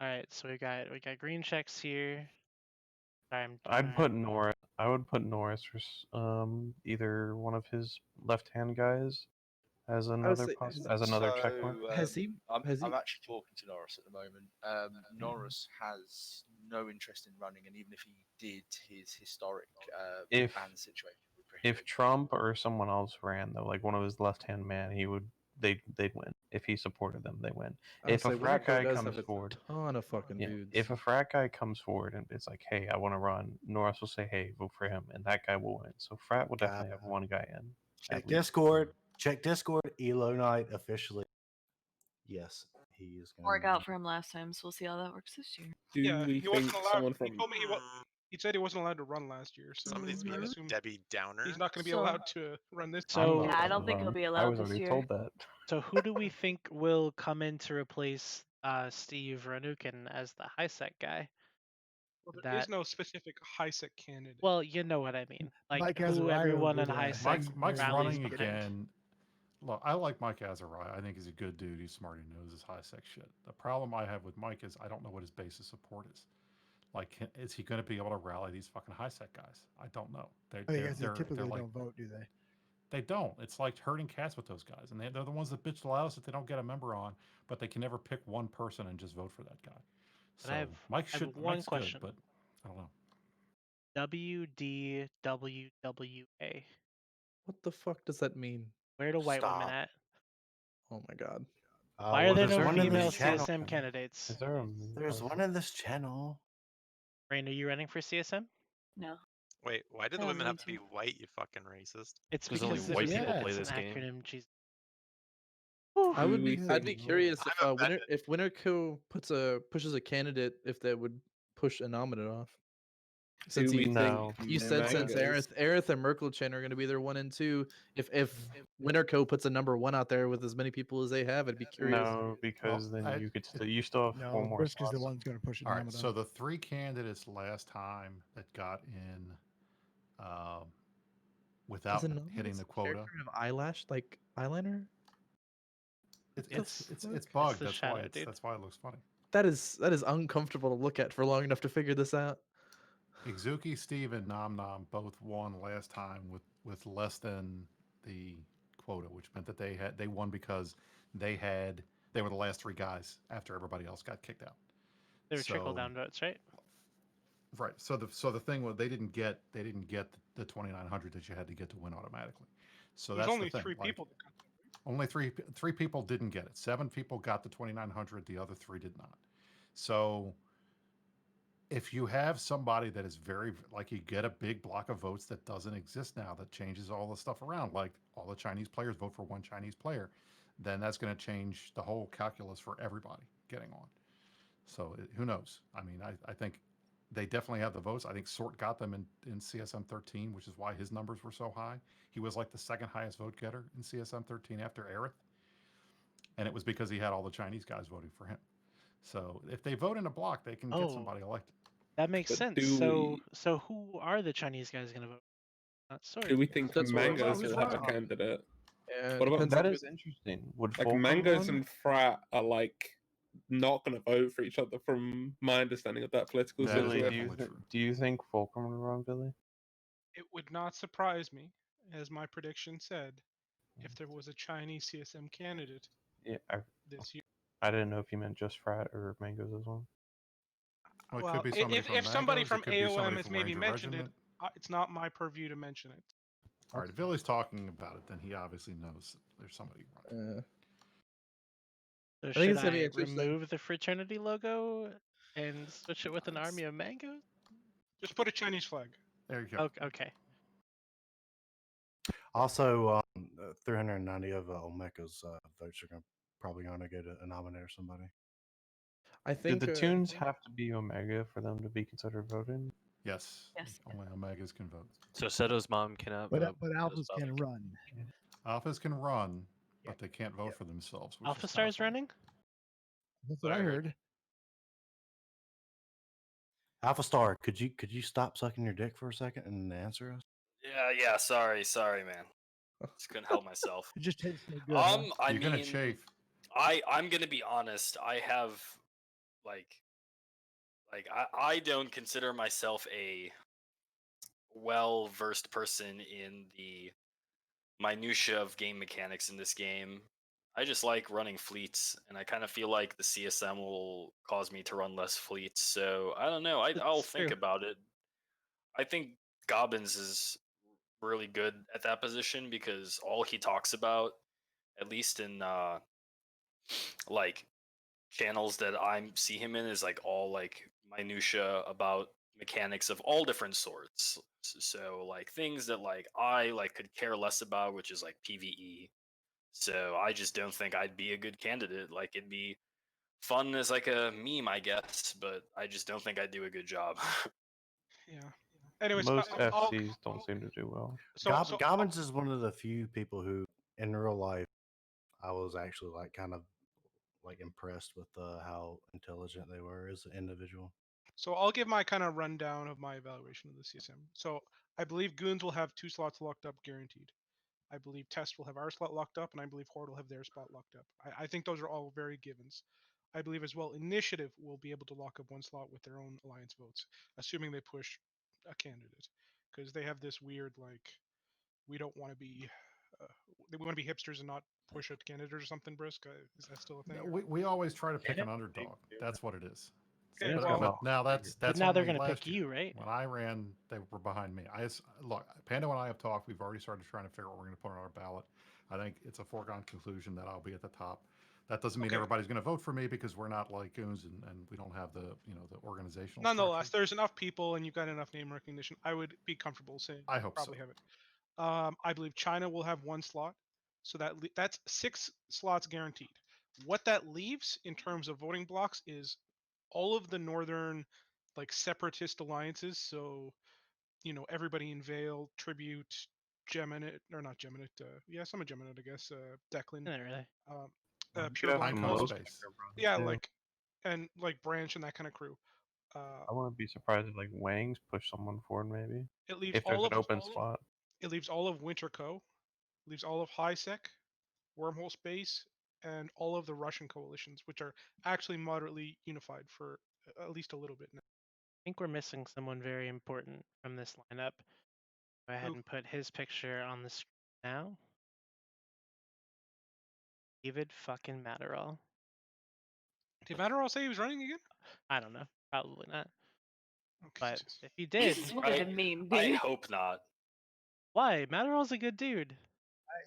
All right, so we got green checks here. Sorry, I'd put Norris. I would put Norris for either one of his left-hand guys as another say- as another checkpoint. Has he? I'm Has he? actually talking to Norris at the moment. Norris has no interest in running, and even if he did, his historic If- ban situation would prohibit If Trump or someone else ran though, like one of his left-hand man, he would they'd win. If he supported them, they win. I If a say frat guy does comes have a forward, ton of fucking dudes. if a frat guy comes forward and it's like, hey, I want to run, Norris will say, hey, vote for him, and that guy will win. So frat will definitely have one guy in. Check Discord. Check Discord. Elo Knight officially. Yes, he is going Work out for him last time, so we'll see how that works this year. Do Yeah, we he wasn't think allowed. someone He from told me he said he wasn't allowed to run last year. So Somebody's I being a assume Debbie Downer. he's not going to be So- allowed to run this. So Yeah, I don't think he'll be I allowed was this already year. told that. So who do we think will come in to replace Steve Ranukin as the high sec guy? Well, there is That no specific high sec candidate. well, you know what I mean. Like Mike who Azariah everyone in would, high uh, sec Mike's rallies running behind. again. Look, I like Mike Azariah. I think he's a good dude. He's smart. He knows his high sec shit. The problem I have with Mike is I don't know what his base of support is. Like, is he going to be able to rally these fucking high sec guys? I don't know. Oh, yeah, 'cause they typically like, don't vote, do they? They don't. It's like herding cats with those guys, and they're the ones that bitch the loudest that they don't get a member on, but they can never pick one person and just vote for that guy. But So I have one Mike's question. good, but I don't know. WDWWA. What the fuck does that mean? Where do white women Stop. at? Oh my god. Why are there there's no one in female this channel. CSM candidates? Is there a There's one in this channel. Rain, are you running for CSM? No. Wait, why do I the don't women have need to be white, you fucking racist? It's Because only because white it's, people play it's this an game. acronym. Jesus. I would we be. I'd be think- curious if I'm offended. if Winterco pushes a candidate, if that would push Anominate off. Since Do we you No. think you said since Mango's- Aerith and Merkelchen are going to be their 1 and 2, if Winterco puts a number 1 out there with as many people as they have, I'd be curious. No, because Well, then you still have No, 4 more Brisk is slots. the one that's going to push it. All right. So the 3 candidates last time that got in without Does hitting the Anominate's quota. character have eyelash like eyeliner? It's It's bugged. the That's shadow, why dude. that's why it looks funny. That is uncomfortable to look at for long enough to figure this out. Izuki, Steve, and Nom Nom both won last time with less than the quota, which meant that they won because they were the last 3 guys after everybody else got kicked out. They were trickle down votes, right? Right. So the thing was they didn't get the 2,900 that you had to get to win automatically. So There's that's only the thing. 3 like, people. only three people didn't get it. 7 people got the 2,900. The other 3 did not. So if you have somebody that is very like you get a big block of votes that doesn't exist now that changes all the stuff around, like all the Chinese players vote for one Chinese player, then that's going to change the whole calculus for everybody getting on. So who knows? I mean, I think they definitely have the votes. I think Sort got them in CSM 13, which is why his numbers were so high. He was like the 2nd highest vote getter in CSM 13 after Aerith. And it was because he had all the Chinese guys voting for him. So if they vote in a block, they can get somebody elected. That makes But sense. do So who are the Chinese guys going to vote? Not Sword. Do we think That's what Mangoes we're will have a talking. candidate? Yeah, What about That is interesting. Would like Fulcrum Mangoes run? and Frat are like not going to vote for each other from my understanding of that political That is Billy, situation. do you think Fulcrum would run, Billy? It would not surprise me, as my prediction said, if there was a Chinese CSM candidate Yeah, this year. I didn't know if you meant just Frat or Mangoes as well. Well, it Well, could be somebody from if somebody Mangoes, from it could be AOM somebody has from maybe Ranger mentioned Regiment. it, it's not my purview to mention it. All right, if Billy's talking about it, then he obviously knows that there's somebody running. So I think should it's gonna be I interesting. remove the fraternity logo and switch it with an army of mangoes? Just put a Chinese flag. There you go. Okay. Also, 390 of Omega's votes are probably going to go to nominate somebody. I think Did the tunes have to be Omega for them to be considered voting? Yes. Yes. Only Omegas can vote. So Seto's mom cannot But vote. but alphas can run. Alphas can run, but they can't vote for themselves. Which Alpha is Star kinda is funny. running? That's what I heard. Alpha Star, could you stop sucking your dick for a second and answer us? Yeah. Sorry, man. Just couldn't help myself. It just tastes so good. huh? I You're mean, gonna chafe. I'm gonna be honest. I have like I don't consider myself a well versed person in the minutia of game mechanics in this game. I just like running fleets, and I kind of feel like the CSM will cause me to run less fleets. So I don't know. I'll think true. about it. I think Gobbins is really good at that position because all he talks about at least in like channels that I see him in, is like all like minutia about mechanics of all different sorts. So like things that like I like could care less about, which is like PvE. So I just don't think I'd be a good candidate. Like it'd be fun as like a meme, I guess, but I just don't think I'd do a good job. Yeah. Anyways, Most I'll FCs don't seem to do well. Goblins is one of the few people who, in real life, I was actually like kind of like impressed with how intelligent they were as an individual. So I'll give my kind of rundown of my evaluation of the CSM. So I believe Goons will have 2 slots locked up guaranteed. I believe Test will have our slot locked up, and I believe Horde will have their spot locked up. I think those are all very givens. I believe as well Initiative will be able to lock up 1 slot with their own alliance votes, assuming they push a candidate, because they have this weird like we don't want to be we want to be hipsters and not push a candidate or something. Brisk, is that still a thing? We always try to pick an underdog. That's what it is. Okay, But now that's But now they're only gonna last pick year. you, right? When I ran, they were behind me. Look, Pando and I have talked. We've already started trying to figure out what we're going to put on our ballot. I think it's a foregone conclusion that I'll be at the top. That doesn't mean everybody's going to vote for me because we're not like Goons and we don't have the the organizational Nonetheless, structure. there's enough people and you've got enough name recognition. I would be comfortable saying I hope probably so. have it. I believe China will have 1 slot, so that's 6 slots guaranteed. What that leaves in terms of voting blocks is all of the northern, like separatist alliances. So, everybody in Vale, Tribute, Geminate, or not Geminate. Yeah, some of Geminate, I guess. Declan, Not really. Pure Bond, all those. Space. Yeah, like and like Branch and that kind of crew. I wouldn't be surprised if like Wangs push someone forward maybe. It leaves If there's all an of open spot. It leaves all of Winter Co. Leaves all of HiSec, Wormhole Space, and all of the Russian coalitions, which are actually moderately unified for at least a little bit now. I think we're missing someone very important from this lineup. Go ahead Who? and put his picture on the screen now. David fucking Matterall. Did Matterall say he was running again? I don't know. Probably not. Okay. But if he did, This is more of a meme, dude. I hope not. Why? Matterall's a good dude.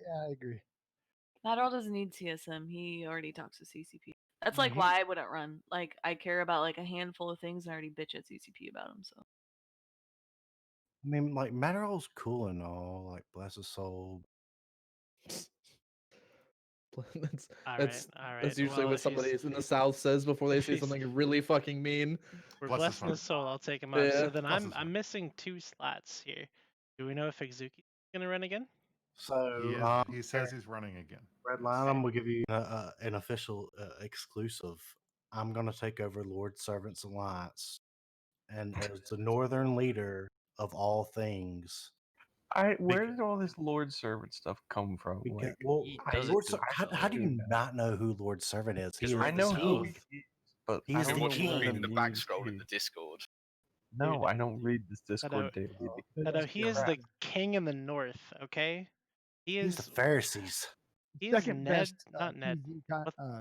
Yeah, I agree. Matterall doesn't need CSM. He already talks to CCP. That's like Mhm. why I wouldn't run. Like I care about like a handful of things and I already bitch at CCP about them. So I mean, like Matterall's cool and all, like bless his soul. that's All that's right. that's usually Well, what if he's somebody in the South says before they if say he's something really fucking mean. we're Bless his blessing his heart. soul, I'll take him up. Yeah. So then Bless his heart. I'm missing 2 slots here. Do we know if Exuki's gonna run again? So He says he's running again. Red Line, I'm gonna give you an official exclusive. I'm gonna take over Lord Servant's Alliance, and as the Northern leader of all things. Where did all this Lord Servant stuff come from? Because, Like, well, Lord, how do you do that. not know who Lord Servant is? He Because is we're I in know the who South. he is, but He I is don't the know What you what king. read in the he back means. scroll in the Discord. No, I don't read this Discord daily. Shadow, he is the king in the north, okay? He's the Pharisees. He is Second Ned, best not Ned.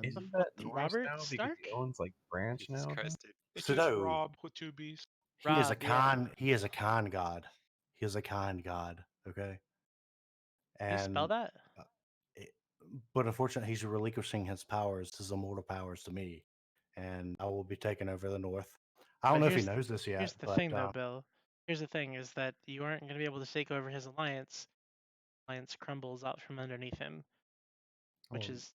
Isn't that Norris Robert now because Stark? he owns like Branch Jesus now? Christ, dude. It's So just no, Rob with 2 B's. he is a Rob, yeah. kind. He is a kind God. He is a kind God. Okay. Can you spell And that? but unfortunately, he's relinquishing his powers, his immortal powers, to me, and I will be taking over the North. I don't But know if he here's knows this yet, here's the but thing though, Bill. Here's the thing is that you aren't going to be able to take over his alliance. Alliance crumbles out from underneath him, which well, is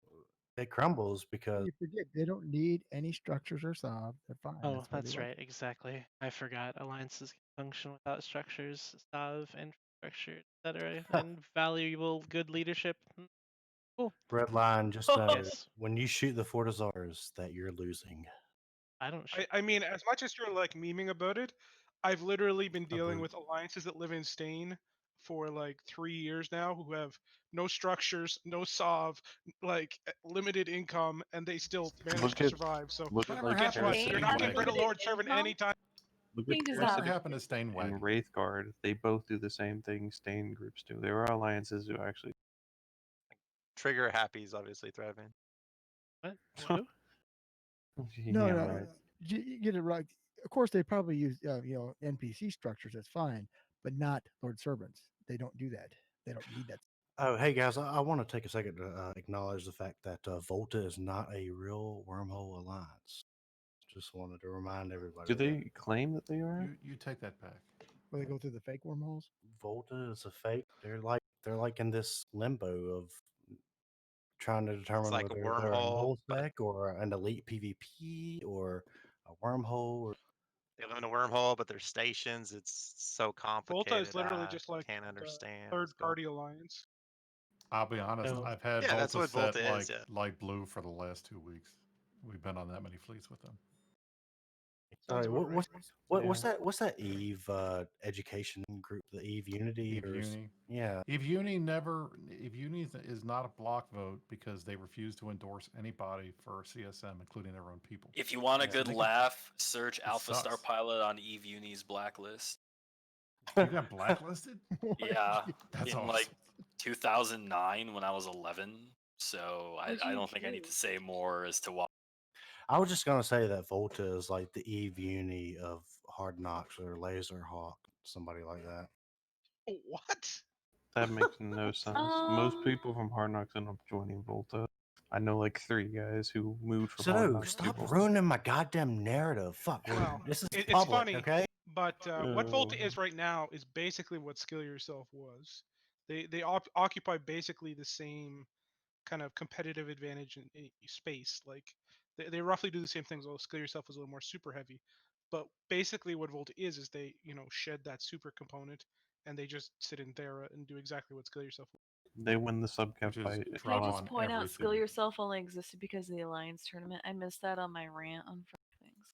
it crumbles because You forget they don't need any structures or sob. They're fine. oh, That's why that's they like right, exactly. I forgot alliances can function without structures, stav, infrastructure, etc., and valuable good leadership. Cool. Red Line. Just know Yes, when you shoot the Fortizars that you're losing. I don't. I mean, as much as you're like memeing about it, I've literally been dealing boo. with alliances that live in Stain for like 3 years now, who have no structures, no sov, like limited income, and they still manage Look to at survive. So look at like guess what? Parasite You're not getting rid of Limited Lord Servant income? anytime. Look at Change is Whatever up. happened to Stainway? and Wraithguard. They both do the same thing Stain groups do. There are alliances who actually Trigger happy is obviously thriving. What? Who? no, yeah, no. right. You get it right. Of course, they probably use NPC structures. That's fine, but not Lord Servants. They don't do that. They don't need that. Oh, hey guys, I want to take a second to acknowledge the fact that Volta is not a real wormhole alliance. Just wanted to remind everybody. Do of that. they claim that they are? You take that back. Where they go through the fake wormholes? Volta is a fake. They're like in this limbo of trying to determine like a whether they're a wormhole, null but sec or an elite PvP or a wormhole. Or they live in a wormhole, but they're stations. It's so Volta complicated. is literally I just like can't a understand. what's third going- party alliance. I'll be honest. So- I've had Yeah, that's Volta what set Volta like is, yeah. light blue for the last 2 weeks. We've been on that many fleets with them. Sounds sorry, about right. what's that Eve education group? The Eve Unity Eve or Uni. yeah. Eve Uni is not a block vote because they refuse to endorse anybody for CSM, including their own people. If you want a Yeah. good They can- laugh, search Alpha sucks. Star Pilot on Eve Uni's blacklist. You got blacklisted? Yeah, That's in awesome. like 2009 when I was 11. So What'd I you don't think I need do? to say more as to why. I was just gonna say that Volta is like the Eve Uni of Hard Knocks or Laser Hawk, somebody like that. What? That makes no sense. Most Um, people from Hard Knocks end up joining Volta. I know like 3 guys who moved from So Hard no, Knocks to stop Volta. ruining my goddamn narrative. Fuck, Well, this is it's public, funny, okay? but what Volta is right now is basically what Skill Yourself was. They occupy basically the same kind of competitive advantage in space. Like they roughly do the same things. Although Skill Yourself was a little more super heavy, but basically what Volta is they shed that super component and they just sit in Thera and do exactly what Skill Yourself. They win the subcap Which is fight. Can I draw just on point out Skill everything. Yourself only existed because of the Alliance tournament? I missed that on my rant on things.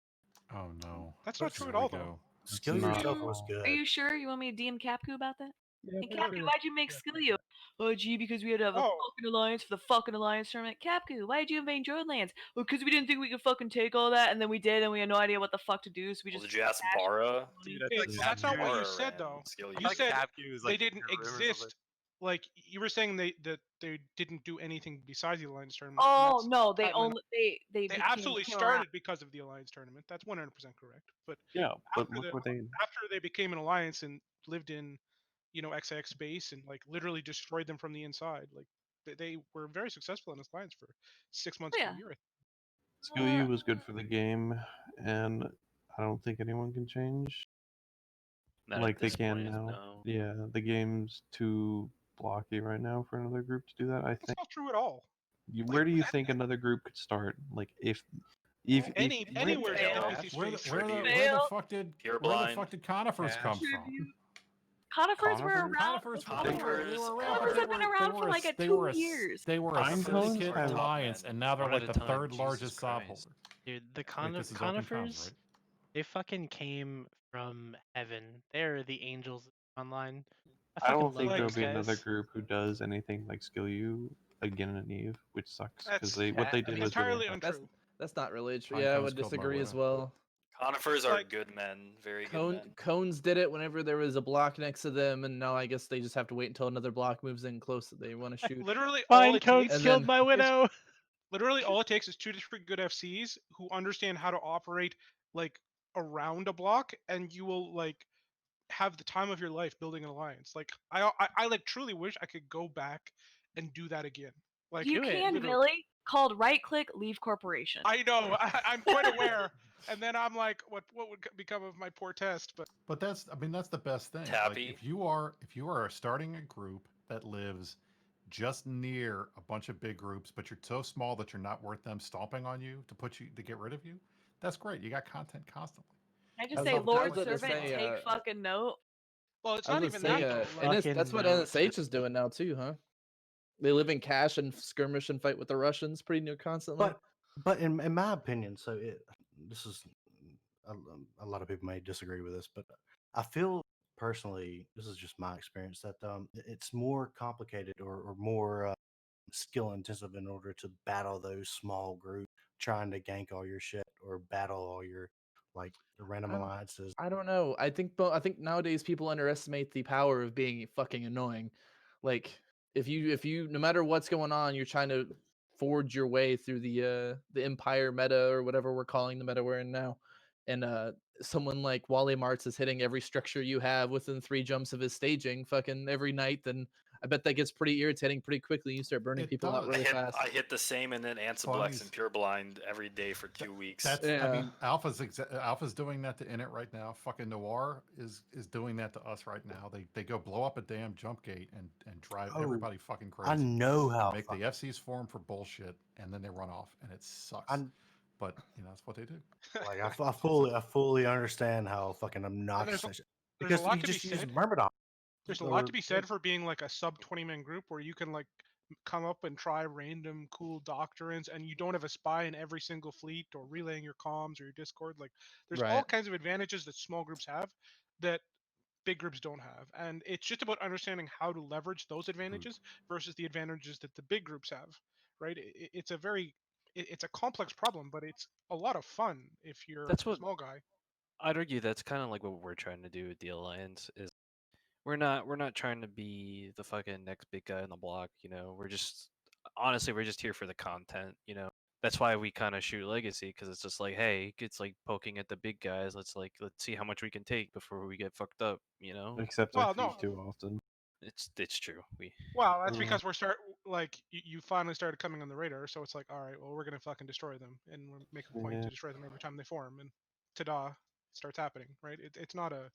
Oh no. That's not true Here at we all, go. though. Skill not Yourself at was all. good. Are you sure you want me to DM Capcom about that? Yeah, Hey, for Capcom, sure. why'd you make Skill You? Oh, gee, because we had to have a Oh. fucking alliance for the fucking alliance tournament. Capcom, why'd you invade Droidlands? Well, because we didn't think we could fucking take all that, and then we did, and we had no idea what the fuck to do, so we Well, just. did you ask cashed Bara? Dude, I Hey, thought Because that's not what you Bara said, ran though. Skill I You thought said Capcom was they like didn't hear rumors of it. exist. Like you were saying that they didn't do anything besides the alliance tournament. Oh no, they that went only they They became absolutely came started around. because of the alliance tournament. That's 100% correct. But Yeah, but after look what they. after they became an alliance and lived in XX space and like literally destroyed them from the inside, like they were very successful in this alliance for 6 months Oh, to yeah. a year. Skill U was good for the game, and I don't think anyone can change. Not at Like they this can point, now. no. Yeah, the game's too blocky right now for another group to do that. I That's think. not true at all. Where do you think another group could start? Like if Anywhere in Fail. WC Where the, space. where the Fail. fuck did Pureblind. conifers come Cash. from? Conifers were Conifers? around. Conifers, Conifers they were around, are- but Conifers have been around for like they 2 were a years. They were a Pine cones syndicate are top, alliance, man. and now they're One like at a the time. third Jesus largest sob Christ. holder. Dude, the Wait, this is open conifers, comms, right? they fucking came from heaven. They're the angels online. I fucking don't love think there'll those be another guys. group who does anything like Skill U again in Eve, which sucks because That's what they did was really entirely effective. untrue. That's not really true. Pine Yeah, I cones would killed my disagree as women. well. Conifers are Like- good men, very good men. Cones did it whenever there was a block next to them, and now I guess they just have to wait until another block moves in close that they want to shoot. Literally all Fine it cones takes And killed then- my widow. literally all it takes is 2 different good FCs who understand how to operate like around a block, and you will like have the time of your life building an alliance. Like I like truly wish I could go back and do that again. Like You do it, can, literally. Billy. Called right click, leave corporation. I know. I'm quite aware. And then I'm like, what would become of my poor test? But that's the best thing. Like Tappy. if you are starting a group that lives just near a bunch of big groups, but you're so small that you're not worth them stomping on you to get rid of you, that's great. You got content constantly. I I just was say, about- I Lord was about to Servant, say, take fucking note. well, it's I not was even gonna say, that. Though. and that's what Fucking NSH is doing now too, huh? They live in cash and skirmish and fight with the Russians pretty new constantly. But in my opinion, this is a lot of people may disagree with this, but I feel personally, this is just my experience, that it's more complicated or more skill intensive in order to battle those small groups trying to gank all your shit or battle all your like the random alliances. I don't know. I think nowadays people underestimate the power of being fucking annoying. Like if you no matter what's going on, you're trying to forge your way through the Empire meta or whatever we're calling the meta we're in now. And someone like Wally Martz is hitting every structure you have within 3 jumps of his staging fucking every night, then I bet that gets pretty irritating pretty quickly. You start burning It people out does. really fast. I hit the same and then Ansiblex and Pureblind every day for 2 weeks. That's Yeah. I mean, Alpha's doing that to Init right now. Fucking Noir is doing that to us right now. They go blow up a damn jump gate and drive Oh, everybody fucking crazy. I know how And make the FCs form for bullshit, and then they run off, and it sucks. But you know that's what they do. Like I fully understand how fucking obnoxious. There's Because a lot you to be just use said. Myrmidon. There's a lot to be said for being like a sub 20-man group where you can like come up and try random cool doctrines, and you don't have a spy in every single fleet or relaying your comms or your Discord. Like, there's all Right. kinds of advantages that small groups have that big groups don't have, and it's just about understanding how to leverage those advantages versus the advantages that the big groups have. Right? It's a very it's a complex problem, but it's a lot of fun if you're That's a what small guy. I'd argue. That's kind of like what we're trying to do with the alliance. Is we're not trying to be the fucking next big guy on the block. You know, we're just honestly we're just here for the content. You know, that's why we kind of shoot Legacy, because it's just like, hey, it's like poking at the big guys. Let's see how much we can take before we get fucked up. You know. Except Well, I no. feed too often. It's true. Well, that's because you finally started coming on the radar, so it's like, all right, well, we're gonna fucking destroy them, and we're making a point Yeah. to destroy them every time they form, and ta-da, it starts happening, right? It's not a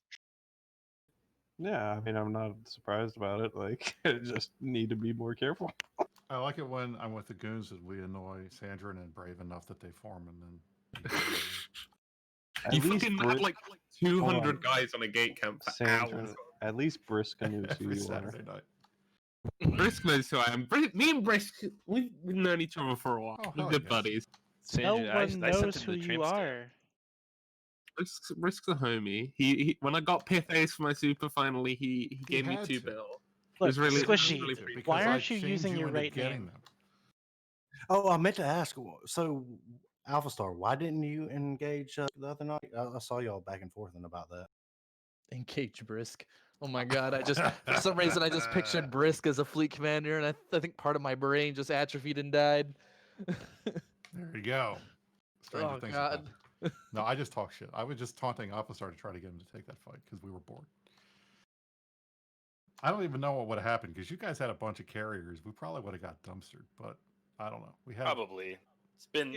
Yeah, I mean, I'm not surprised about it. Like, I just need to be more careful. I like it when I'm with the goons and we annoy Sandra and Brave enough that they form and then. You fucking had like 200 guys on a gate camp for hours. At least Briska knows who Every you are. Saturday night. Brisk knows who I am. Me and Brisk, we've known each other for a while. Oh, We're hell good yes. buddies. No one knows who you are. Brisk's a homie. He when I got Pith Ace for my super finally, he gave me had 2 to. bill. It Look, was really, Squishy, really why I aren't you shamed using you your into right getting name? them. Oh, I meant to ask. So, Alpha Star, why didn't you engage the other night? I saw y'all back and forth about that. Engage Brisk. Oh my god! I just for some reason I just pictured Brisk as a fleet commander, and I think part of my brain just atrophied and died. There you go. Stranger Oh things have god! happened. No, I just talk shit. I was just taunting Alpha Star to try to get him to take that fight because we were bored. I don't even know what would have happened because you guys had a bunch of carriers. We probably would have got dumpstered, but I don't know. We had Probably. It's been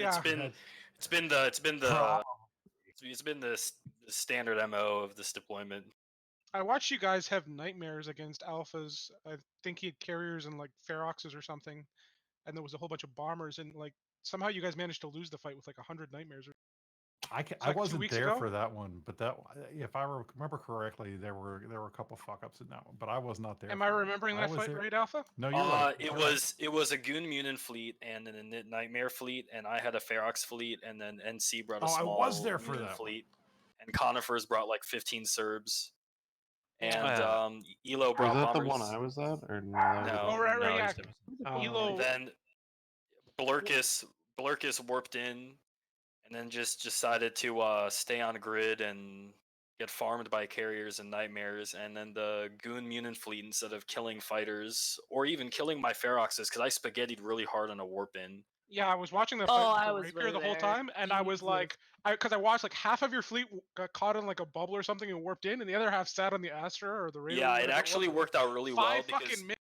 the standard MO of this deployment. I watched you guys have nightmares against alphas. I think he had carriers and like Feroxes or something, and there was a whole bunch of bombers, and like somehow you guys managed to lose the fight with like 100 nightmares. I like 2 wasn't weeks there ago? for that one, but if I remember correctly, there were a couple fuck ups in that one, but I was not there. Am I remembering that fight right, Alpha? No, you're right. It was a Goon Munin fleet and then a Nightmare fleet, and I had a Ferox fleet, and then NC brought a small I was there for Munin that fleet, and Conifers brought like 15 Serbs, and Elo Was brought that the bombers. one I was at, or no? No, Oh, right, no, yeah. Elo. Then Blurkus warped in, and then just decided to stay on grid and get farmed by carriers and nightmares, and then the Goon Munin fleet, instead of killing fighters or even killing my Feroxes, because I spaghettied really hard on a warp in. Yeah, I was watching the Oh, fight I with was the Rapier the whole there. time, and I was like, because I watched like half of your fleet got caught in like a bubble or something and warped in, and the other half sat on the Astra or the Raider. Yeah, it actually worked out really well Five because fucking minutes.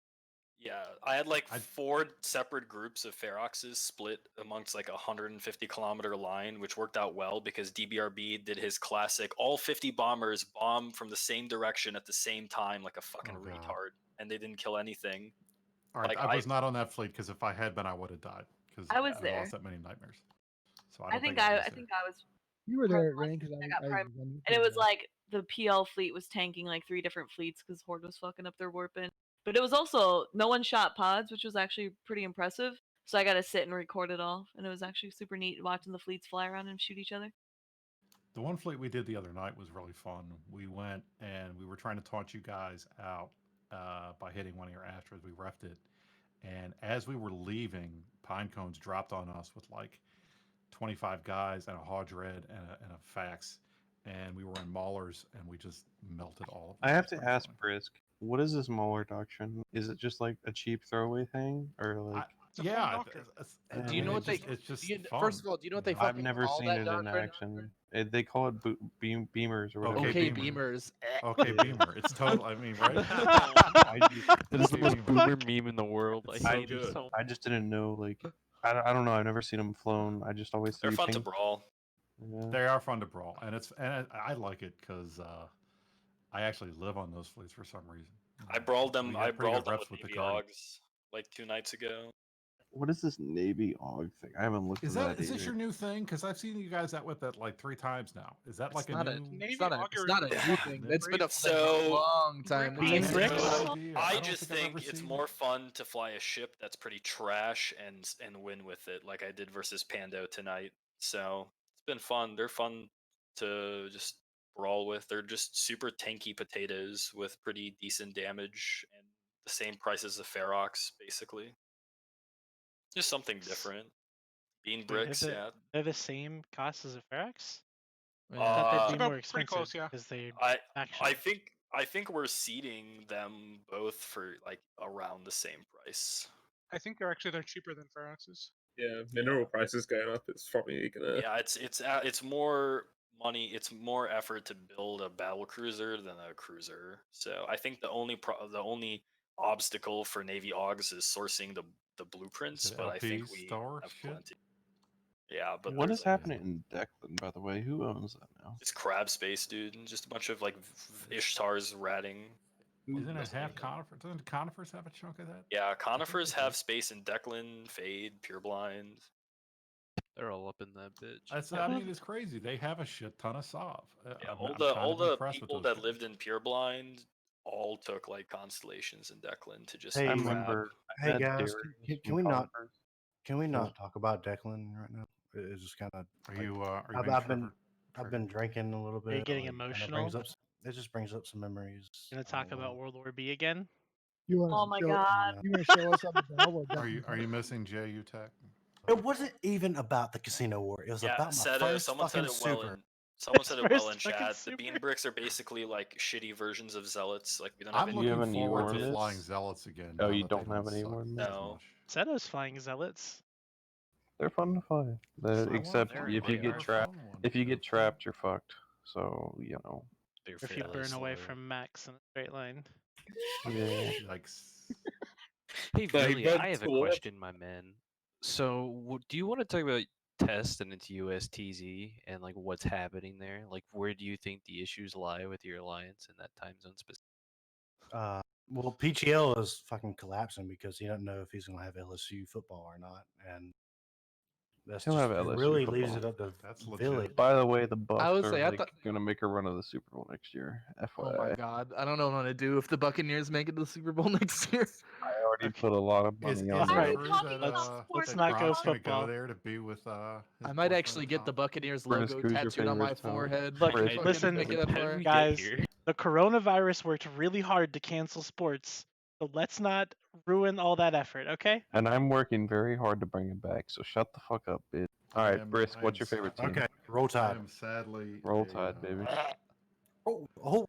yeah, I had like 4 separate groups of Feroxes split amongst like a 150-kilometer line, which worked out well because DBRB did his classic all 50 bombers bomb from the same direction at the same time like a fucking retard, and they didn't kill anything. All right, Like, I was not on that fleet because if I had been, I would have died because I was I there. lost that many nightmares. So I think I was. You were there, Rain, because I got I prime, and it was like the PL fleet was tanking like 3 different fleets because Horde was fucking up their warping. But it was also no one shot pods, which was actually pretty impressive. So I got to sit and record it all, and it was actually super neat watching the fleets fly around and shoot each other. The one fleet we did the other night was really fun. We went and we were trying to taunt you guys out by hitting one of your Astras. We refed it. And as we were leaving, pine cones dropped on us with like 25 guys and a Hodge Red and a fax. And we were in Maulers and we just melted all of them. I have to ask Brisk, what is this Mauler doctrine? Is it just like a cheap throwaway thing, or like? It's a fun Yeah, doctrine. Do you know what they? It's just do you, fun. first of all, do you know what they I've fucking never call seen that it in doctrine? action. They call it beamers or whatever. Okay, beamers. Okay, beamer. It's total. I mean, right? That is the Okay, most beamer. boomer meme in the world. I It's so hate it good. so I just didn't know. Like, I don't know. I've never seen them flown. I just always see They're fun to ping. brawl. Yeah. They are fun to brawl, and I like it because I actually live on those fleets for some reason. I brawled them. We I get pretty brawled good them reps with with the Navy Guardian. Augs like 2 nights ago. What is this Navy AUG thing? I haven't looked Is at that. this either. your new thing? Because I've seen you guys out with that like 3 times now. Is that like It's not a new? It's not a new thing. It's been up for a So long time. Bean It's bricks? I don't just think I've ever think it's seen more fun to fly a ship that's pretty trash and win with it, like I did versus Pando tonight. So it's been fun. They're fun to just brawl with. They're just super tanky potatoes with pretty decent damage and the same price as the Ferox, basically. Just something different. Bean Wait, bricks, yeah. They're the same cost as a Ferox? I Yeah. thought Uh, they'd be About more pretty expensive close, yeah. because they I faction. I think we're seeding them both for like around the same price. I think they're cheaper than Feroxes. Yeah, mineral prices going up. It's probably gonna. Yeah, it's more money. It's more effort to build a battle cruiser than a cruiser. So I think the only obstacle for Navy Augs is sourcing the blueprints, it but I think LP we Star Wars have shit? plenty. Yeah, but What there's is happening in Declan, by the way? Who owns that now? it's crab space, dude, and just a bunch of like Ishtars ratting. Isn't it half conifer? Doesn't conifers have a chunk of that? Yeah, conifers have space in Declan, Fade, Pureblind. they're all up in that bitch. That's. I mean, it's crazy. They have a shit ton of Sov. Yeah, I'm all kind of the impressed with people those that guys. lived in Pureblind all took like constellations in Declan to just Hey, I grab. remember. I Hey met guys, Darius can from we not Conifers. can we not talk about Declan right now? It's just kind of. Are you? Are you I've, being I've been triggered? I've been drinking a little bit. Are you getting like, and emotional? it just brings up some memories. Gonna talk about World War B again? You want Oh to my show? god. You want to show us on the bell what Are Declan you missing JU Tech? It wasn't even about the casino war. It was Yeah, about my said first someone said fucking it well super. in someone said it well in First fucking chat. The bean super. bricks are basically like shitty versions of zealots. Like we don't have I'm any. Do you have looking any forward to Ormis? flying zealots again. Oh, now you that they don't have any suck Ormis? as No. much. Zeto's flying zealots. They're fun to fly. Except they're- if they you get are trapped, fun one. if you They're get trapped, you're fucked. So you know. They're Or if you fairly burn away slow. from max in a straight line. Yeah. Yikes. Hey, Like, really, that's I have a what- question, my man. So, do you want to talk about test and its USTZ and like what's happening there? Like, where do you think the issues lie with your alliance in that time zone specific? Well, PGL is fucking collapsing because he doesn't know if he's going to have LSU football or not, and that's He'll just, have it LSU really leaves football. it up to That's legit. Village. By the way, the I Bucks would are say, I like thought. gonna make a run of the Super Bowl next year. Oh FYI. my God, I don't know what I'm gonna do if the Buccaneers make it to the Super Bowl next year. I already Okay. put a lot of Is money it on Why are it. you true talking that about let's sports not go Gronk's gonna football. go there to be with? His I might boyfriend actually at get the top? Buccaneers Brisk, logo who's your tattooed on my favorite talent? forehead. Look, Brisk. Fucking listen, make it up How for did it. we get guys, here? the coronavirus worked really hard to cancel sports, so let's not ruin all that effort, okay? And I'm working very hard to bring it back. So shut the fuck up, bitch. All right, Brisk, what's your favorite team? Okay, roll I tide. am sadly Roll a, Tide, baby. Oh,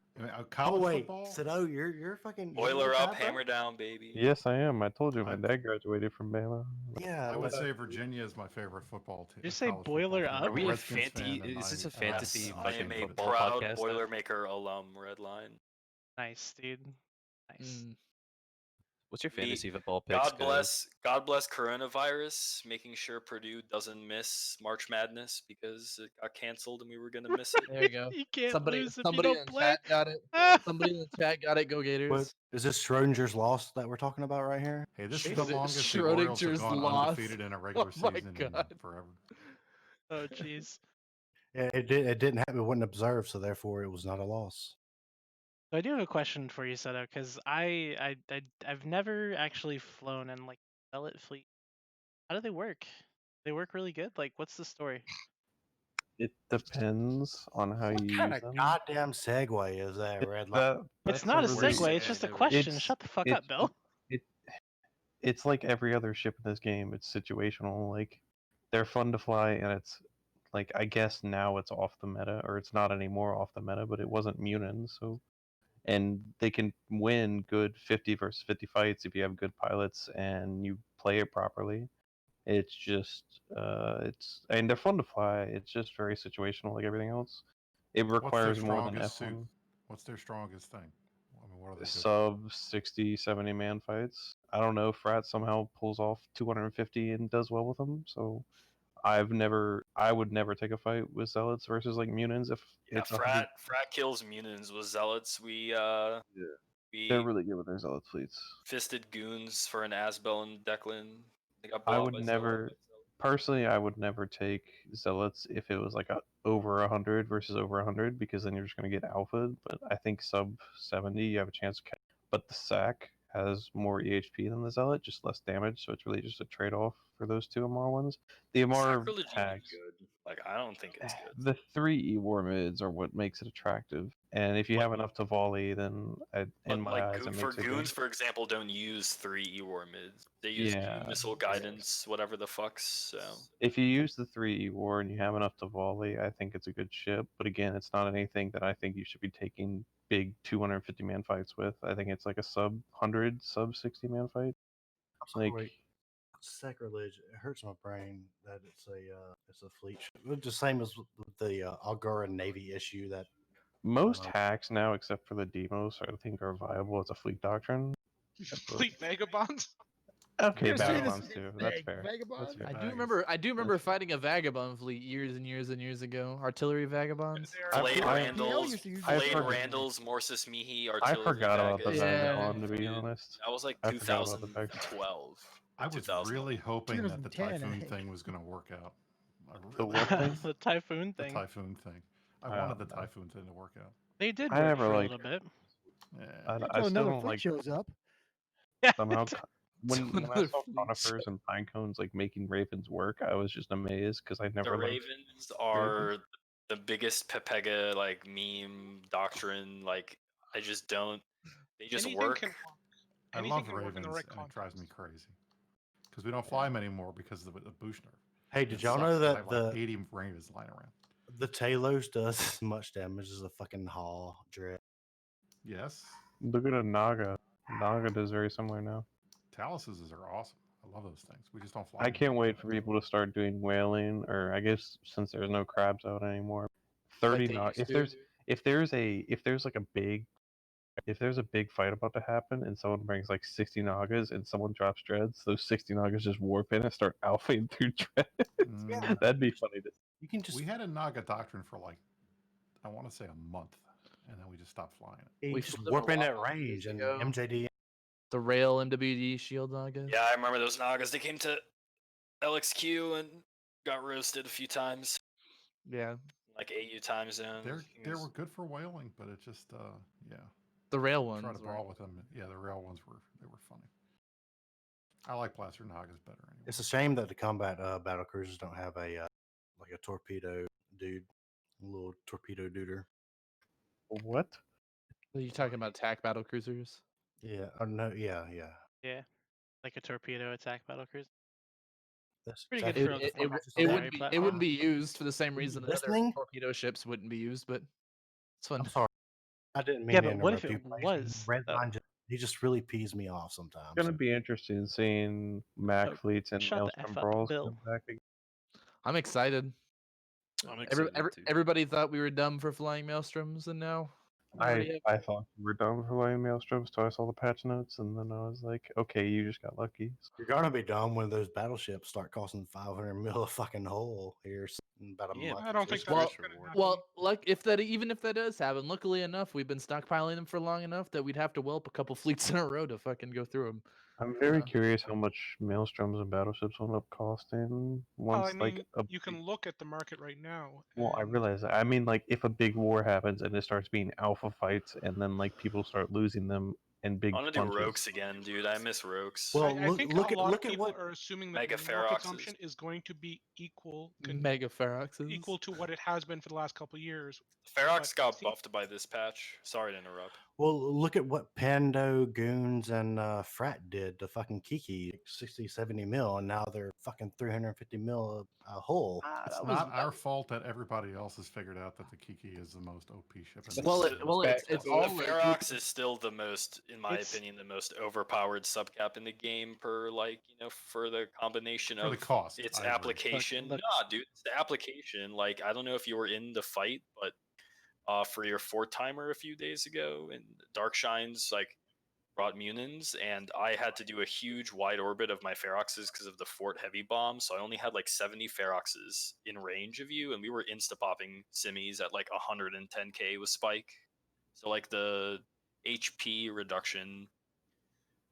college wait, football. Sido, you're fucking you're Boiler roll up, Tide, bro? hammer down, baby. Yes, I am. I told you my dad graduated from Baylor. Yeah, I would but- say Virginia is my favorite football team. Did you say boiler up? Are we a Redskins fantasy? fan, and Is this a I- fantasy Yes, I fucking am a football proud podcast? now? Boilermaker alum, Redline. Nice, dude. Nice. What's your Me- fantasy football picks, God bless coronavirus, making sure Purdue doesn't miss March Madness because it got canceled and we were gonna miss it. There you go. You can't somebody lose if somebody you in don't the play. chat got it. Somebody in the chat got it. Go What, Gators. is this Schrodinger's loss that we're talking about right here? Hey, this is Is the it longest the Orioles have Schrodinger's gone loss? undefeated in a regular Oh my season in God. forever. Oh, jeez. Yeah, it didn't happen. It wasn't observed, so therefore it was not a loss. So I do have a question for you, Seto, because I've never actually flown in like Zealot fleet. How do they work? They work really good. Like, what's the story? It depends on how you What use kind of them. goddamn segue is that, Red Line? That, It's that's not a really- segue. It's just a question. Shut the fuck up, Bill. It's like every other ship in this game. It's situational. Like they're fun to fly, and it's like I guess now it's off the meta, or it's not anymore off the meta, but it wasn't Munin, so and they can win good 50 versus 50 fights if you have good pilots and you play it properly. It's just and they're fun to fly. It's just very situational, like everything else. It What's their requires more than strongest suit? F1. What's their strongest thing? I mean, what are they good for? Sub 60, 70 man fights. I don't know. Frat somehow pulls off 250 and does well with them. So I would never take a fight with Zealots versus like Munins if Yeah, it's 100. frat kills Munins with Zealots. We They're really good with their Zealot fleets. fisted goons for an Asbel and Declan. They got I bought would by never, personally, I would never take Zealots if it was like over 100 versus over 100 because then you're just going to get alpha. But I think sub 70, you have a chance to catch. But the sack has more EHP than the Zealot, just less damage. So it's really just a trade off for those two MR ones. The MR Sacrilege tags. good. Like I don't think it's good. The 3 E-War mids are what makes it attractive. And if you have enough to volley, then in my Like eyes, it for makes it goons, good. for example, don't use 3 E-War mids. They use Yeah. missile guidance, whatever the fucks. So If you use the 3 E-War and you have enough to volley, I think it's a good ship. But again, it's not anything that I think you should be taking big 250 man fights with. I think it's like a sub 100, sub 60 man fight. I'm sorry, Like wait. Sacrilege. It hurts my brain that it's a fleet ship. It's the same as with the Algora Navy issue that most hacks now, except for the demos, I think are viable as a fleet doctrine. Fleet vagabonds. Okay, You're saying vagabonds this too. That's fair. vagabond? That's fair. I do remember fighting a vagabond fleet years and years and years ago. Artillery vagabonds. Blade I- Randalls, I Blade forgot- Randalls, Morsis Mihi, I Artillery forgot about the Vagas. vagabond, to be honest. That was like I forgot about the vagabond. 2012. I was 2000. really hoping that the 2010, I typhoon think. thing was going to work out. I The really what was. thing? The typhoon The thing. typhoon thing. I Oh, wanted the no. typhoon thing to work out. They did I work never for a like. little bit. Yeah. I Until still another don't fleet like. shows up. Somehow, when I another saw fleet conifers and pine cones like making ravens work, I was just amazed because I The never liked. Ravens are the biggest Pepega like meme doctrine. Like I just don't. They just Anything work. can work. I Anything love can work in ravens, the right and it drives me context. crazy because we don't fly them anymore because of the Bushner. Hey, did y'all know I that have like 80 ravens lying around? the Talos does as much damage as a fucking Hall Dread? Yes. Look at a Naga. Naga does very similar now. Taluses are awesome. I love those things. We just don't fly. I them can't anymore. wait for people to start doing whaling, or I guess since there's no crabs out anymore, 30 they knot. used to. If there's like a big fight about to happen and someone brings like 60 Nagas and someone drops dreads, those 60 Nagas just warp in and start alphaing through dreads. That'd be funny to. You can just. We had a Naga doctrine for like, I want to say a month, and then we just stopped flying it. We just warp in at range and MJD. The rail MWD shield Naga. Yeah, I remember those Nagas. They came to LXQ and got roasted a few times. Yeah. Like AU time zone. They were good for whaling, but it just yeah. The rail ones. Try to brawl with them. Yeah, the rail ones were funny. I like Placer Nagas better anyway. It's a shame that the combat battle cruisers don't have a like a torpedo dude, a little torpedo duder. What? Are you talking about attack battle cruisers? Yeah. Oh no. Yeah. Yeah, like a torpedo attack battle cruiser. That's Pretty that- good for It, a it, military it wouldn't be used for the same Are you reason that other listening? torpedo ships wouldn't be used, but it's fun. I'm sorry. I didn't mean Yeah, to but what if interrupt it you. was, Red though? Line he just really pees me off sometimes. It's gonna be interesting seeing Mac Oh, fleets and shut the Maelstrom F up, brawls Bill. come back again. I'm excited. I'm excited too. Everybody thought we were dumb for flying maelstroms, and now we already I thought we were done for flying Maelstroms until I saw the patch notes, and then I was like, okay, you just got lucky. You're gonna be dumb when those battleships start costing 500 mil a fucking hole here in about a month. I don't think well, that's going to happen. well, like even if that does happen, luckily enough, we've been stockpiling them for long enough that we'd have to whelp a couple fleets in a row to fucking go through them. I'm very curious how much Maelstroms and battleships will end up costing once, I mean, like, you can look at the market right now. Well, I and- realize that. I mean, like, if a big war happens and it starts being alpha fights, and then like people start losing them in big I want to do bunches. Rokes again, dude. I miss Rokes. Well, I think a lot of people what are assuming that Mega the market Feroxes. consumption is going to be equal Mega Feroxes. equal to what it has been for the last couple of years. Ferox got buffed by this patch. Sorry to interrupt. Well, look at what Pando, Goons, and Frat did to fucking Kiki, 60, 70 mil, and now they're fucking 350 mil a hole. It's not our fault that everybody else has figured out that the Kiki is the most OP ship in the Well, game. it's The all like, Ferox is still the most, in my It's- opinion, the most overpowered subcap in the game per for the combination For of the cost, its I agree. application. Look. Nah, dude, it's the application. Like I don't know if you were in the fight, but for your 4-timer a few days ago, and Dark Shines brought Munins, and I had to do a huge wide orbit of my Feroxes because of the Fort Heavy Bomb, so I only had like 70 Feroxes in range of you, and we were insta-popping Simmies at like 110k with Spike. So like the HP reduction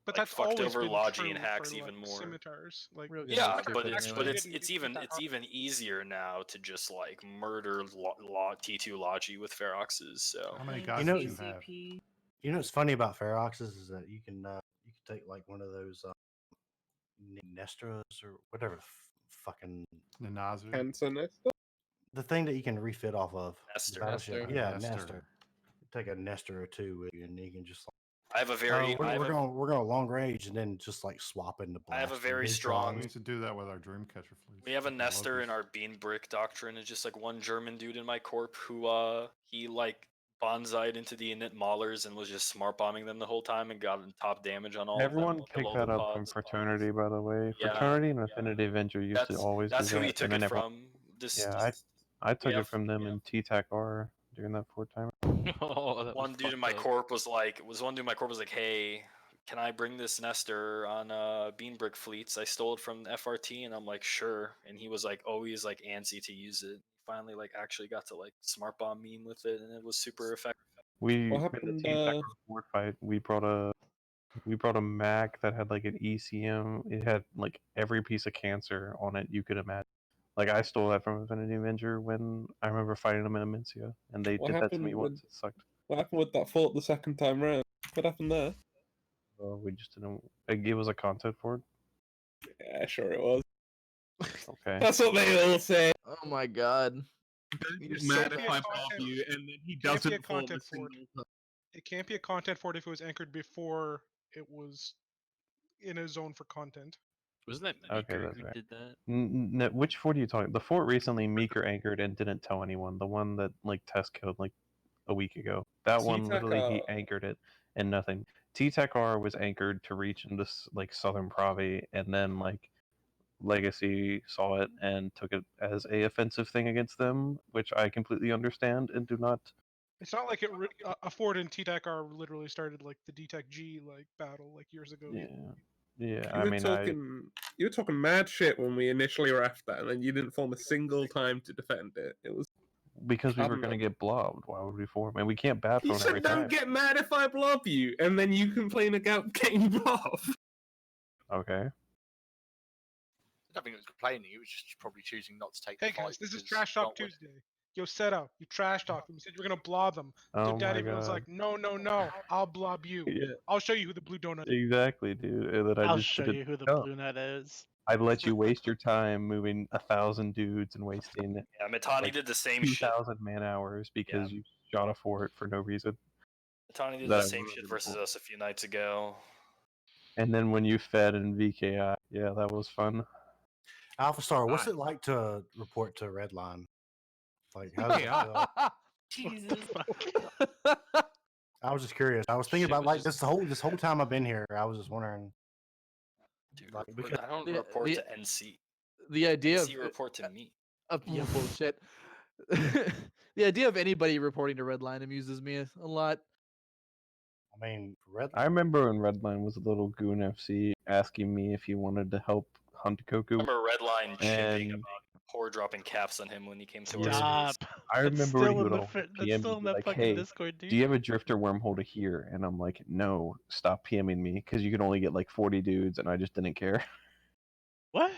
But like that's fucked always over been Logi and true Hacks for even like more. scimitars. Like Real Yeah, stupid but anyway. it's even easier now to just like murder T2 Logi with Feroxes. So How many Thanks, guys know- did you have? ACP. You know what's funny about Feroxes is that you can take like one of those Nestras or whatever fucking Nanazu? Cancer Nest. the thing that you can refit off of. the Nestor. battleship. Nestor. Yeah, Nestor. Nestor. Take a Nestor or two with you, and you can just. I have a very we're going long range, and then just like swap into blast. I have a very We strong. used to do that with our Dreamcatcher fleets. We have a with the Nestor in Lokis. our Bean Brick doctrine. It's just like one German dude in my corp who he like bonsai'd into the init maulers and was just smart bombing them the whole time and got top damage on all Everyone of them. picked that up from Fraternity, by the way. Yeah, Fraternity and Affinity Avenger used to always that's do who that. he took and then it everyone, from. This yeah, I took have- it from them in T-TAC-R during that 4-timer. Oh, that was one dude in my fucked up. corp was like, hey, can I bring this Nestor on Bean Brick fleets? I stole it from FRT, and I'm like, sure. And he was like always like antsy to use it. Finally, like actually got to like smart bomb meme with it, and it was super effective. We What in happened? the T-TAC-R board fight, we brought a Mac that had like an ECM. It had like every piece of cancer on it you could imagine. Like I stole that from Affinity Avenger when I remember fighting them in Amencia, and they What did that to me happened once. It sucked. What happened with that fort the second time round? What happened there? We just didn't. It was a content for it. Yeah, sure it was. Okay. That's what they all say. Oh my god. You're so mad bad. if I bomb you, and then he Can't be a doesn't form a content for it. single time. It can't be a content fort if it was anchored before it was in a zone for content. Wasn't that Okay, Meeker that's who right. did that? No, which fort are you talking? The fort recently Meeker anchored and didn't tell anyone. The one that like test killed like a week ago. That one literally he anchored it and nothing. T-TAC-R was anchored to reach into like southern Pravi, and then like Legacy saw it and took it as a offensive thing against them, which I completely understand and do not. It's not like a fort in T-TAC-R literally started like the D-TAC G like battle like years ago. Yeah, yeah. You I were mean, you were talking mad shit when we initially were after that, and then you didn't form a single time to defend it. It was because we were adamant. going to get blobbed. Why would we form? And we can't bat You phone every said don't time. get mad if I blob you, and then you complain about getting blobbed. Okay. I don't think it was complaining. It was just probably choosing not to take Hey the fight. guys, this is because Trash Talk not with- Tuesday. Yo, set up. You trash talk them. You said you were gonna blob them. Oh So my Daddy was God. like, no, I'll blob you. Yeah. I'll show you who the blue donut is. Exactly, dude. And then I I'll just show didn't you who the come. blue nut is. I'd let you waste your time moving 1,000 dudes and wasting Yeah, Mitani like did the same shit. 2,000 man hours because you shot a fort for no reason. Mitani did That the I same wasn't shit gonna versus pull. us a few nights ago. And then when you fed in VKI, yeah, that was fun. Alpha Star, what's it like to report to Redline? Like, how's it feel? Jesus. I was just curious. I was thinking Shit about was like this whole time I've been here. I was just wondering. Dude, Like, I don't the- report the- to NC. The idea NC report to me. yeah, bullshit. The idea of anybody reporting to Redline amuses me a lot. I mean, Red. I remember when Redline was a little Goon FC asking me if he wanted to help hunt I Goku. remember Redline chipping And about poor dropping caps on him when he came to our Stop. series. I That's remember he still in would the always that's PM still me in that like, fucking "Hey, Discord, dude. do you have a drifter wormhole to here?" And I'm like, "No, stop PMing me because you can only get like 40 dudes," and I just didn't care. What?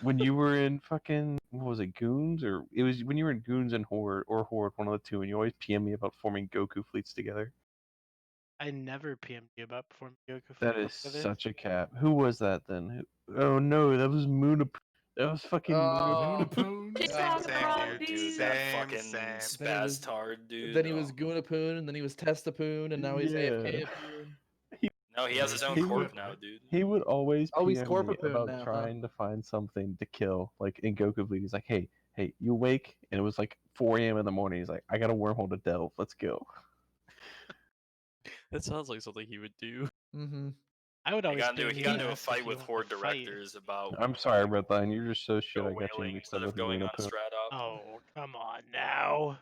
When you were in fucking what was it, Goons, or it was when you were in Goons and Horde, one of the two, and you always PM me about forming Goku fleets together. I never PM'd you about performing Goku That fleets is together. such a cap. Who was that then? Oh no, that was Moon. That was fucking Oh, Moonapoon. TikTok Same, frog, dude. Dude, dude. that Same, fucking same. Then he was spaztard dude. then he was Oh. Goonapoon, and then he was Testapoon, and now he's Yeah. AFK-apoon. No, he And has then his he own He quit, would corp now, right? dude. he would always Oh, he's PM me Corpopoon about now, huh? trying to find something to kill, like in Goku Bleed. He's like, hey, you awake? And it was like 4 a.m. in the morning. He's like, I got a wormhole to delve. Let's go. That sounds like something he would do. Mm-hmm. I would He always got into PM a if fight you with wanted horde to fight. directors about I'm sorry, Redline. You're just so shit. go I got you whaling mixed instead up of with going on Moonapoon. Strat Op. Oh, come on now.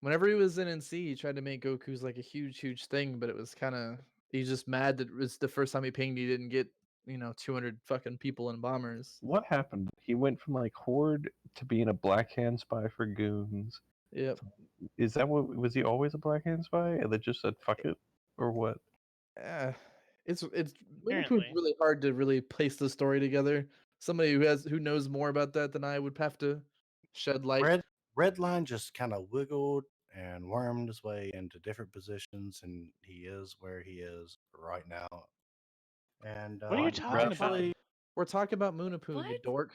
Whenever he was in NC, he tried to make Goku's like a huge thing, but it was kind of he's just mad that it was the first time he pinged, he didn't get 200 fucking people in bombers. What happened? He went from like Horde to being a Black Hand spy for goons. Yep. Is that what was he always a Black Hand spy and then just said fuck it, or what? It's Winnie Pooh's Apparently. really hard to really place the story together. Somebody who knows more about that than I would have to shed light. Redline just kind of wiggled and wormed his way into different positions, and he is where he is right now. And What are you talking about? We're talking about Moonapoon, you What? dork.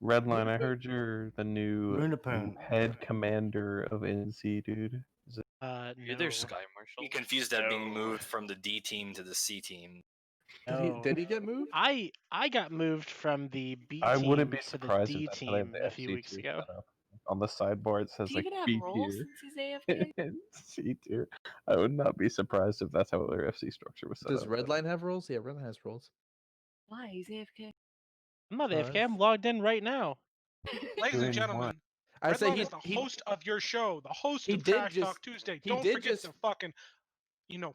Redline, I heard you're the new Moonapoon. head commander of NC, dude. Is it? You're No. their Sky Marshal. He confused that being No. moved from the D team to the C team. No. Did he get moved? I got moved from the B I wouldn't team be to the surprised if D that's how they have team the a few FC weeks tier ago. set up. On the sidebar, it says Do you like even have B roles tier since he's AFK? and C tier. I would not be surprised if that's how their FC structure was set Does up. Redline have roles? Yeah, Redline has roles. Why? He's AFK. I'm not AFK. I'm logged in right now. Ladies Doing and gentlemen, what? I say Redline he is the host of your show, the host he of did Trash Talk just- Tuesday. he Don't did forget just- to fucking,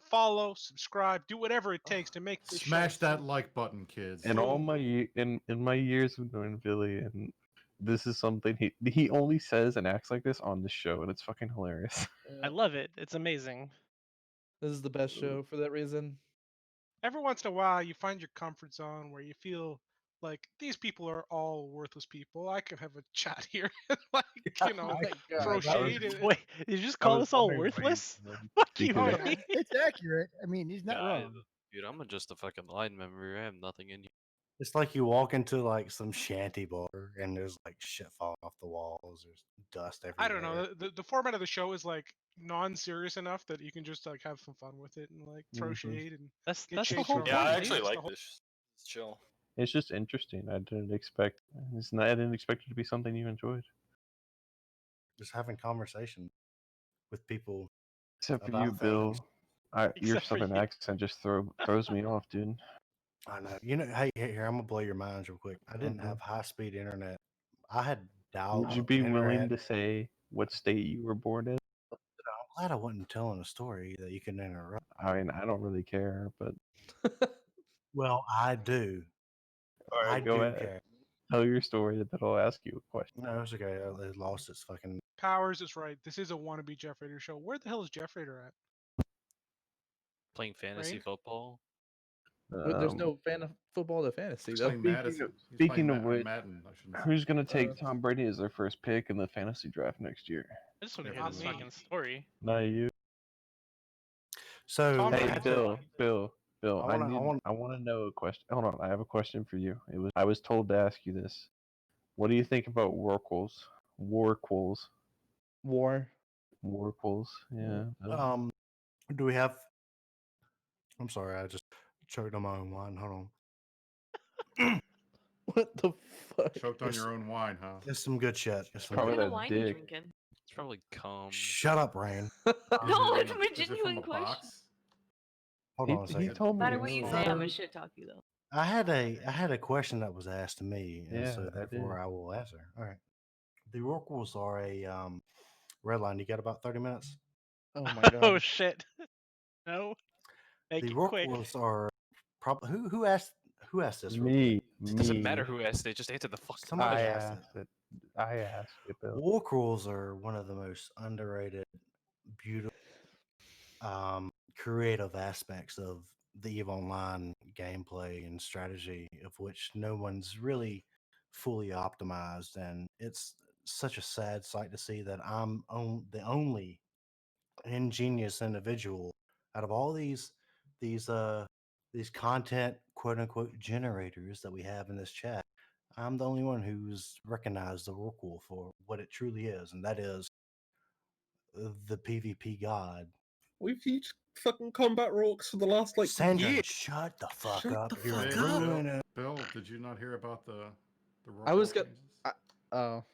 follow, subscribe, do whatever it takes to make this Smash show. that like button, kids. In all my in my years of knowing Billy, and this is something he only says and acts like this on the show, and it's fucking hilarious. I love it. It's amazing. This is the best show for that reason. Every once in a while, you find your comfort zone where you feel like these people are all worthless people. I could have a chat here, and throw shade. Wait, did you just I call was us all wondering why you worthless? would Fuck speak you, of man. it. It's accurate. I mean, he's not wrong. Dude, I'm just a fucking line member. I have nothing in you. It's like you walk into like some shanty bar and there's like shit falling off the walls. There's dust everywhere. I don't know. The format of the show is like non-serious enough that you can just like have some fun with it and like throw shade and That's get the shade whole thrown. Yeah, I point, actually dude. like this. It's chill. It's just interesting. I didn't expect. I didn't expect it to be something you enjoyed. Just having conversation with people. Except for about you, Bill. things. Your Except for southern you. accent just throws me off, dude. I know. Hey, here, I'm gonna blow your minds real quick. I didn't Uh-huh. have high speed internet. I had dial. Would you be willing to say what state you were born in? I'm glad I wasn't telling a story that you can interrupt. I mean, I don't really care, but Well, I do. all right, I go do ahead. care. Tell your story, then I'll ask you a question. No, it's okay. It lost its fucking. Powers is right. This is a wannabe Jeff Rader show. Where the hell is Jeff Rader at? Playing fantasy Rain? football. There's no football to fantasy though. Playing Madison. He's Speaking playing of which, Madden, I shouldn't say. who's gonna take Tom Brady as their first pick in the fantasy draft next year? I just want to Yeah, hear for this the fucking Lions. story. Not you. So Tom Hey, Brady's Bill. I wanna- I want to know a question. Hold on, I have a question for you. I was told to ask you this. What do you think about Warquels? Warquels. War. Warquels. Yeah. Do we have? I'm sorry, I just choked on my own wine. Hold on. What the fuck? Choked on your own wine, huh? It's some good shit. It's some Probably What good kind of that wine you dick. drinking? It's probably cum. Shut up, Rain. No, Is it's it a is it genuine from a question. box? Hold on a He second. told No me. matter what you no. say, I'm gonna shit talk you though. I had a question that was asked to me, and Yeah, so I therefore did. I will answer. All right. The Rorquals are a red line. You got about 30 minutes. Oh my god. Oh shit. No. Make The it quick. Rorquals are probably who asked this? Real Me. quick? It doesn't matter who asked it. Just answer the fucking Somebody I question. asked asked it. I asked it, Bill. Warcrawls are one of the most underrated, beautiful, creative aspects of the EVE Online gameplay and strategy, of which no one's really fully optimized. And it's such a sad sight to see that the only ingenious individual out of all these these content quote unquote generators that we have in this chat. I'm the only one who's recognized the Rorqual for what it truly is, and that is the PvP god. We've used fucking combat rocks for the last like Sandra, year. shut the fuck Shut up. the You're fuck Bill, ruining it. Bill, did you not hear about the I Rorqual was gonna. changes? Oh,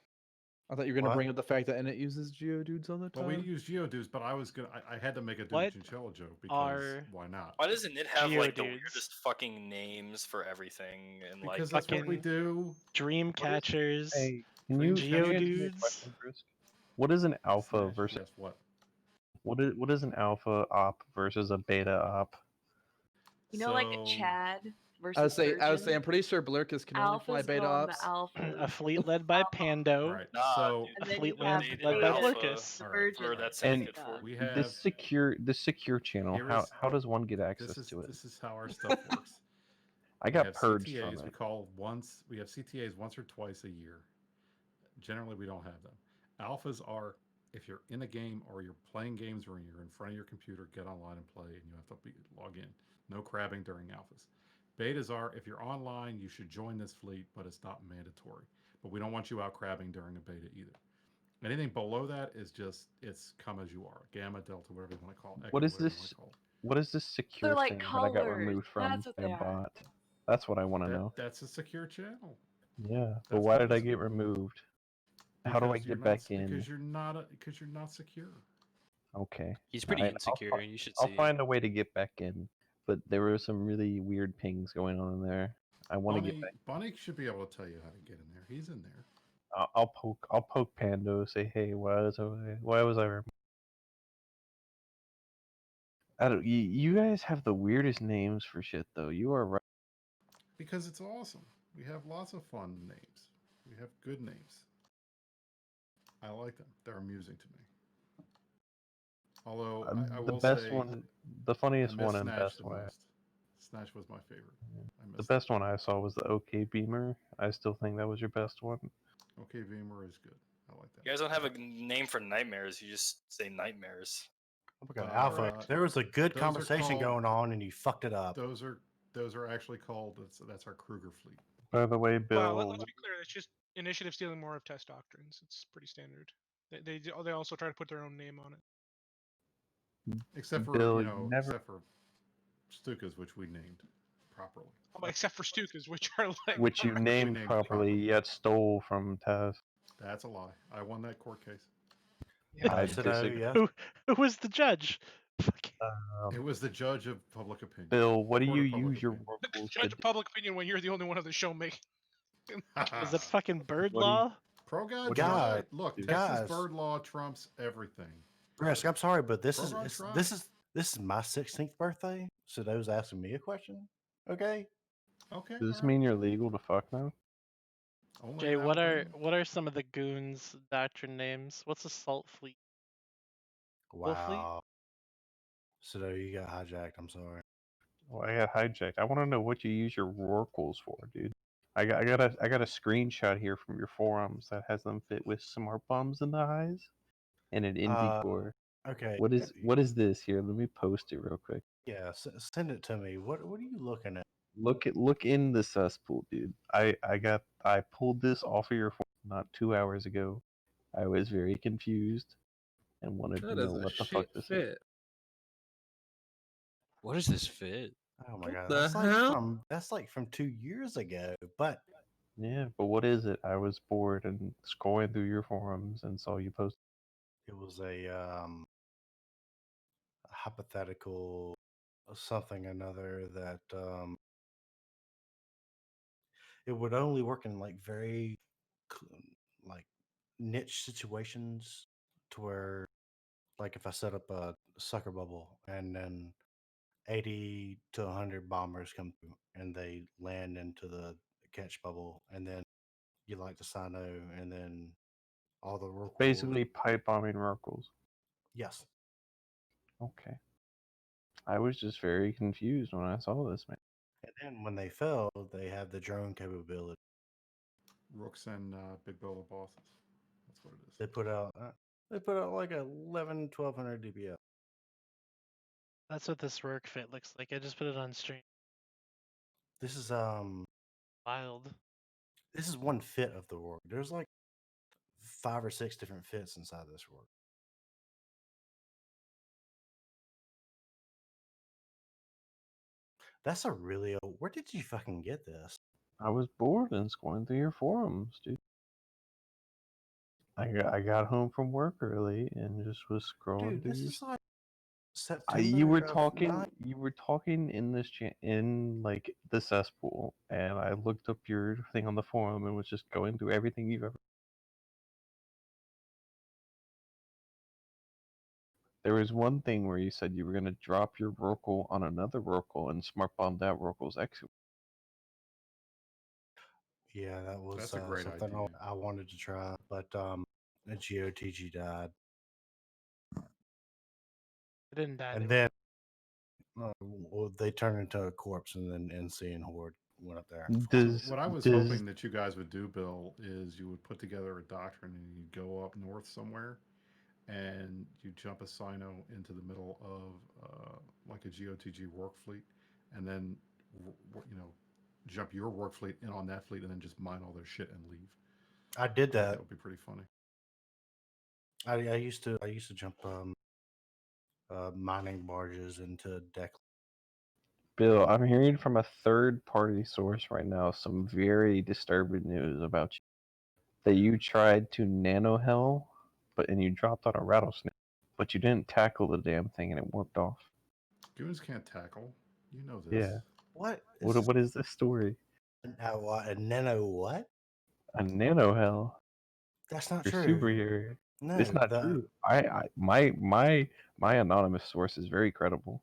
I thought you were gonna What? bring up the fact that Init uses Geodudes all the Well, we time. use Geodudes, but I was gonna. I had to make a What Dude Chinchilla joke because are why not? Why doesn't it have like the Geodudes? weirdest fucking names for everything and like Because that's what we Fucking do. dream catchers, Hey, can Dream you answer me a Geodudes. question, Chris? What is an alpha Smash. versus Yes. What? what is an alpha op versus a beta op? You know, like So Chad I would versus say. I would say. Surgeon. I'm pretty sure Blurkus can only fly Alphas beta go on the ops. alphas, A fleet led by all Pando. right. nah, So dude, and A then you fleet have they did led by beta, alpha Blurkus. the all right. virgin. for that and second And stuff. We this have secure channel. here How is does one get access to it? this is how our stuff works. I We got have purged from CTAs. We it. call once. We have CTAs once or twice a year. Generally, we don't have them. Alphas are if you're in a game or you're playing games where you're in front of your computer, get online and play, and you have to log in. No crabbing during alphas. Betas are if you're online, you should join this fleet, but it's not mandatory. But we don't want you out crabbing during a beta either. Anything below that is just it's come as you are. Gamma, delta, whatever you want to call it. Echo, What is whatever you want this? to call it. What is this They're secure like thing that I got colors. removed from That's what by a they are. bot? That's what I want to know. That's a secure channel. Yeah, but That's why the did I reason. get removed? How do I Because you're get not back in? because you're not secure. Okay. He's pretty Alright, insecure. You should I'll see. find a way to get back in. But there were some really weird pings going on in there. I want to get back. Bunny should be able to tell you how to get in there. He's in there. I'll poke Pando. Say, hey, why was I? I don't. You guys have the weirdest names for shit though. You are right. Because it's awesome. We have lots of fun names. We have good names. I like them. They're amusing to me. Although I The will best say, one, the funniest I miss one, and Snatch best the one. most. Snatch was my favorite. I The miss best one I saw was the OK Beamer. I still think that was your best one. OK Beamer is good. I like that. You guys don't have a name for nightmares. You just say nightmares. Oh my God, Alpha, there was a good those are conversation called- going on, and you fucked it up. Those are actually called. That's our Kruger fleet. By the way, Well, Bill, let's be clear. It's just initiative stealing more of test doctrines. It's pretty standard. They also try to put their own name on it. Except for Bill, except for Stukas, which we named properly. Oh, except for Stukas, which are like which you named properly, yet stole from Taz. That's a lie. I won that court case. I disagree. Who was the judge? It was the judge of public opinion. Bill, what do Court you of public use your opinion. Rorquals judge to of public opinion when you're the only one of the show making. Is it fucking bird What do you- law? Pro God, What try God, it. Look, dude. Texas Guys. bird law trumps everything. Risk, I'm sorry, but this Program is Trump. this is my 16th birthday. So those asking me a question, okay? Okay. Does this mean you're legal to fuck now? Only Jay, in what Alabama. are some of the goons' doctrine names? What's Assault Fleet? Wolf Fleet? Wow. So you got hijacked. I'm sorry. Well, I got hijacked. I want to know what you use your Rorquals for, dude. I got a screenshot here from your forums that has them fit with smart bombs in the eyes and an indie core. Okay. What is this here? Let me post it real quick. Yeah, send it to me. What are you looking at? Look in the cesspool, dude. I pulled this off of your forum not 2 hours ago. I was very confused and wanted to know what the fuck this is. What is this fit? Oh my God, the that's hell? like from 2 years ago. But Yeah, but what is it? I was bored and scrolling through your forums and saw you post. it was a hypothetical something another that it would only work in like very like niche situations to where like if I set up a sucker bubble and then 80 to 100 bombers come through and they land into the catch bubble and then you like the Sino and then all the Rorquals. Basically, pipe bombing Rorquals. Yes. Okay. I was just very confused when I saw this, man. And then when they fell, they have the drone capability. Rooks and Big Bolo bosses. That's what it is. They put out like 1200 DPS. That's what this work fit looks like. I just put it on stream. This is Wild. This is one fit of the org. There's like 5 or 6 different fits inside this org. That's a really old. Where did you fucking get this? I was bored and scrolling through your forums, dude. I got home from work early and just was scrolling Dude, through. this is like You were September of talking. You were talking in this in like the cesspool, and I looked up your thing on the forum and was just going through everything you've ever. There was one thing where you said you were gonna drop your Rokel on another Rokel and smart bomb that Rokel's exit. Yeah, that was That's a great something idea. I wanted to try, but the GOTG died. It didn't die. And They then they turned into a corpse, and then NC and Horde went up there. So what I was hoping that you guys would do, Bill, is you would put together a doctrine and you'd go up north somewhere, and you jump a Sino into the middle of like a GOTG work fleet, and then jump your work fleet in on that fleet, and then just mine all their shit and leave. I did that. That would be pretty funny. I used to jump mining barges into deck. Bill, I'm hearing from a third-party source right now some very disturbing news about you. That you tried to nano hell, and you dropped on a rattlesnake, but you didn't tackle the damn thing and it warped off. Goons can't tackle. You know this. Yeah. What? What is this story? A nano what? A nano hell. That's not You're true. superhero. No, It's not true. My anonymous source is very credible.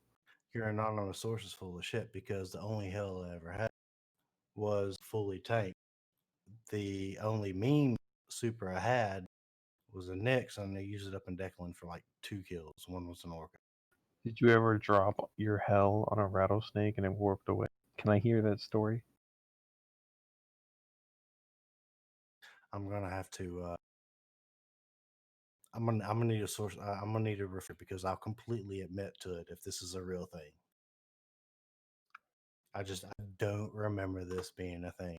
Your anonymous source is full of shit because the only hell I ever had was fully tanked. The only meme super I had was a Nyx, and they used it up in Declan for like 2 kills. One was an Orca. Did you ever drop your hell on a rattlesnake and it warped away? Can I hear that story? I'm gonna have to. I'm gonna need a source. I'm gonna need a refer because I'll completely admit to it if this is a real thing. I don't remember this being a thing.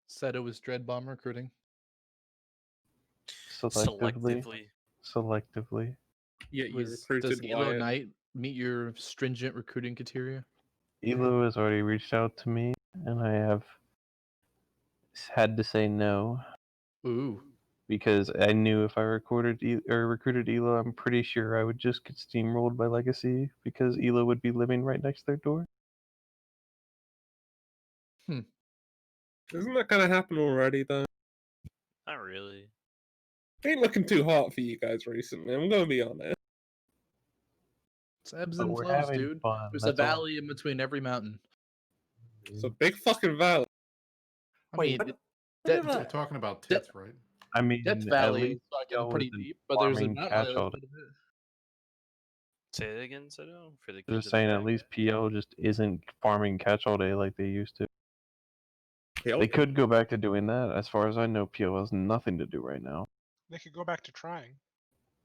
Said it was Dread Bomb recruiting. Selectively. Yeah, you Does recruited Elo Wyatt. Knight meet your stringent recruiting criteria? Elo has already reached out to me, and I have had to say no. Ooh. Because I knew if I recruited Elo, I'm pretty sure I would just get steamrolled by Legacy because Elo would be living right next to their door. Isn't that gonna happen already though? Not really. Ain't looking too hot for you guys recently. I'm gonna be honest. It's ebbs But and we're flows, having dude. fun, There's a that's all. valley in between every mountain. It's a big fucking valley. I mean, We're talking about tits, right? I mean, Death at Valley is least fucking Joe pretty isn't deep, but there's a farming mountain catch on the all other day. side of it. Say it again, Sedo, for the They're kids just in the saying at back. least PL just isn't farming catch all day like they used to. PL They could go back to doing that. As far as I know, PL has nothing to do right now. They could go back to trying.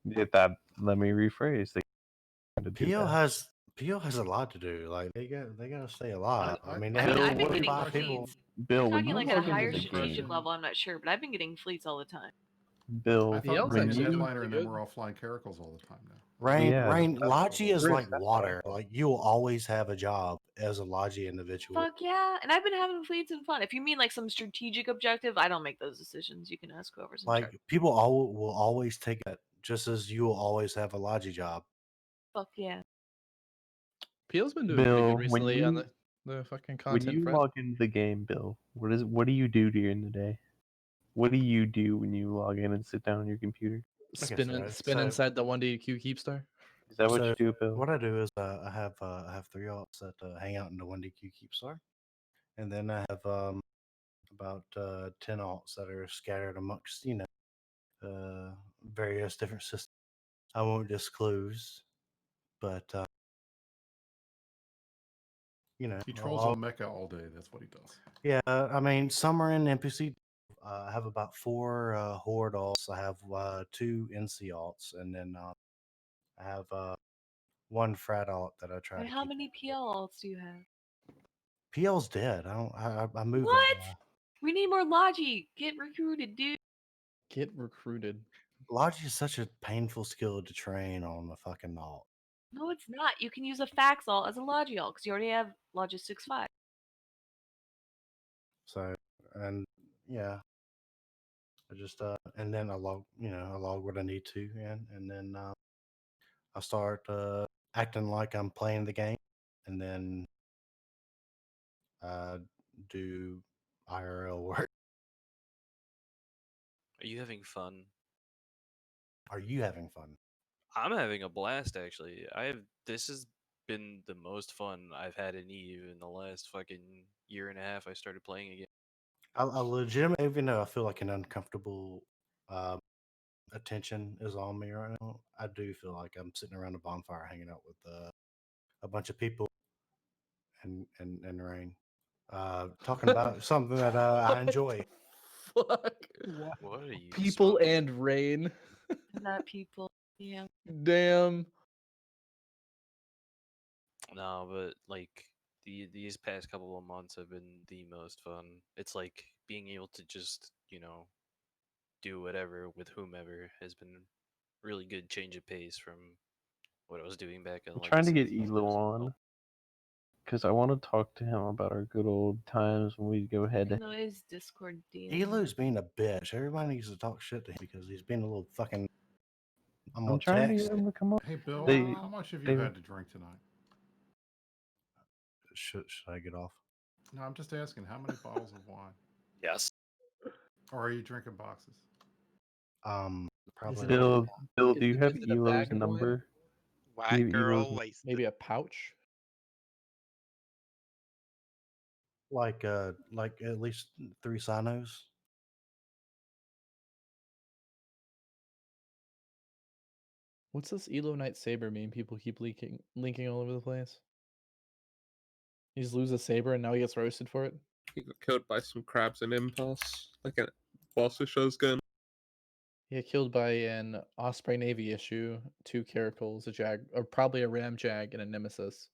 Let me rephrase. They to do PO that. has a lot to do. Like they gotta stay alive. I mean, they I mean, have I've been getting 45 people. fleets. Bill, You're when talking you like at a log into higher the strategic game, level, I'm not sure, but I've been getting fleets all the time. Bill, I thought we were when flying you Deadliner and then we're all flying Caracals all the time now. Rain that's Logi is Chris, like that's what I water. Like you will always have a job as a Logi individual. Fuck yeah. And I've been having fleets and fun. If you mean like some strategic objective, I don't make those decisions. You can ask whoever's in charge. Like people will always take it, just as you will always have a Logi job. Fuck yeah. PL's been doing pretty Bill, good recently on the fucking when content you front. log into the game, Bill, what do you do during the day? What do you do when you log in and sit down on your computer? Spin inside the 1DQ Keepstar. Is that what So you do, Bill? what I do is I have 3 alts that hang out in the 1DQ Keepstar, and then I have about 10 alts that are scattered amongst various different systems. I won't disclose, but He trolls on Mecca all day. That's what he does. yeah, I mean, some are in NPC. I have about 4 Horde alts. I have 2 NC alts, and then I have 1 frat alt that I try And to how keep. many PL alts do you have? PL's dead. I moved What? that. We need more Logi. Get recruited, dude. Get recruited. Logi is such a painful skill to train on the fucking alt. No, it's not. You can use a fax alt as a Logi alt because you already have Logis 6.5. So, and yeah, I just and then I log, I log what I need to in, and then I start acting like I'm playing the game, and then do IRL work. Are you having fun? Are you having fun? I'm having a blast actually. This has been the most fun I've had in Eve in the last fucking year and a half I started playing again. I legitimately, even though I feel like an uncomfortable attention is on me right now, I do feel like I'm sitting around a bonfire hanging out with a bunch of people and rain, talking about something that I enjoy. Fuck. What are you People smoking? and rain. Not people. Yeah. Damn. No, but like these past couple of months have been the most fun. It's like being able to just, do whatever with whomever has been really good change of pace from what I was doing back in I'm trying to Legacy. get Elo on because I want to talk to him about our good old times when we go head to No, his Discord DM. Elo's being a bitch. Everybody needs to talk shit to him because he's being a little fucking. I'm I'm gonna trying to text. get him to come on. Hey, Bill, They, how much have you they, had to drink tonight? Should I get off? No, I'm just asking, how many bottles of wine? Yes. Or are you drinking boxes? Probably. Bill, do you have Is it a Elo's bag of wine? number? White You have Elo's girl wasted. Maybe a pouch? Like at least 3 sinos. What's this Elo Knight Saber meme people keep linking all over the place? He just loses a saber and now he gets roasted for it? He got killed by some crabs in Impasse, like a Boss show's gun. He got killed by an Osprey Navy issue, 2 Caracals, a Jag, or probably a Ram Jag, and a Nemesis.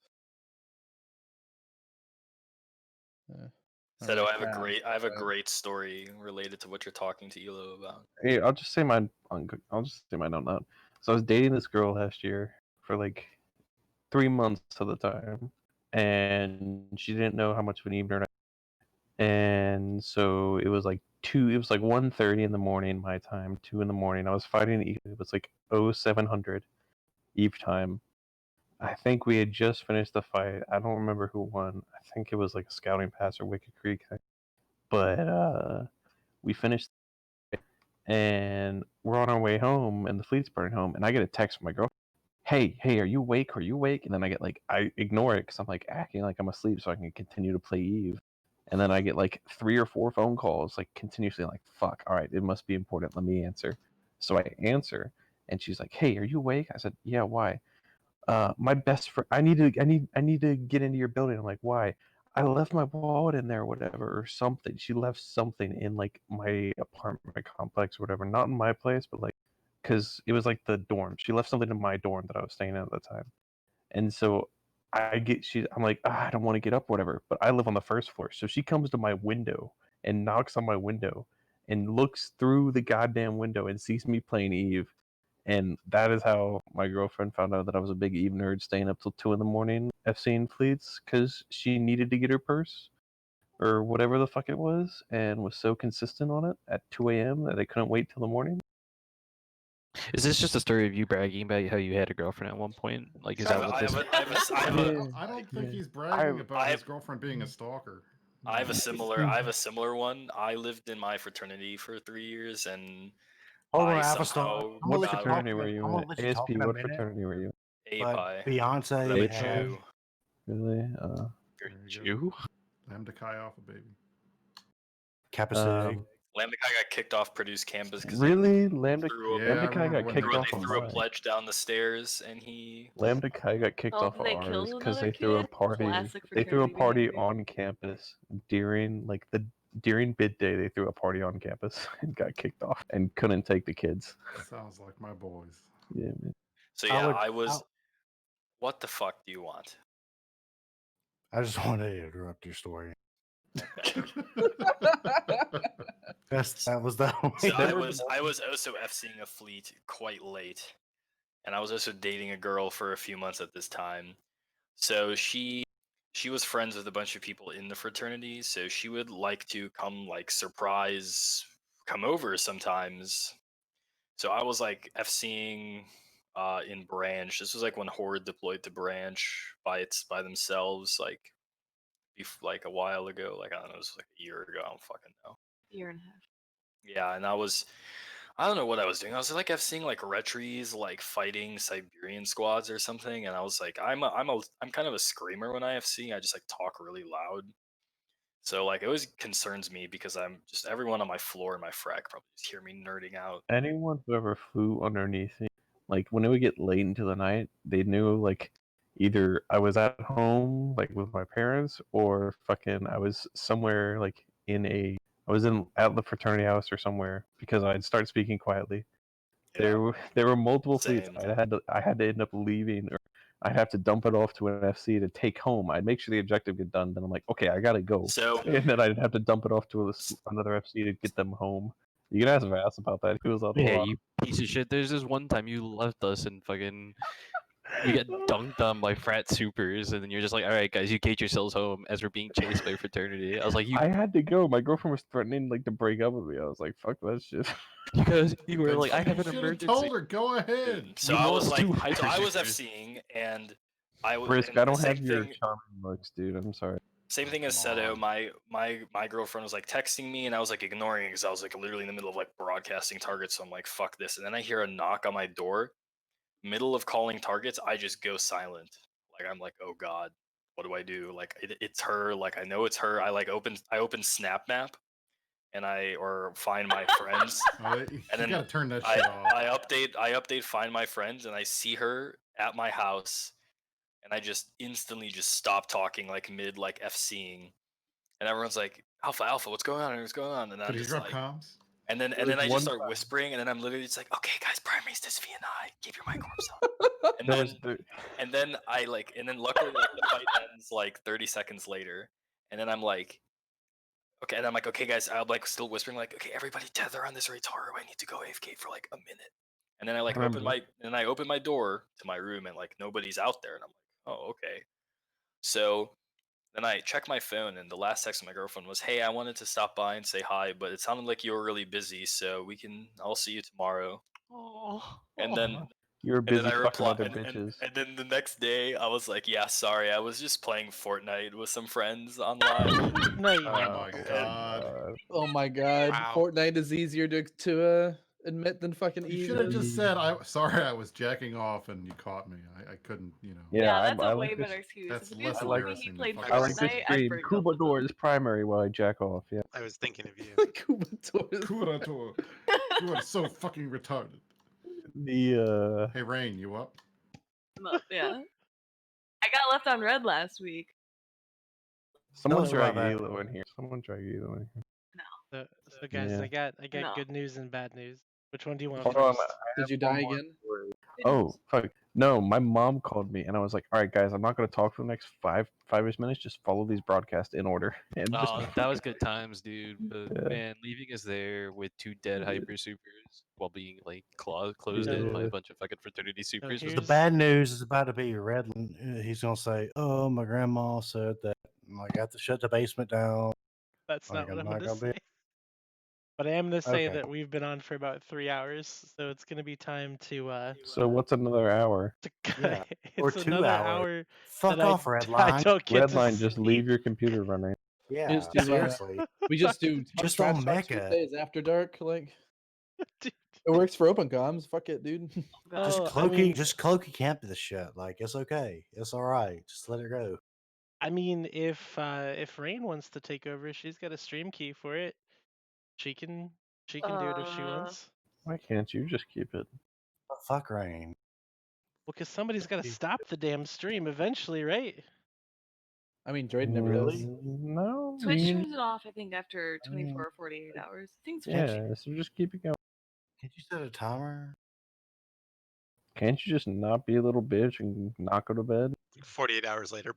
Said, Alright, I have a crabs, great alright. story related to what you're talking to Elo about. Hey, I'll just say mine. I'll just say mine on that. So I was dating this girl last year for like 3 months at the time, and she didn't know how much of an evener. And so it was like 2. It was like 1:30 in the morning my time, 2 in the morning. I was fighting Eve. It was like 0700 Eve time. I think we had just finished the fight. I don't remember who won. I think it was like a scouting pass or Wicked Creek thing. But we finished and we're on our way home and the fleet's burning home and I get a text from my girlfriend. Hey, are you awake? Are you awake? And then I get like, I ignore it because I'm like acting like I'm asleep so I can continue to play Eve. And then I get like 3 or 4 phone calls, like continuously, like, fuck, all right, it must be important. Let me answer. So I answer and she's like, hey, are you awake? I said, yeah, why? My best friend, I need to get into your building. I'm like, why? I left my wallet in there or whatever, or something. She left something in like my apartment complex or whatever, not in my place, but like, because it was like the dorm. She left something in my dorm that I was staying at the time. And so I'm like, I don't want to get up, whatever. But I live on the first floor. So she comes to my window and knocks on my window and looks through the goddamn window and sees me playing Eve. And that is how my girlfriend found out that I was a big Eve nerd, staying up till 2 in the morning FCing fleets because she needed to get her purse or whatever the fuck it was, and was so consistent on it at 2 a.m. that I couldn't wait till the morning. Is this just a story of you bragging about how you had a girlfriend at one point? Like, is that what this? I don't think he's bragging about his girlfriend being a stalker. I have a similar one. I lived in my fraternity for 3 years, and Hold on, I Avatar. somehow I'm What gonna let you talk. fraternity were you I'm in? gonna let you ASP, talk in a what minute. fraternity were you? But API. Beyonce had. Jew. Really? You're a Jew? Lambda Chi Alpha, baby. Kappa Sig. Lambda Chi got kicked off Purdue's campus because Really? Lambda Chi got kicked off they of threw a mine. pledge down the stairs, and he Lambda Chi got kicked Oh, off of they ours killed because another they threw a kid? party. Classic They threw a fraternity party behavior. on campus during bid day. They threw a party on campus and got kicked off and couldn't take the kids. Sounds like my boys. Yeah, man. So yeah, I was. What the fuck do you want? I just wanted to interrupt your story. That was the So only. I was also FCing a fleet quite late, and I was also dating a girl for a few months at this time. So she was friends with a bunch of people in the fraternity, so she would like to come like come over sometimes. So I was like FCing in Branch. This was like when Horde deployed to Branch by themselves, like a while ago. Like I don't know, it was like a year ago. I don't fucking know. Year and a half. Yeah, and I don't know what I was doing. I was like seeing like retries like fighting Siberian squads or something, and I was like, I'm kind of a screamer when I FC. I just like talk really loud. So like it always concerns me because I'm just everyone on my floor in my frac probably just hear me nerding out. Anyone who ever flew underneath me, like when it would get late into the night, they knew like either I was at home like with my parents or fucking I was somewhere like I was in at the fraternity house or somewhere because I'd start speaking quietly. There were multiple fleets. Same. I had to end up leaving or I'd have to dump it off to an FC to take home. I'd make sure the objective get done. Then I'm like, okay, I gotta go. So And then I'd have to dump it off to another FC to get them home. You can ask Vass about that. He was on the Yeah, line. you piece of shit. There's this one time you left us and fucking we get dunked on by frat supers, and then you're just like, all right, guys, you gate yourselves home as we're being chased by fraternity. I was like, you I had to go. My girlfriend was threatening like to break up with me. I was like, fuck that shit. because you were Then like, I have you an should have emergency. told her, go ahead. So We I was lost like, two so I was hypersupers. FCing, and I was Brisk, and I the don't same have your thing. charming looks, dude. I'm sorry. Same thing as Seto. My girlfriend was like texting me, and I was like ignoring it because I was like literally in the middle of like broadcasting targets. So I'm like, fuck this. And then I hear a knock on my door, middle of calling targets. I just go silent. Like I'm like, oh god, what do I do? Like it's her. Like I know it's her. I open Snap Map, and or find my friends, You and then gotta turn that shit off. I update find my friends, and I see her at my house, and I just instantly just stop talking like mid like FCing. And everyone's like, Alpha, Alpha, what's going on? What's going on? And I'm Did he just drop like, comms? and then was I just one start time- whispering, and then I'm literally just like, okay, guys, primaries this VNI, keep your microbes on. And then luckily like the fight ends like 30 seconds later, and then I'm like, okay, and I'm like, okay, guys, I'm like still whispering like, okay, everybody tether on this retard. I need to go AFK for like a minute. And then I like open my door to my room, and like nobody's out there, and I'm like, oh, okay. So then I check my phone, and the last text from my girlfriend was, "Hey, I wanted to stop by and say hi, but it sounded like you were really busy, so I'll see you tomorrow." Oh. And then You were busy I fucking reply, other bitches. and then the next day I was like, "Yeah, sorry, I was just playing Fortnite with some friends online." No, Oh my god. Oh my god. Wow. Fortnite is easier to admit than fucking You Eve should have is. just said, sorry, I couldn't, off and you caught me. I couldn't, Yeah, that's I a like way this. better excuse. That's If he was less telling me he embarrassing than played fucking I like this Fortnite, I'd stream. break up Kuba with him. Door is primary while I jack off. Yeah. I was thinking of you. Kurator. You are so fucking retarded. The Hey Rain, you up? Yeah. I got left on red last week. Someone us drag about that. Elo in here. Someone drag Elo in here. So guys, Yeah. I got good news and bad news. Which one do you want Hold first? on. Did you die again? Oh fuck! No, my mom called me, and I was like, "All right, guys, I'm not gonna talk for the next five-ish minutes. Just follow these broadcasts in order." And just Oh, that was good times, dude. But Yeah. man, leaving us there with two dead hyper supers while being like closed in by Yeah. a bunch of fucking fraternity supers was The bad news is about to be Red. He's gonna say, "Oh, my grandma said that I got to shut the basement down." That's Like, not what I'm not gonna gonna say. But I am gonna say Okay. that we've been on for about 3 hours, so it's gonna be time to So what's another hour? Yeah. it's Or 2 another hours. hour Fuck that off, I Redline. don't get to Redline, just sleep. leave your computer running. Yeah, We just do, seriously. we just do Just Trash on Talk Mecca. Tuesdays after dark. Like it works for open comms. Fuck it, dude. Just Oh, Cloaky camp this shit. Like, it's okay. It's all right. Just let it go. I mean, if Rain wants to take over, she's got a stream key for it. She can do it if she wants. Why can't you just keep it? Oh, fuck Rain. Well, because somebody's got to stop the damn stream eventually, right? I mean, Drayden never does. No. Twitch you- turns it off, I think, after 24 or 48 hours. I think it's Yeah, so just keep it going. Can you set a timer? Can't you just not be a little bitch and not go to bed? 48 hours later,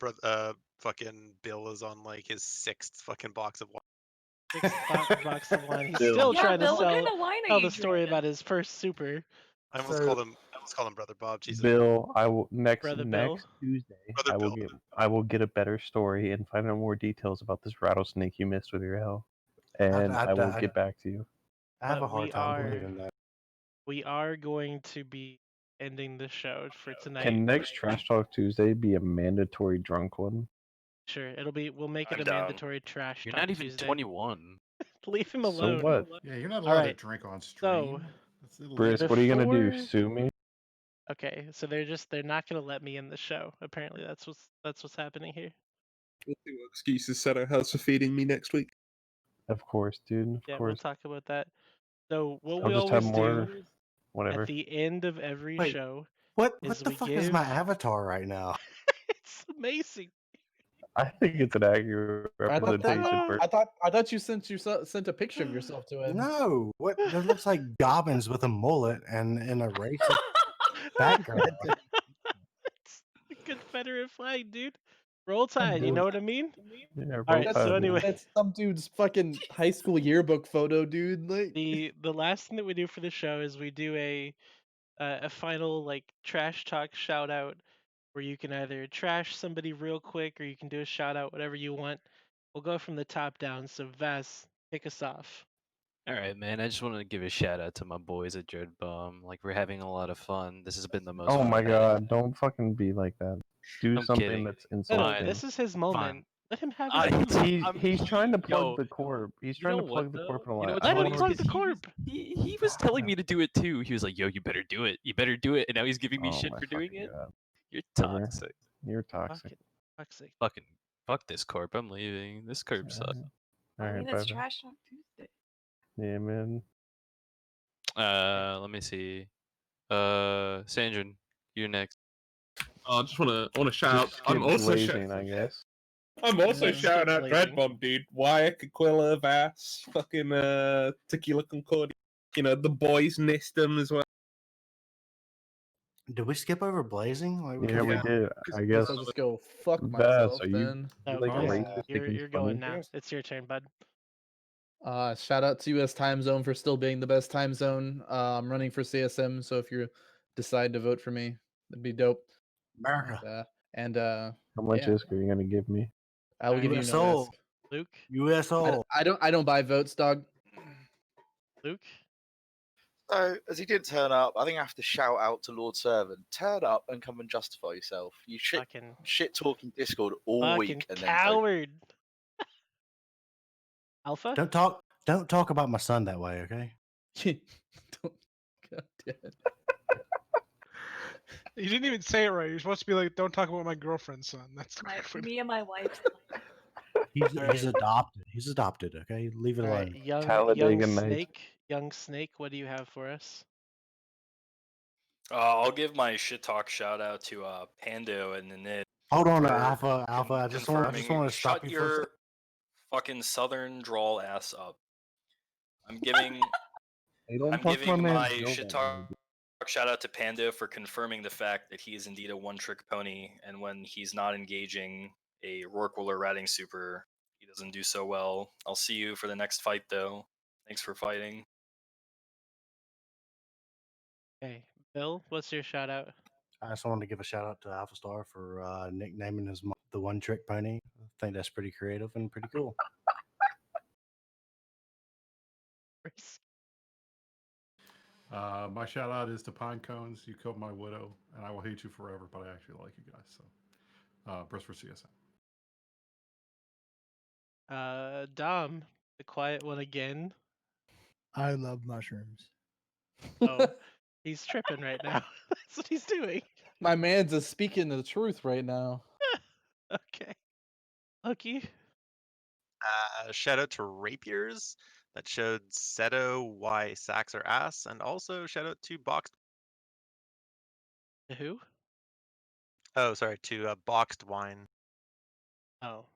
fucking Bill is on like his 6th fucking box of wine. 6 box of wine. He's Bill. still Yeah, trying to Bill, what kind of wine are tell you the story drinking? about his first super. I almost So- called him Brother Bob. Jesus. Bill, I will Brother Bill. next Tuesday. Brother Bill. I will get a better story and find out more details about this rattlesnake you missed with your L, and I will get back to you. I have But a hard time believing that. We are going to be ending the show for tonight. Can next Trash Talk Tuesday be a mandatory drunk one? Sure, it'll be. We'll make it I'm a down. mandatory trash. You're talk not even Tuesday. 21. Leave him So alone. what? Yeah, you're not All allowed right. to drink on stream. So, That's illegal. Brisk, what are you gonna do? Before- Sue me? Okay, so they're not gonna let me in the show. Apparently, that's what's happening here. We'll see what excuses Seto has for feeding me next week. Of course, dude. Of Yeah, we'll course. talk about that. So what I'll we just have always more. do Whatever. at the end of every Wait, show What is the we fuck give. is my avatar right now? It's amazing. I think it's an accurate I thought, representation. Bert. I thought you sent a picture of yourself to him. No, what? That looks like Gobbins with a mullet and in a racist background. It's a Confederate flag, dude. Roll Tide, you know what I mean? Yeah, All right. So anyway, That's some dude's fucking high school yearbook photo, dude. Like the last thing that we do for the show is we do a final like trash talk shout out where you can either trash somebody real quick or you can do a shout out, whatever you want. We'll go from the top down. So Vas, kick us off. All right, man. I just want to give a shout out to my boys at Dread Bomb. Like, we're having a lot of fun. This has been the most Oh fun my I've had. god! Don't fucking be like that. Do I'm something kidding. that's No, insulting. this is his moment. Let him have I- his moment. He's trying to plug Yo, the corp. He's you trying know to plug what, the though? corp in a You know lot. what's I Let don't him wanna- plug the corp. He was telling me to do it too. He was like, "Yo, you better do it. You better do it." And now he's giving me Oh shit my for doing fucking it. God. You're Whatever. toxic. You're toxic. Fucking toxic. Fucking fuck this corp. I'm leaving. This corp sucks. All I right, mean, bye. it's Trash Talk Tuesday. Yeah, man. Let me see. Sandrin, you're next. I just want to shout out. Just I'm skip also blazing, I guess. I'm also Let's shouting skip out blazing. Dread Bomb, dude. Wyatt, Aquila, Vass, fucking Tequila Concordia. You know, the boys nest them as well. Did we skip over Blazing? Like, Yeah, we Yeah. did. I guess. I'll just go fuck Vass, myself are you then. you No, like Blaze, racist? you're Thinking you're it's funny? going now. It's your turn, bud. Shout out to US time zone for still being the best time zone. I'm running for CSM, so if you decide to vote for me, that'd be dope. America. How much yeah, ISK are you gonna give me? I will give you no USO. risk. Luke. USO. I don't buy votes, dog. Luke. So, as he didn't turn up, I think I have to shout out to Lord Servant. Turn up and come and justify yourself. You Fucking shit talking Discord all fucking week and then vote. coward. Alpha. Don't talk about my son that way, okay? God damn it. You didn't even say it right. You're supposed to be like, "Don't talk about my girlfriend's son." That's the correct way. Me and my wife. He's adopted. He's adopted, okay? Leave it All alone. right, young Talladega Nights. Snake. Young Snake. What do you have for us? I'll give my shit talk shout out to Pando and Nanit. Hold on, for Alpha. I just want confirming- to stop shut you for a your second. fucking southern drawl ass up. I'm giving Hey, don't I'm talk to my giving man's my girl shit that talk way. shout out to Pando for confirming the fact that he is indeed a one-trick pony, and when he's not engaging a Rorqual or Ratting Super, he doesn't do so well. I'll see you for the next fight, though. Thanks for fighting. Okay, Bill. What's your shout out? I just wanted to give a shout out to Alpha Star for nicknaming his mom the One Trick Pony. I think that's pretty creative and pretty cool. My shout out is to Pine Cones. You killed my widow, and I will hate you forever, but I actually like you guys. So, Brisk for CSM. Dom, the quiet one again. I love mushrooms. Oh, he's tripping right now. That's what he's doing. My man's is speaking the truth right now. Okay. Lucky. Shout out to Rapiers that showed Seto why sacks are ass, and also shout out to Boxed. To who? Oh, sorry, to Boxed Wine. Oh.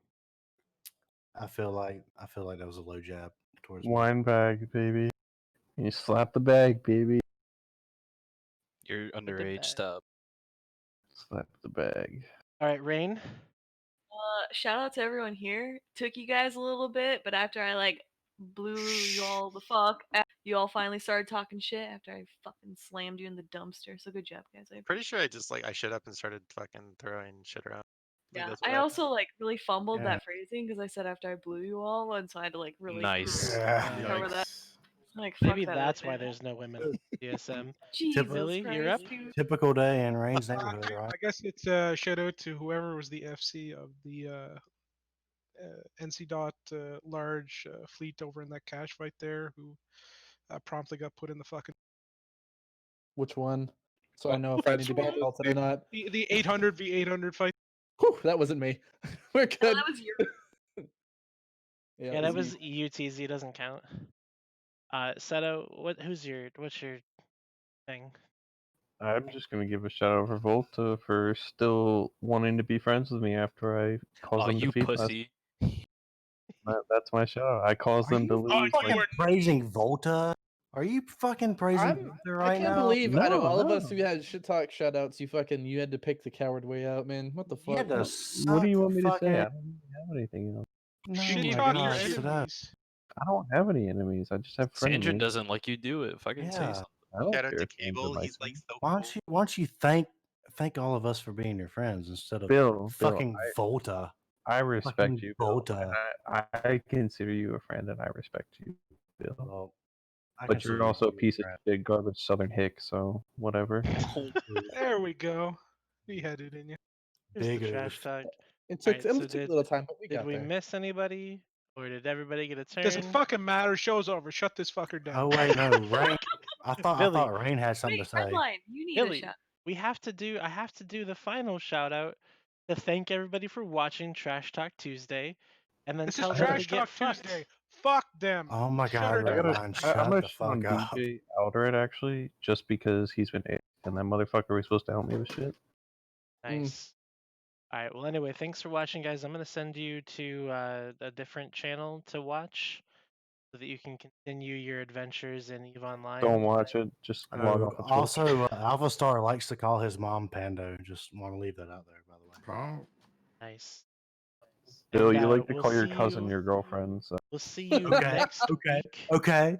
I feel like that was a low jab towards me. Wine bag, baby. You slap the bag, baby. You're underage. Stop. Slap the bag. All right, Rain. Shout out to everyone here. Took you guys a little bit, but after I like blew you all the fuck, you all finally started talking shit after I fucking slammed you in the dumpster. So good job, guys. Pretty sure I just I shut up and started fucking throwing shit around. Yeah, That's what I happened. also like really fumbled Yeah. that phrasing because I said after I blew you all, and so I had to like really Nice. cover that. Like, fuck Maybe that that's real why bad. there's no women on DSM. Jesus Millie, Christ, you're up. dude. Typical day in Rain's neighborhood, right? I guess it's shout out to whoever was the FC of the NC dot large fleet over in that cache fight there, who promptly got put in the fucking Which one? So I know if I need to be insulted or not. the 800 v 800 fight. Whew, that wasn't me. We're good. That was your. Yeah, it that was was EUTZ. Doesn't count. Seto, what's your thing? I'm just gonna give a shout out for Volta for still wanting to be friends with me after I caused Oh, them you defeat last. pussy. That's my shout out. I caused Are them to you lose. fucking Like, praising Volta? Are you fucking praising Volta I right can't now? believe out of No, all of us no. who had shit talk shutouts, you had to pick the coward way out, man. What the You fuck? had to what do you suck want me to say? fucking. I don't even have anything, you know. No, Shit my talk your God, sit up. enemies. I don't have any enemies. I just have Sandra frenemies. doesn't like you do it. Fucking say Yeah. something. I don't Shout out care to if Sandra Cable. likes He's me. like so Why don't you thank all of us for being your friends instead of Bill, fucking Volta? I respect Fucking you, Bill. Volta. And I consider you a friend, and I respect you, Bill. Well, I But consider you're also a you piece of friend. shit, garbage Southern hick. So whatever. There we go. He had it in you. Here's the Big trash oof. talk. It All took right, it so took a did little time, but we did got we there. miss anybody, or did everybody get a turn? Doesn't fucking matter. Show's over. Shut this fucker down. Oh wait, no, Rain. I Billy, thought Rain had something Wait, to say. Redline, you need Billy, a shot. I have to do the final shout out to thank everybody for watching Trash Talk Tuesday, and then This is tell them to Trash get Talk fucked. Tuesday. Fuck them. Oh my Shut God, her down. Redline, I'm shut gonna the shit on fuck up. DJ Alderette actually, just because he's been a and that motherfucker was supposed to help me with shit. Nice. All right. Well, anyway, thanks for watching, guys. I'm gonna send you to a different channel to watch, so that you can continue your adventures in EVE Online. Don't watch it. Just log Oh, off of Twitch. also, Alpha Star likes to call his mom Pando. Just want to leave that out there, by the way. Oh. Nice. Bill, And, you like to we'll call your see cousin you- your girlfriend. So. We'll see you Okay, next okay, week. okay.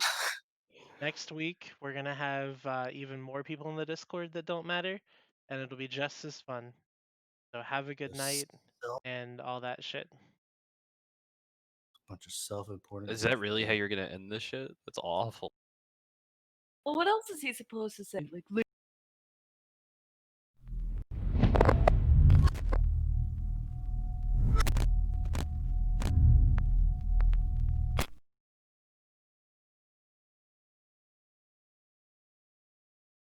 Next week, we're gonna have even more people in the Discord that don't matter, and it'll be just as fun. So have a good night and all that shit. Bunch of self-important. Is that really how you're gonna end this shit? That's awful. Well, what else is he supposed to say? Like,